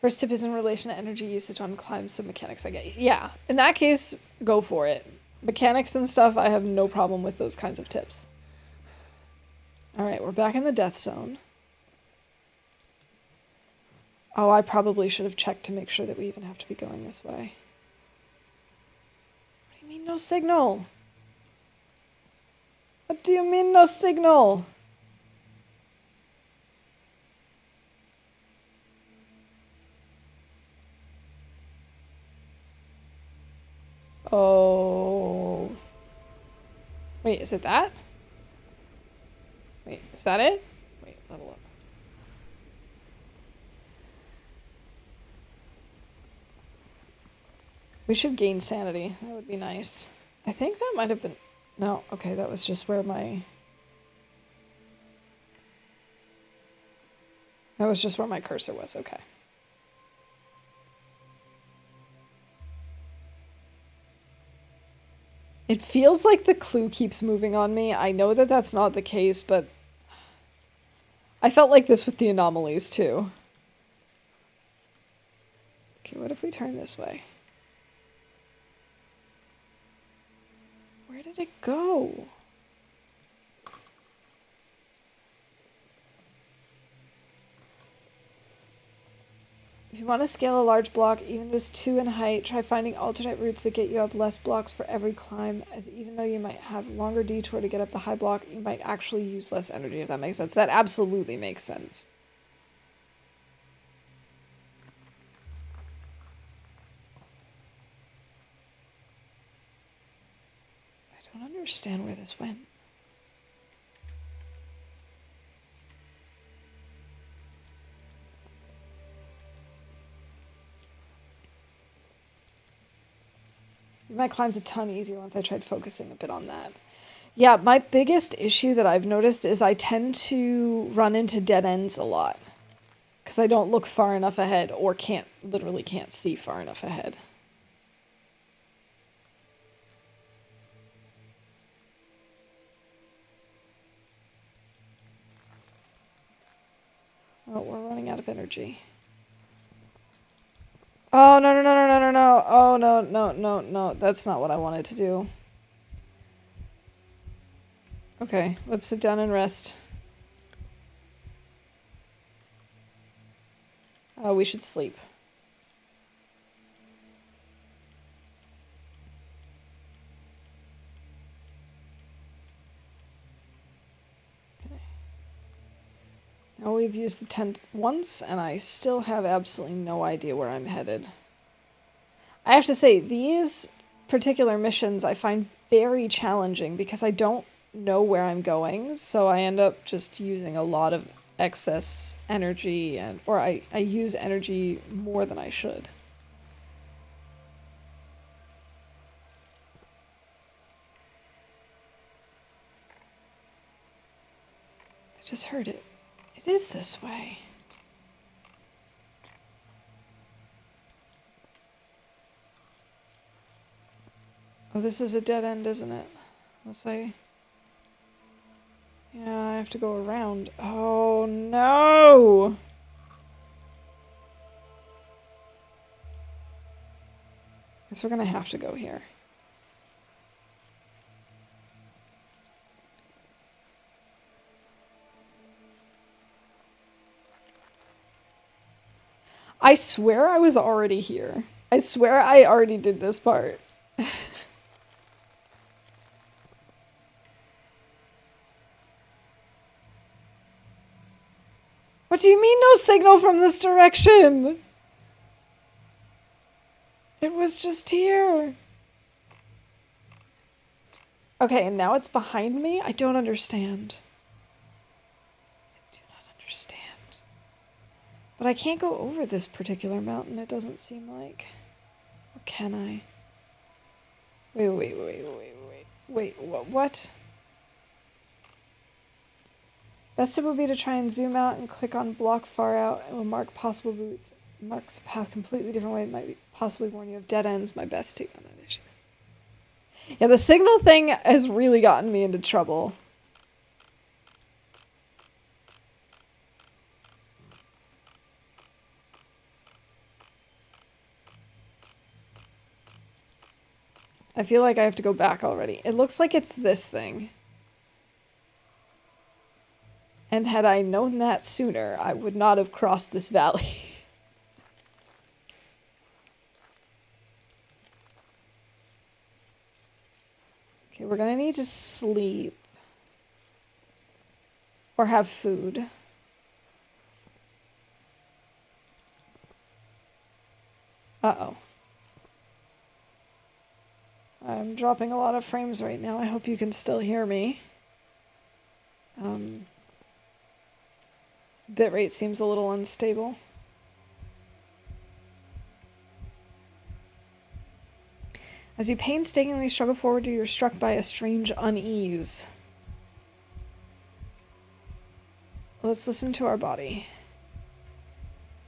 First tip is in relation to energy usage on climbs, so mechanics I get. Yeah, in that case, go for it. Mechanics and stuff, I have no problem with those kinds of tips. Alright, we're back in the death zone. Oh, I probably should have checked to make sure that we even have to be going this way. What do you mean no signal? What do you mean no signal? Oh. Wait, is it that? Wait, is that it? Wait, level up. We should gain sanity. That would be nice. I think that might have been... No, okay, that was just where my... That was just where my cursor was, okay. It feels like the clue keeps moving on me. I know that that's not the case, but... I felt like this with the anomalies, too. Okay, what if we turn this way? Where did it go? If you want to scale a large block, even just 2 in height, try finding alternate routes that get you up less blocks for every climb, as even though you might have longer detour to get up the high block, you might actually use less energy, if that makes sense. That absolutely makes sense. I don't understand where this went. My climb's a ton easier once I tried focusing a bit on that. Yeah, my biggest issue that I've noticed is I tend to run into dead ends a lot. Because I don't look far enough ahead or literally can't see far enough ahead. Oh, we're running out of energy. Oh, no, no, no, no, no, no, no. Oh, no, no, no, no. That's not what I wanted to do. Okay, let's sit down and rest. Oh, we should sleep. Okay. Now we've used the tent once, and I still have absolutely no idea where I'm headed. I have to say, these particular missions I find very challenging because I don't know where I'm going, so I end up just using a lot of excess energy, or I use energy more than I should. I just heard it. It is this way. Oh, this is a dead end, isn't it? Let's say. Yeah, I have to go around. Oh, no! Guess we're gonna have to go here. I swear I was already here. I swear I already did this part. What do you mean no signal from this direction? It was just here. Okay, and now it's behind me? I don't understand. I do not understand. But I can't go over this particular mountain, it doesn't seem like. Or can I? Wait, what? Best tip would be to try and zoom out and click on block far out. It will mark possible routes. It marks a path completely different way. It might possibly warn you of dead ends. My best take on that issue. Yeah, the signal thing has really gotten me into trouble. I feel like I have to go back already. It looks like it's this thing. And had I known that sooner, I would not have crossed this valley. Okay, we're gonna need to sleep. Or have food. Uh-oh. I'm dropping a lot of frames right now. I hope you can still hear me. Bitrate seems a little unstable. As you painstakingly struggle forward, you're struck by a strange unease. Let's listen to our body.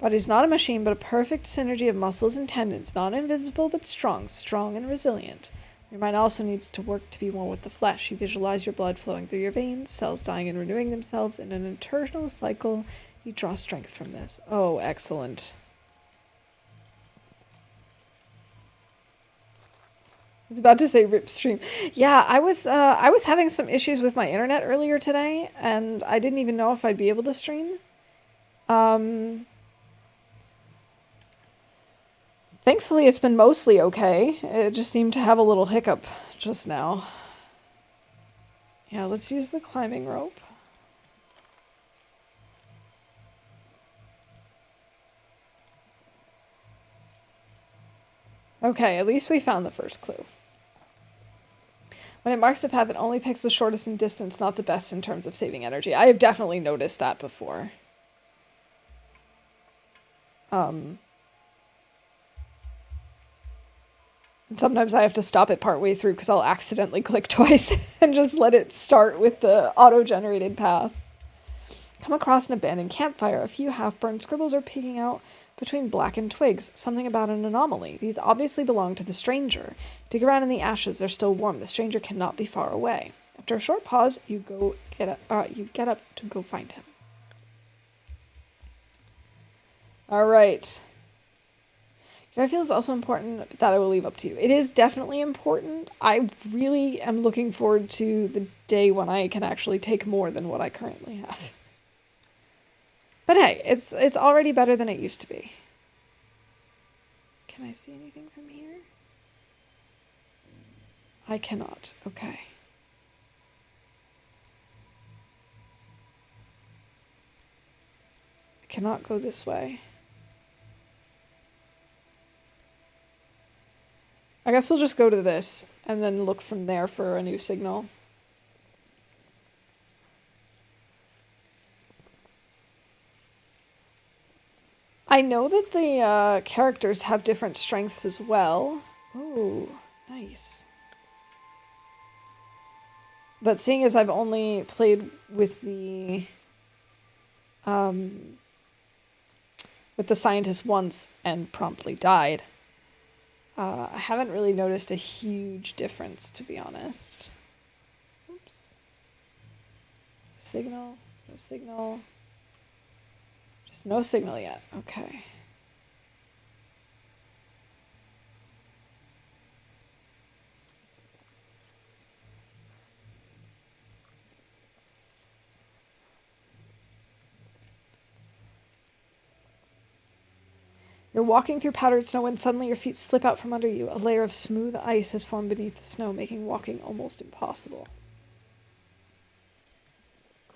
Body's not a machine, but a perfect synergy of muscles and tendons. Not invisible, but strong and resilient. Your mind also needs to work to be one with the flesh. You visualize your blood flowing through your veins, cells dying and renewing themselves in an eternal cycle. You draw strength from this. Oh, excellent. was about to say rip stream. Yeah, I was having some issues with my internet earlier today, and I didn't even know if I'd be able to stream. Thankfully, it's been mostly okay. It just seemed to have a little hiccup just now. Yeah, let's use the climbing rope. Okay, at least we found the first clue. When it marks the path, it only picks the shortest in distance, not the best in terms of saving energy. I have definitely noticed that before. And sometimes I have to stop it partway through because I'll accidentally click twice and just let it start with the auto-generated path. Come across an abandoned campfire. A few half-burned scribbles are peeking out between blackened twigs. Something about an anomaly. These obviously belong to the stranger. Dig around in the ashes. They're still warm. The stranger cannot be far away. After a short pause, you get up to go find him. All right. I feel is also important, but that I will leave up to you. It is definitely important. I really am looking forward to the day when I can actually take more than what I currently have. But hey, it's already better than it used to be. Can I see anything from here? I cannot. Okay. I cannot go this way. I guess we'll just go to this and then look from there for a new signal. I know that the characters have different strengths as well. Oh, nice. But seeing as I've only played with the scientist once and promptly died, I haven't really noticed a huge difference, to be honest. Oops. Signal. No signal. Just no signal yet. Okay. You're walking through powdered snow when suddenly your feet slip out from under you. A layer of smooth ice has formed beneath the snow, making walking almost impossible.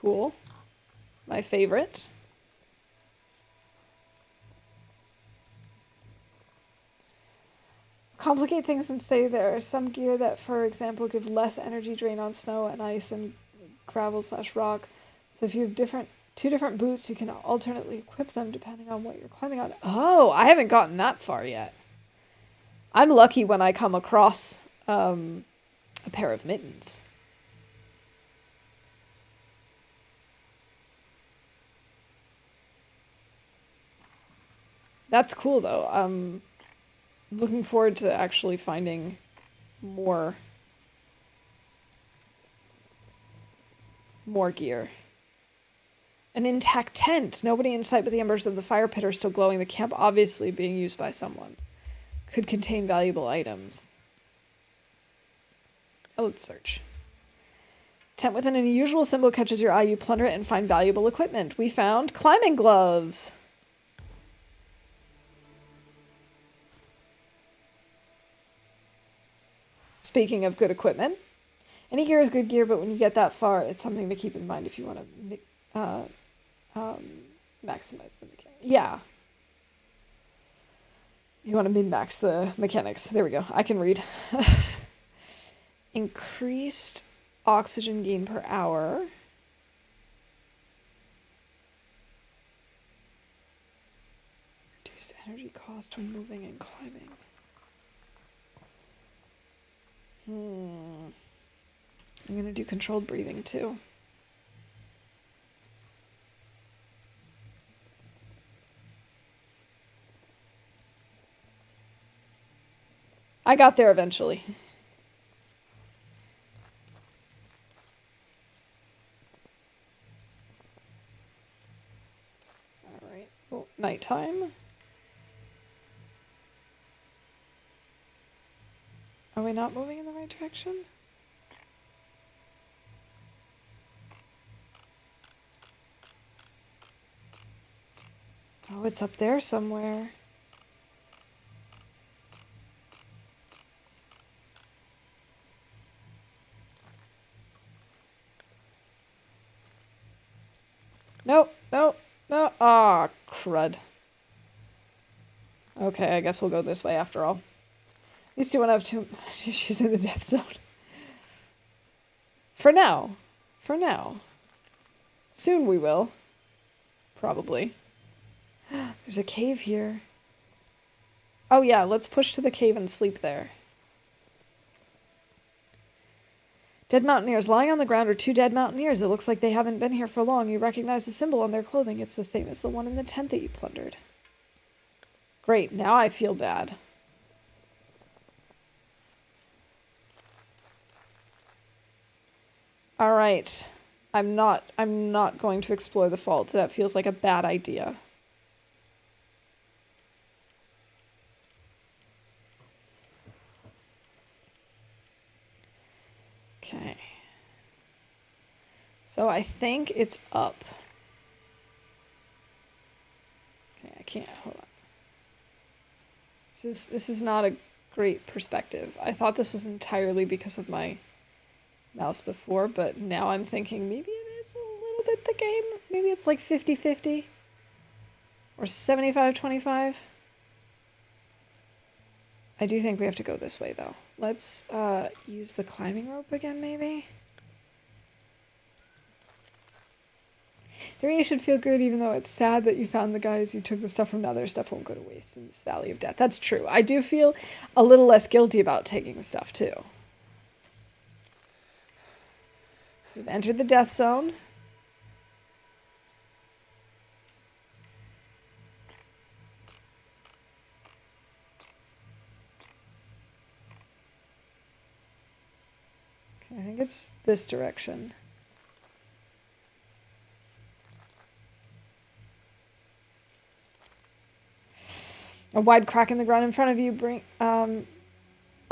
Cool. My favorite. Complicate things and say there are some gear that, for example, give less energy drain on snow and ice and gravel/rock. So if you have two different boots, you can alternately equip them depending on what you're climbing on. Oh, I haven't gotten that far yet. I'm lucky when I come across a pair of mittens. That's cool, though. I'm looking forward to actually finding more gear. An intact tent. Nobody in sight, but the embers of the fire pit are still glowing. The camp obviously being used by someone. Could contain valuable items. Oh, let's search. Tent with an unusual symbol catches your eye. You plunder it and find valuable equipment. We found climbing gloves. Speaking of good equipment, any gear is good gear, but when you get that far, it's something to keep in mind if you want to maximize the mechanics. Yeah. You want to min-max the mechanics. There we go. I can read. Increased oxygen gain per hour. Reduced energy cost when moving and climbing. I'm going to do controlled breathing too. I got there eventually. All right. Oh, nighttime. Are we not moving in the right direction? Oh, it's up there somewhere. Nope, nope, no. Ah, crud. Okay, I guess we'll go this way after all. At least you won't have too much issues in the death zone. For now. For now. Soon we will. Probably. There's a cave here. Oh yeah, let's push to the cave and sleep there. Dead mountaineers. Lying on the ground are 2 dead mountaineers. It looks like they haven't been here for long. You recognize the symbol on their clothing. It's the same as the one in the tent that you plundered. Great, now I feel bad. Alright. I'm not going to explore the fault. That feels like a bad idea. Okay. So I think it's up. Okay, I can't, hold on. This is not a great perspective. I thought this was entirely because of my mouse before, but now I'm thinking maybe it is a little bit the game. Maybe it's like 50-50 or 75-25. I do think we have to go this way though. Let's use the climbing rope again maybe. 3, you should feel good even though it's sad that you found the guys you took the stuff from. Now their stuff won't go to waste in this valley of death. That's true. I do feel a little less guilty about taking stuff too. We've entered the death zone. Okay, I think it's this direction. A wide crack in the ground in front of you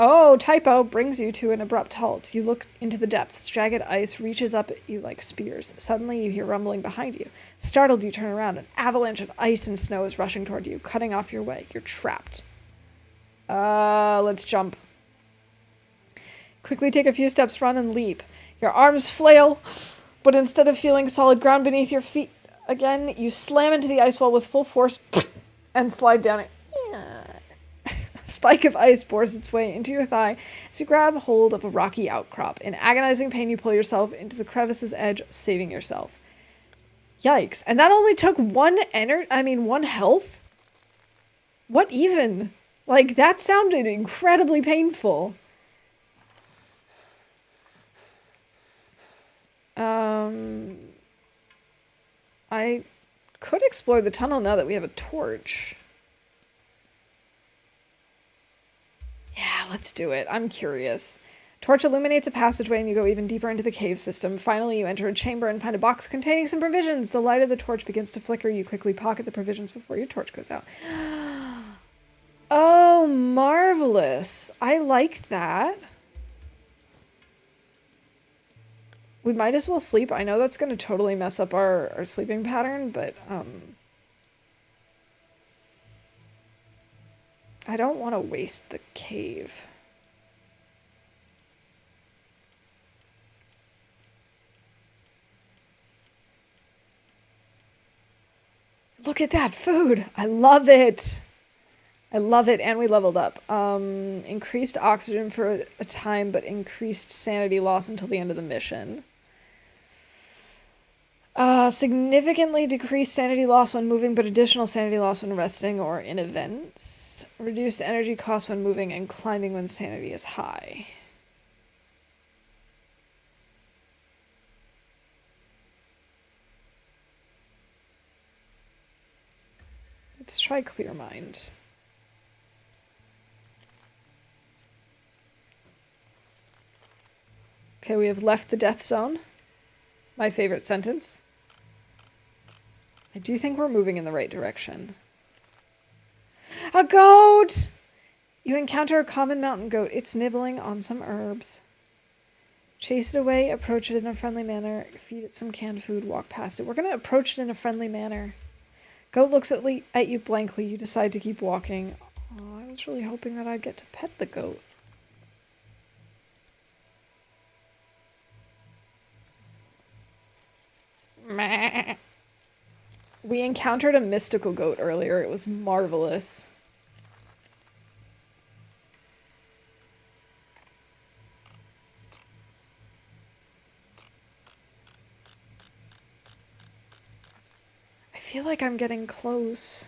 oh, typo, brings you to an abrupt halt. You look into the depths. Jagged ice reaches up at you like spears. Suddenly, you hear rumbling behind you. Startled, you turn around. An avalanche of ice and snow is rushing toward you, cutting off your way. You're trapped. Let's jump. Quickly take a few steps, run, and leap. Your arms flail, but instead of feeling solid ground beneath your feet again, you slam into the ice wall with full force and slide down it. Spike of ice bores its way into your thigh as you grab hold of a rocky outcrop. In agonizing pain, you pull yourself into the crevice's edge, saving yourself. Yikes. And that only took one health? What even? Like, that sounded incredibly painful. I could explore the tunnel now that we have a torch. Yeah, let's do it. I'm curious. Torch illuminates a passageway and you go even deeper into the cave system. Finally, you enter a chamber and find a box containing some provisions. The light of the torch begins to flicker. You quickly pocket the provisions before your torch goes out. Oh, marvelous. I like that. We might as well sleep. I know that's going to totally mess up our sleeping pattern, but I don't want to waste the cave. Look at that food. I love it. I love it. And we leveled up. Increased oxygen for a time, but increased sanity loss until the end of the mission. Significantly decreased sanity loss when moving, but additional sanity loss when resting or in events. Reduced energy cost when moving and climbing when sanity is high. Let's try Clear Mind. Okay, we have left the death zone. My favorite sentence. I do think we're moving in the right direction. A goat! You encounter a common mountain goat. It's nibbling on some herbs. Chase it away, approach it in a friendly manner, feed it some canned food, walk past it. We're going to approach it in a friendly manner. Goat looks at you blankly. You decide to keep walking. Oh, I was really hoping that I'd get to pet the goat. Meh. We encountered a mystical goat earlier. It was marvelous. I feel like I'm getting close.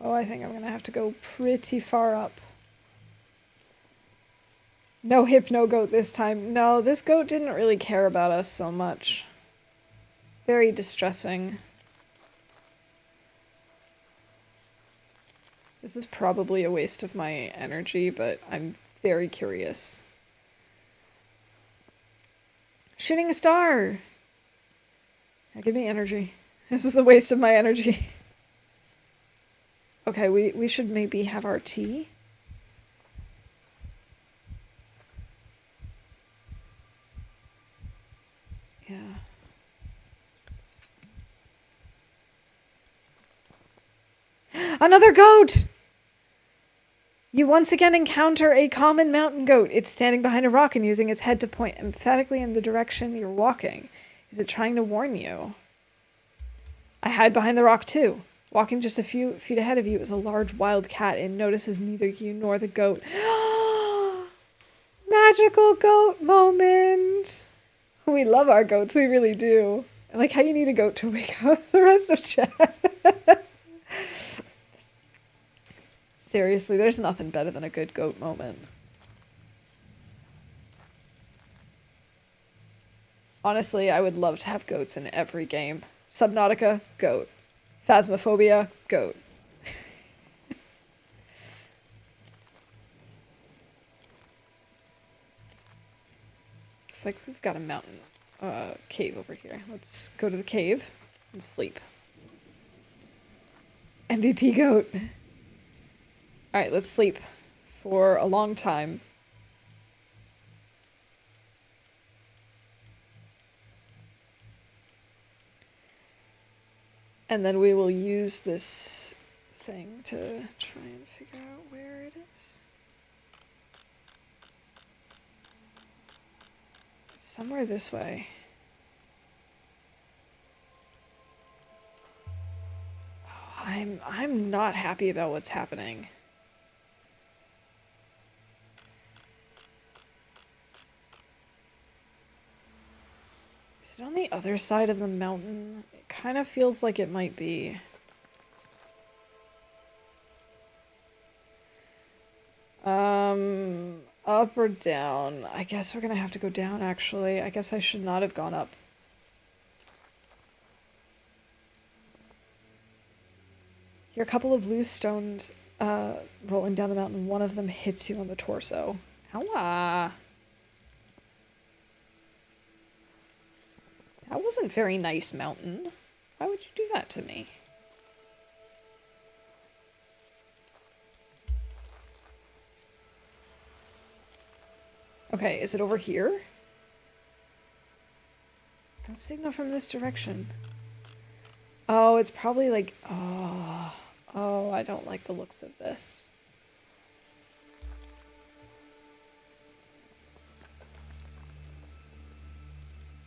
Oh, I think I'm gonna have to go pretty far up. No hypno goat this time. No, this goat didn't really care about us so much. Very distressing. This is probably a waste of my energy, but I'm very curious. Shooting a star! Yeah, give me energy. This was a waste of my energy. Okay, we should maybe have our tea. Yeah. Another goat! You once again encounter a common mountain goat. It's standing behind a rock and using its head to point emphatically in the direction you're walking. Is it trying to warn you? I hide behind the rock too. Walking just a few feet ahead of you is a large wild cat. It notices neither you nor the goat. Magical goat moment! We love our goats, we really do. I like how you need a goat to wake up the rest of chat. Seriously, there's nothing better than a good goat moment. Honestly, I would love to have goats in every game. Subnautica, goat. Phasmophobia, goat. Looks like we've got a mountain cave over here. Let's go to the cave and sleep. MVP goat. Alright, let's sleep for a long time. And then we will use this thing to try and figure out where it is. Somewhere this way. Oh, I'm not happy about what's happening. Is it on the other side of the mountain? It kind of feels like it might be. Up or down? I guess we're gonna have to go down, actually. I guess I should not have gone up. You're a couple of loose stones rolling down the mountain. One of them hits you on the torso. Ow! That wasn't very nice, mountain. Why would you do that to me? Okay, is it over here? No signal from this direction. Oh, it's probably like... Oh, I don't like the looks of this.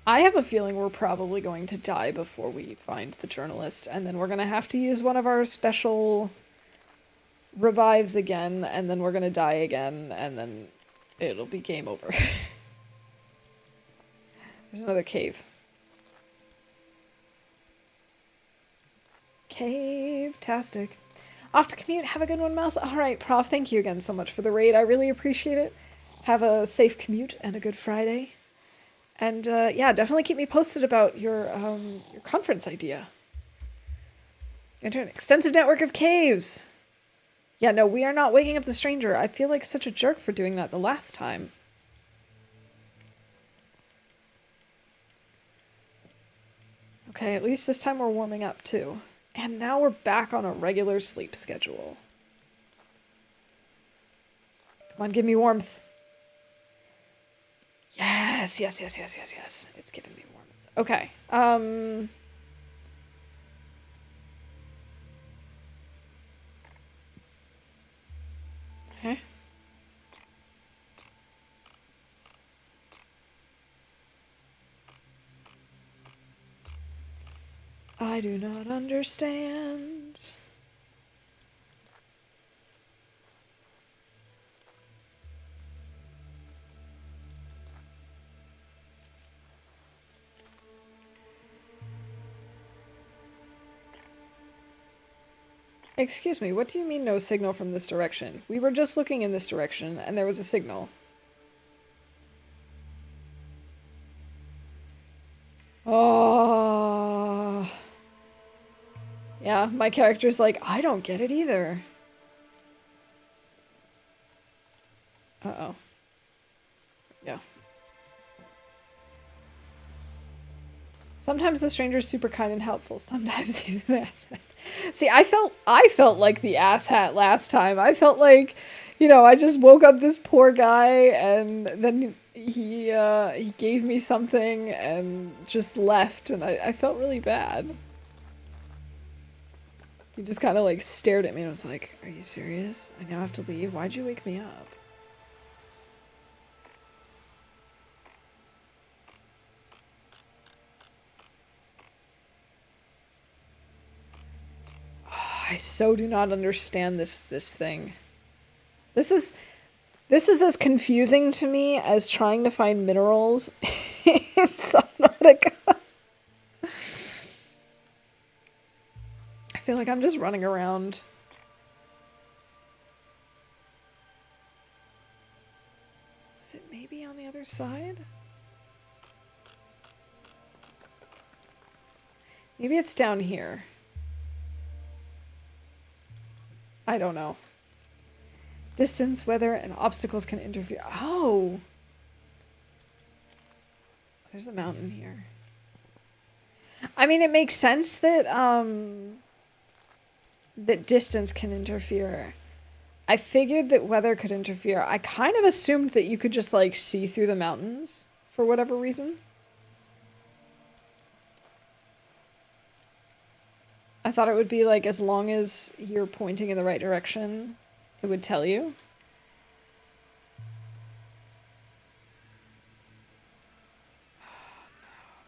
I have a feeling we're probably going to die before we find the journalist, and then we're going to have to use one of our special revives again, and then we're going to die again, and then it'll be game over. There's another cave. Cave-tastic. Off to commute. Have a good one, Mouse. Alright, Prof, thank you again so much for the raid. I really appreciate it. Have a safe commute and a good Friday. And yeah, definitely keep me posted about your conference idea. Enter an extensive network of caves. Yeah, no, we are not waking up the stranger. I feel like such a jerk for doing that the last time. Okay, at least this time we're warming up too. And now we're back on a regular sleep schedule. Come on, give me warmth. Yes, yes, yes, yes, yes, yes. It's giving me warmth. Okay. Okay. I do not understand. Excuse me, what do you mean no signal from this direction? We were just looking in this direction, and there was a signal. Oh. Yeah, my character's like, I don't get it either. Uh-oh. Yeah. Sometimes the stranger's super kind and helpful. Sometimes he's an asshat. See, I felt like the asshat last time. I felt like, you know, I just woke up this poor guy and then he gave me something and just left, and I felt really bad. He just kind of like stared at me and was like, "Are you serious? I now have to leave? Why'd you wake me up?" I so do not understand this thing. This is as confusing to me as trying to find minerals in Subnautica. I feel like I'm just running around. Is it maybe on the other side? Maybe it's down here. I don't know. Distance, weather, and obstacles can interfere. Oh! There's a mountain here. I mean, it makes sense that, that distance can interfere. I figured that weather could interfere. I kind of assumed that you could just, like, see through the mountains for whatever reason. I thought it would be like, as long as you're pointing in the right direction, it would tell you.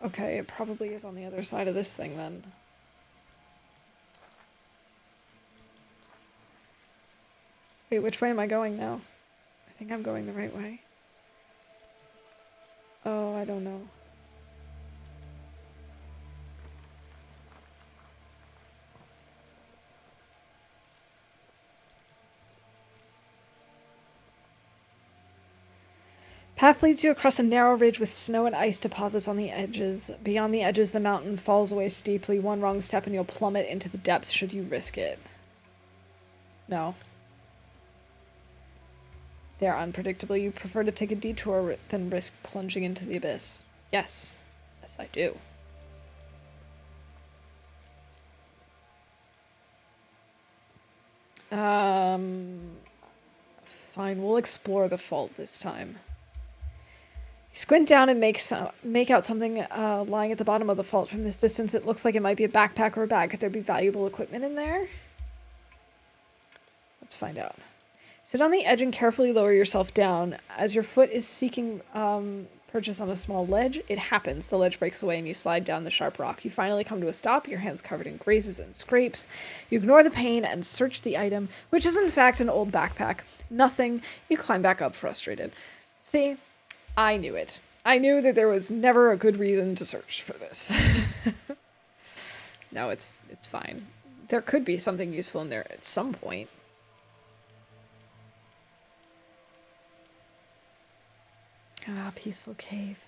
Okay, it probably is on the other side of this thing then. Wait, which way am I going now? I think I'm going the right way. Oh, I don't know. Path leads you across a narrow ridge with snow and ice deposits on the edges. Beyond the edges, the mountain falls away steeply. One wrong step and you'll plummet into the depths should you risk it. No. They're unpredictable. You prefer to take a detour than risk plunging into the abyss. Yes. Yes, I do. Fine, we'll explore the fault this time. Squint down and make out something lying at the bottom of the fault. From this distance, it looks like it might be a backpack or a bag. Could there be valuable equipment in there? Let's find out. Sit on the edge and carefully lower yourself down. As your foot is seeking purchase on a small ledge, it happens. The ledge breaks away and you slide down the sharp rock. You finally come to a stop, your hands covered in grazes and scrapes. You ignore the pain and search the item, which is in fact an old backpack. Nothing. You climb back up frustrated. See? I knew it. I knew that there was never a good reason to search for this. No, it's fine. There could be something useful in there at some point. Ah, peaceful cave.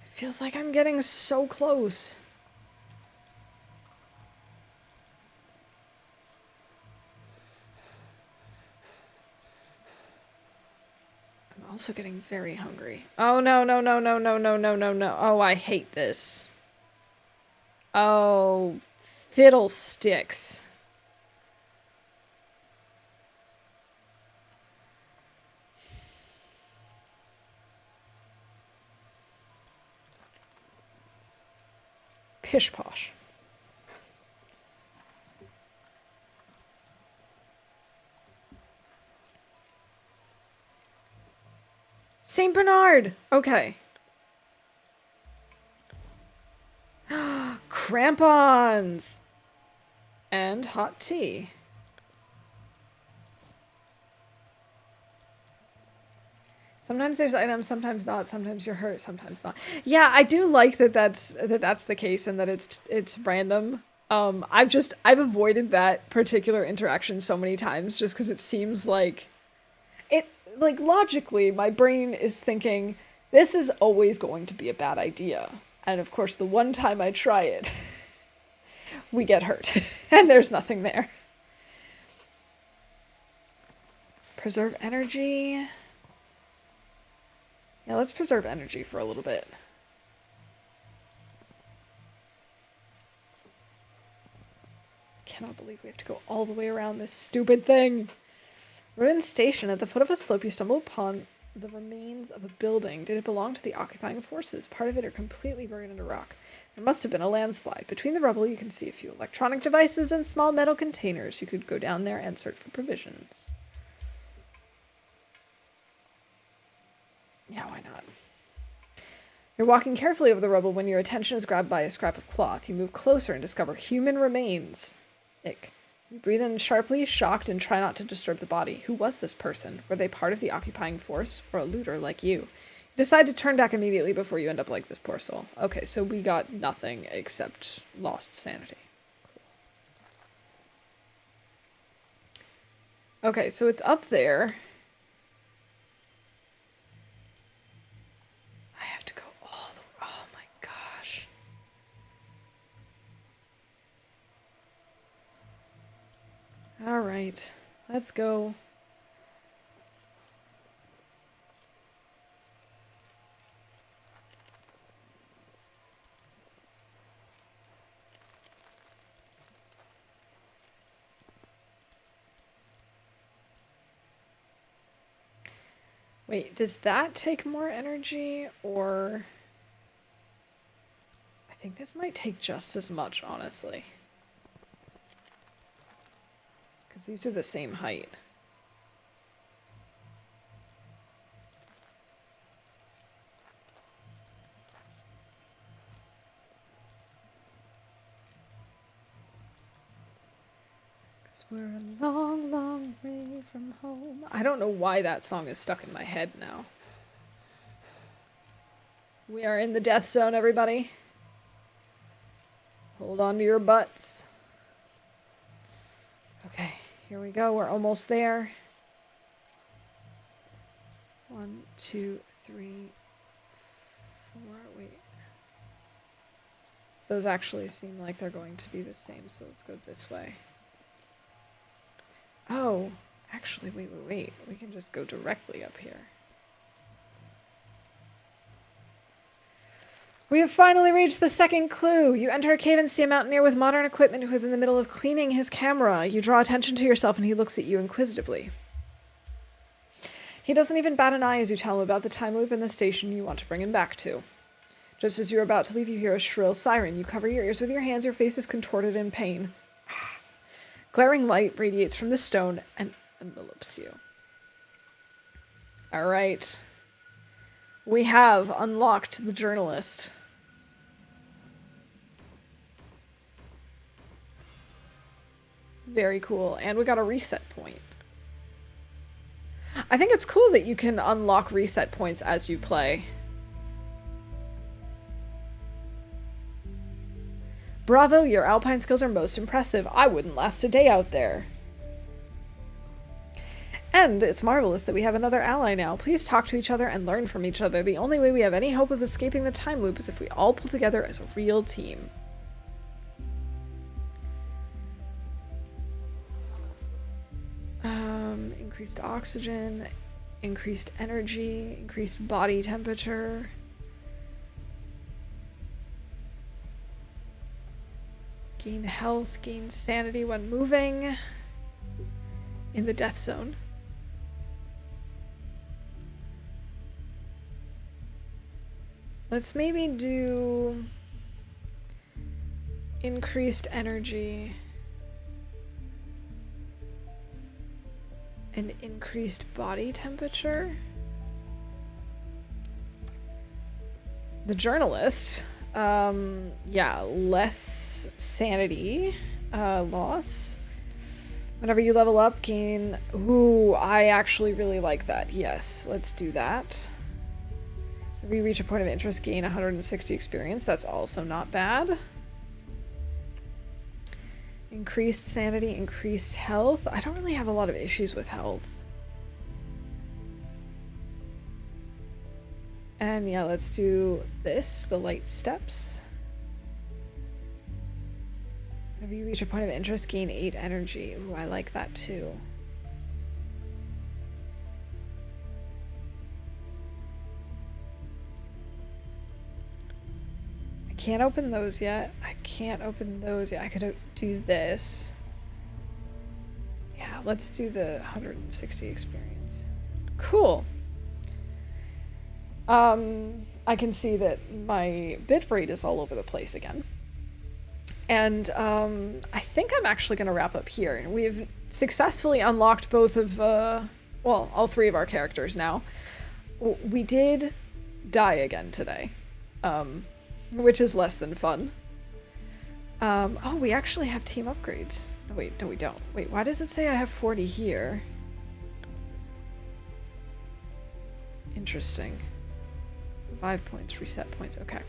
It feels like I'm getting so close. also getting very hungry. Oh, no, no, no, no, no, no, no, no, no. Oh, I hate this. Oh, fiddlesticks. Pish posh. Saint Bernard! Okay. Crampons! And hot tea. Sometimes there's items, sometimes not. Sometimes you're hurt, sometimes not. Yeah, I do like that that's the case and that it's random. I've avoided that particular interaction so many times just because it seems like logically my brain is thinking this is always going to be a bad idea. And of course, the one time I try it, we get hurt and there's nothing there. Preserve energy. Yeah, let's preserve energy for a little bit. Cannot believe we have to go all the way around this stupid thing. Ruined station. At the foot of a slope, you stumble upon the remains of a building. Did it belong to the occupying forces? Part of it are completely buried under rock. There must have been a landslide. Between the rubble, you can see a few electronic devices and small metal containers. You could go down there and search for provisions. Yeah, why not? You're walking carefully over the rubble when your attention is grabbed by a scrap of cloth. You move closer and discover human remains. Ick. You breathe in sharply, shocked, and try not to disturb the body. Who was this person? Were they part of the occupying force, or a looter like you? You decide to turn back immediately before you end up like this poor soul. Okay, so we got nothing except lost sanity. Cool. Okay, so it's up there. I have to go all the way. Oh my gosh. All right, let's go. Wait, does that take more energy, or... I think this might take just as much, honestly. Because these are the same height. Because we're a long, long way from home. I don't know why that song is stuck in my head now. We are in the death zone, everybody. Hold on to your butts. Okay, here we go. We're almost there. 1, 2, 3, 4. Wait. Those actually seem like they're going to be the same, so let's go this way. Oh, actually, wait. We can just go directly up here. We have finally reached the second clue. You enter a cave and see a mountaineer with modern equipment who is in the middle of cleaning his camera. You draw attention to yourself and he looks at you inquisitively. He doesn't even bat an eye as you tell him about the time loop and the station you want to bring him back to. Just as you're about to leave, you hear a shrill siren. You cover your ears with your hands, your face is contorted in pain. Glaring light radiates from the stone and envelopes you. All right. We have unlocked the journalist. Very cool. And we got a reset point. I think it's cool that you can unlock reset points as you play. Bravo, your alpine skills are most impressive. I wouldn't last a day out there. And it's marvelous that we have another ally now. Please talk to each other and learn from each other. The only way we have any hope of escaping the time loop is if we all pull together as a real team. Increased oxygen. increased energy, increased body temperature. Gain health, gain sanity when moving in the death zone. Let's maybe do increased energy and increased body temperature. The journalist, yeah, less sanity loss. Whenever you level up, gain... Ooh, I actually really like that. Yes, let's do that. We reach a point of interest, gain 160 experience. That's also not bad. Increased sanity, increased health. I don't really have a lot of issues with health. And yeah, let's do this, the light steps. Whenever you reach a point of interest, gain 8 energy. Ooh, I like that too. Can't open those yet. I can't open those yet. I could do this. Yeah, let's do the 160 experience. Cool. I can see that my bit rate is all over the place again. And I think I'm actually going to wrap up here. We've successfully unlocked both of, well, all 3 of our characters now. We did die again today. Which is less than fun. Oh, we actually have team upgrades. No, wait, no, we don't. Wait, why does it say I have 40 here? Interesting. 5 points, reset points, okay.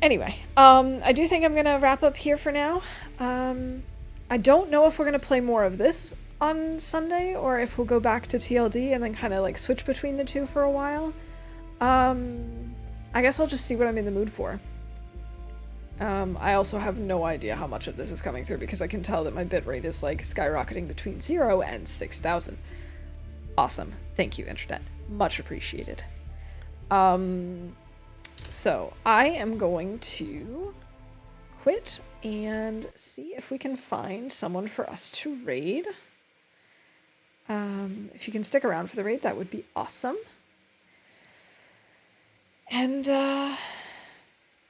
Anyway, I do think I'm gonna wrap up here for now. I don't know if we're gonna play more of this on Sunday, or if we'll go back to TLD and then kind of like switch between the two for a while. I guess I'll just see what I'm in the mood for. I also have no idea how much of this is coming through because I can tell that my bitrate is like skyrocketing between 0 and 6,000. Awesome. Thank you, Internet. Much appreciated. So I am going to quit and see if we can find someone for us to raid. If you can stick around for the raid, that would be awesome. And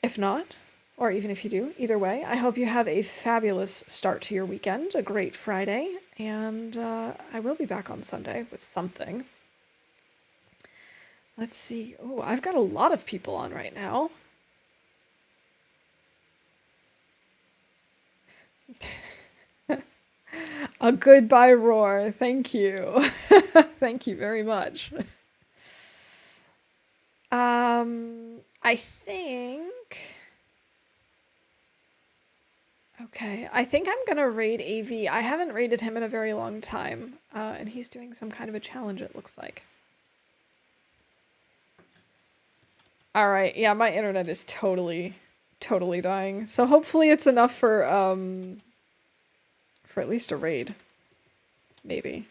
if not, or even if you do, either way, I hope you have a fabulous start to your weekend, a great Friday, and I will be back on Sunday with something. Let's see. Oh, I've got a lot of people on right now. A goodbye roar. Thank you. Thank you very much. I think... Okay, I think I'm gonna raid AV. I haven't raided him in a very long time, and he's doing some kind of a challenge, it looks like. Alright, yeah, my internet is totally dying. So hopefully it's enough for at least a raid. Maybe.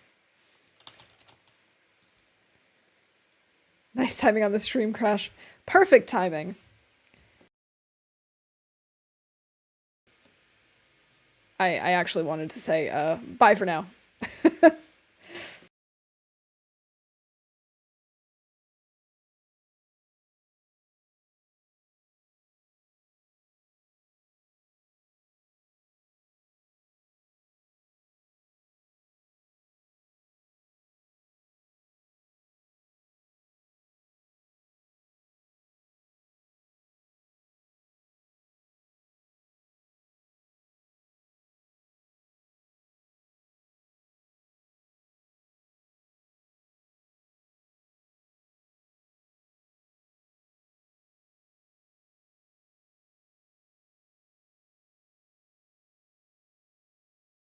Nice timing on the stream crash. Perfect timing. I actually wanted to say, bye for now.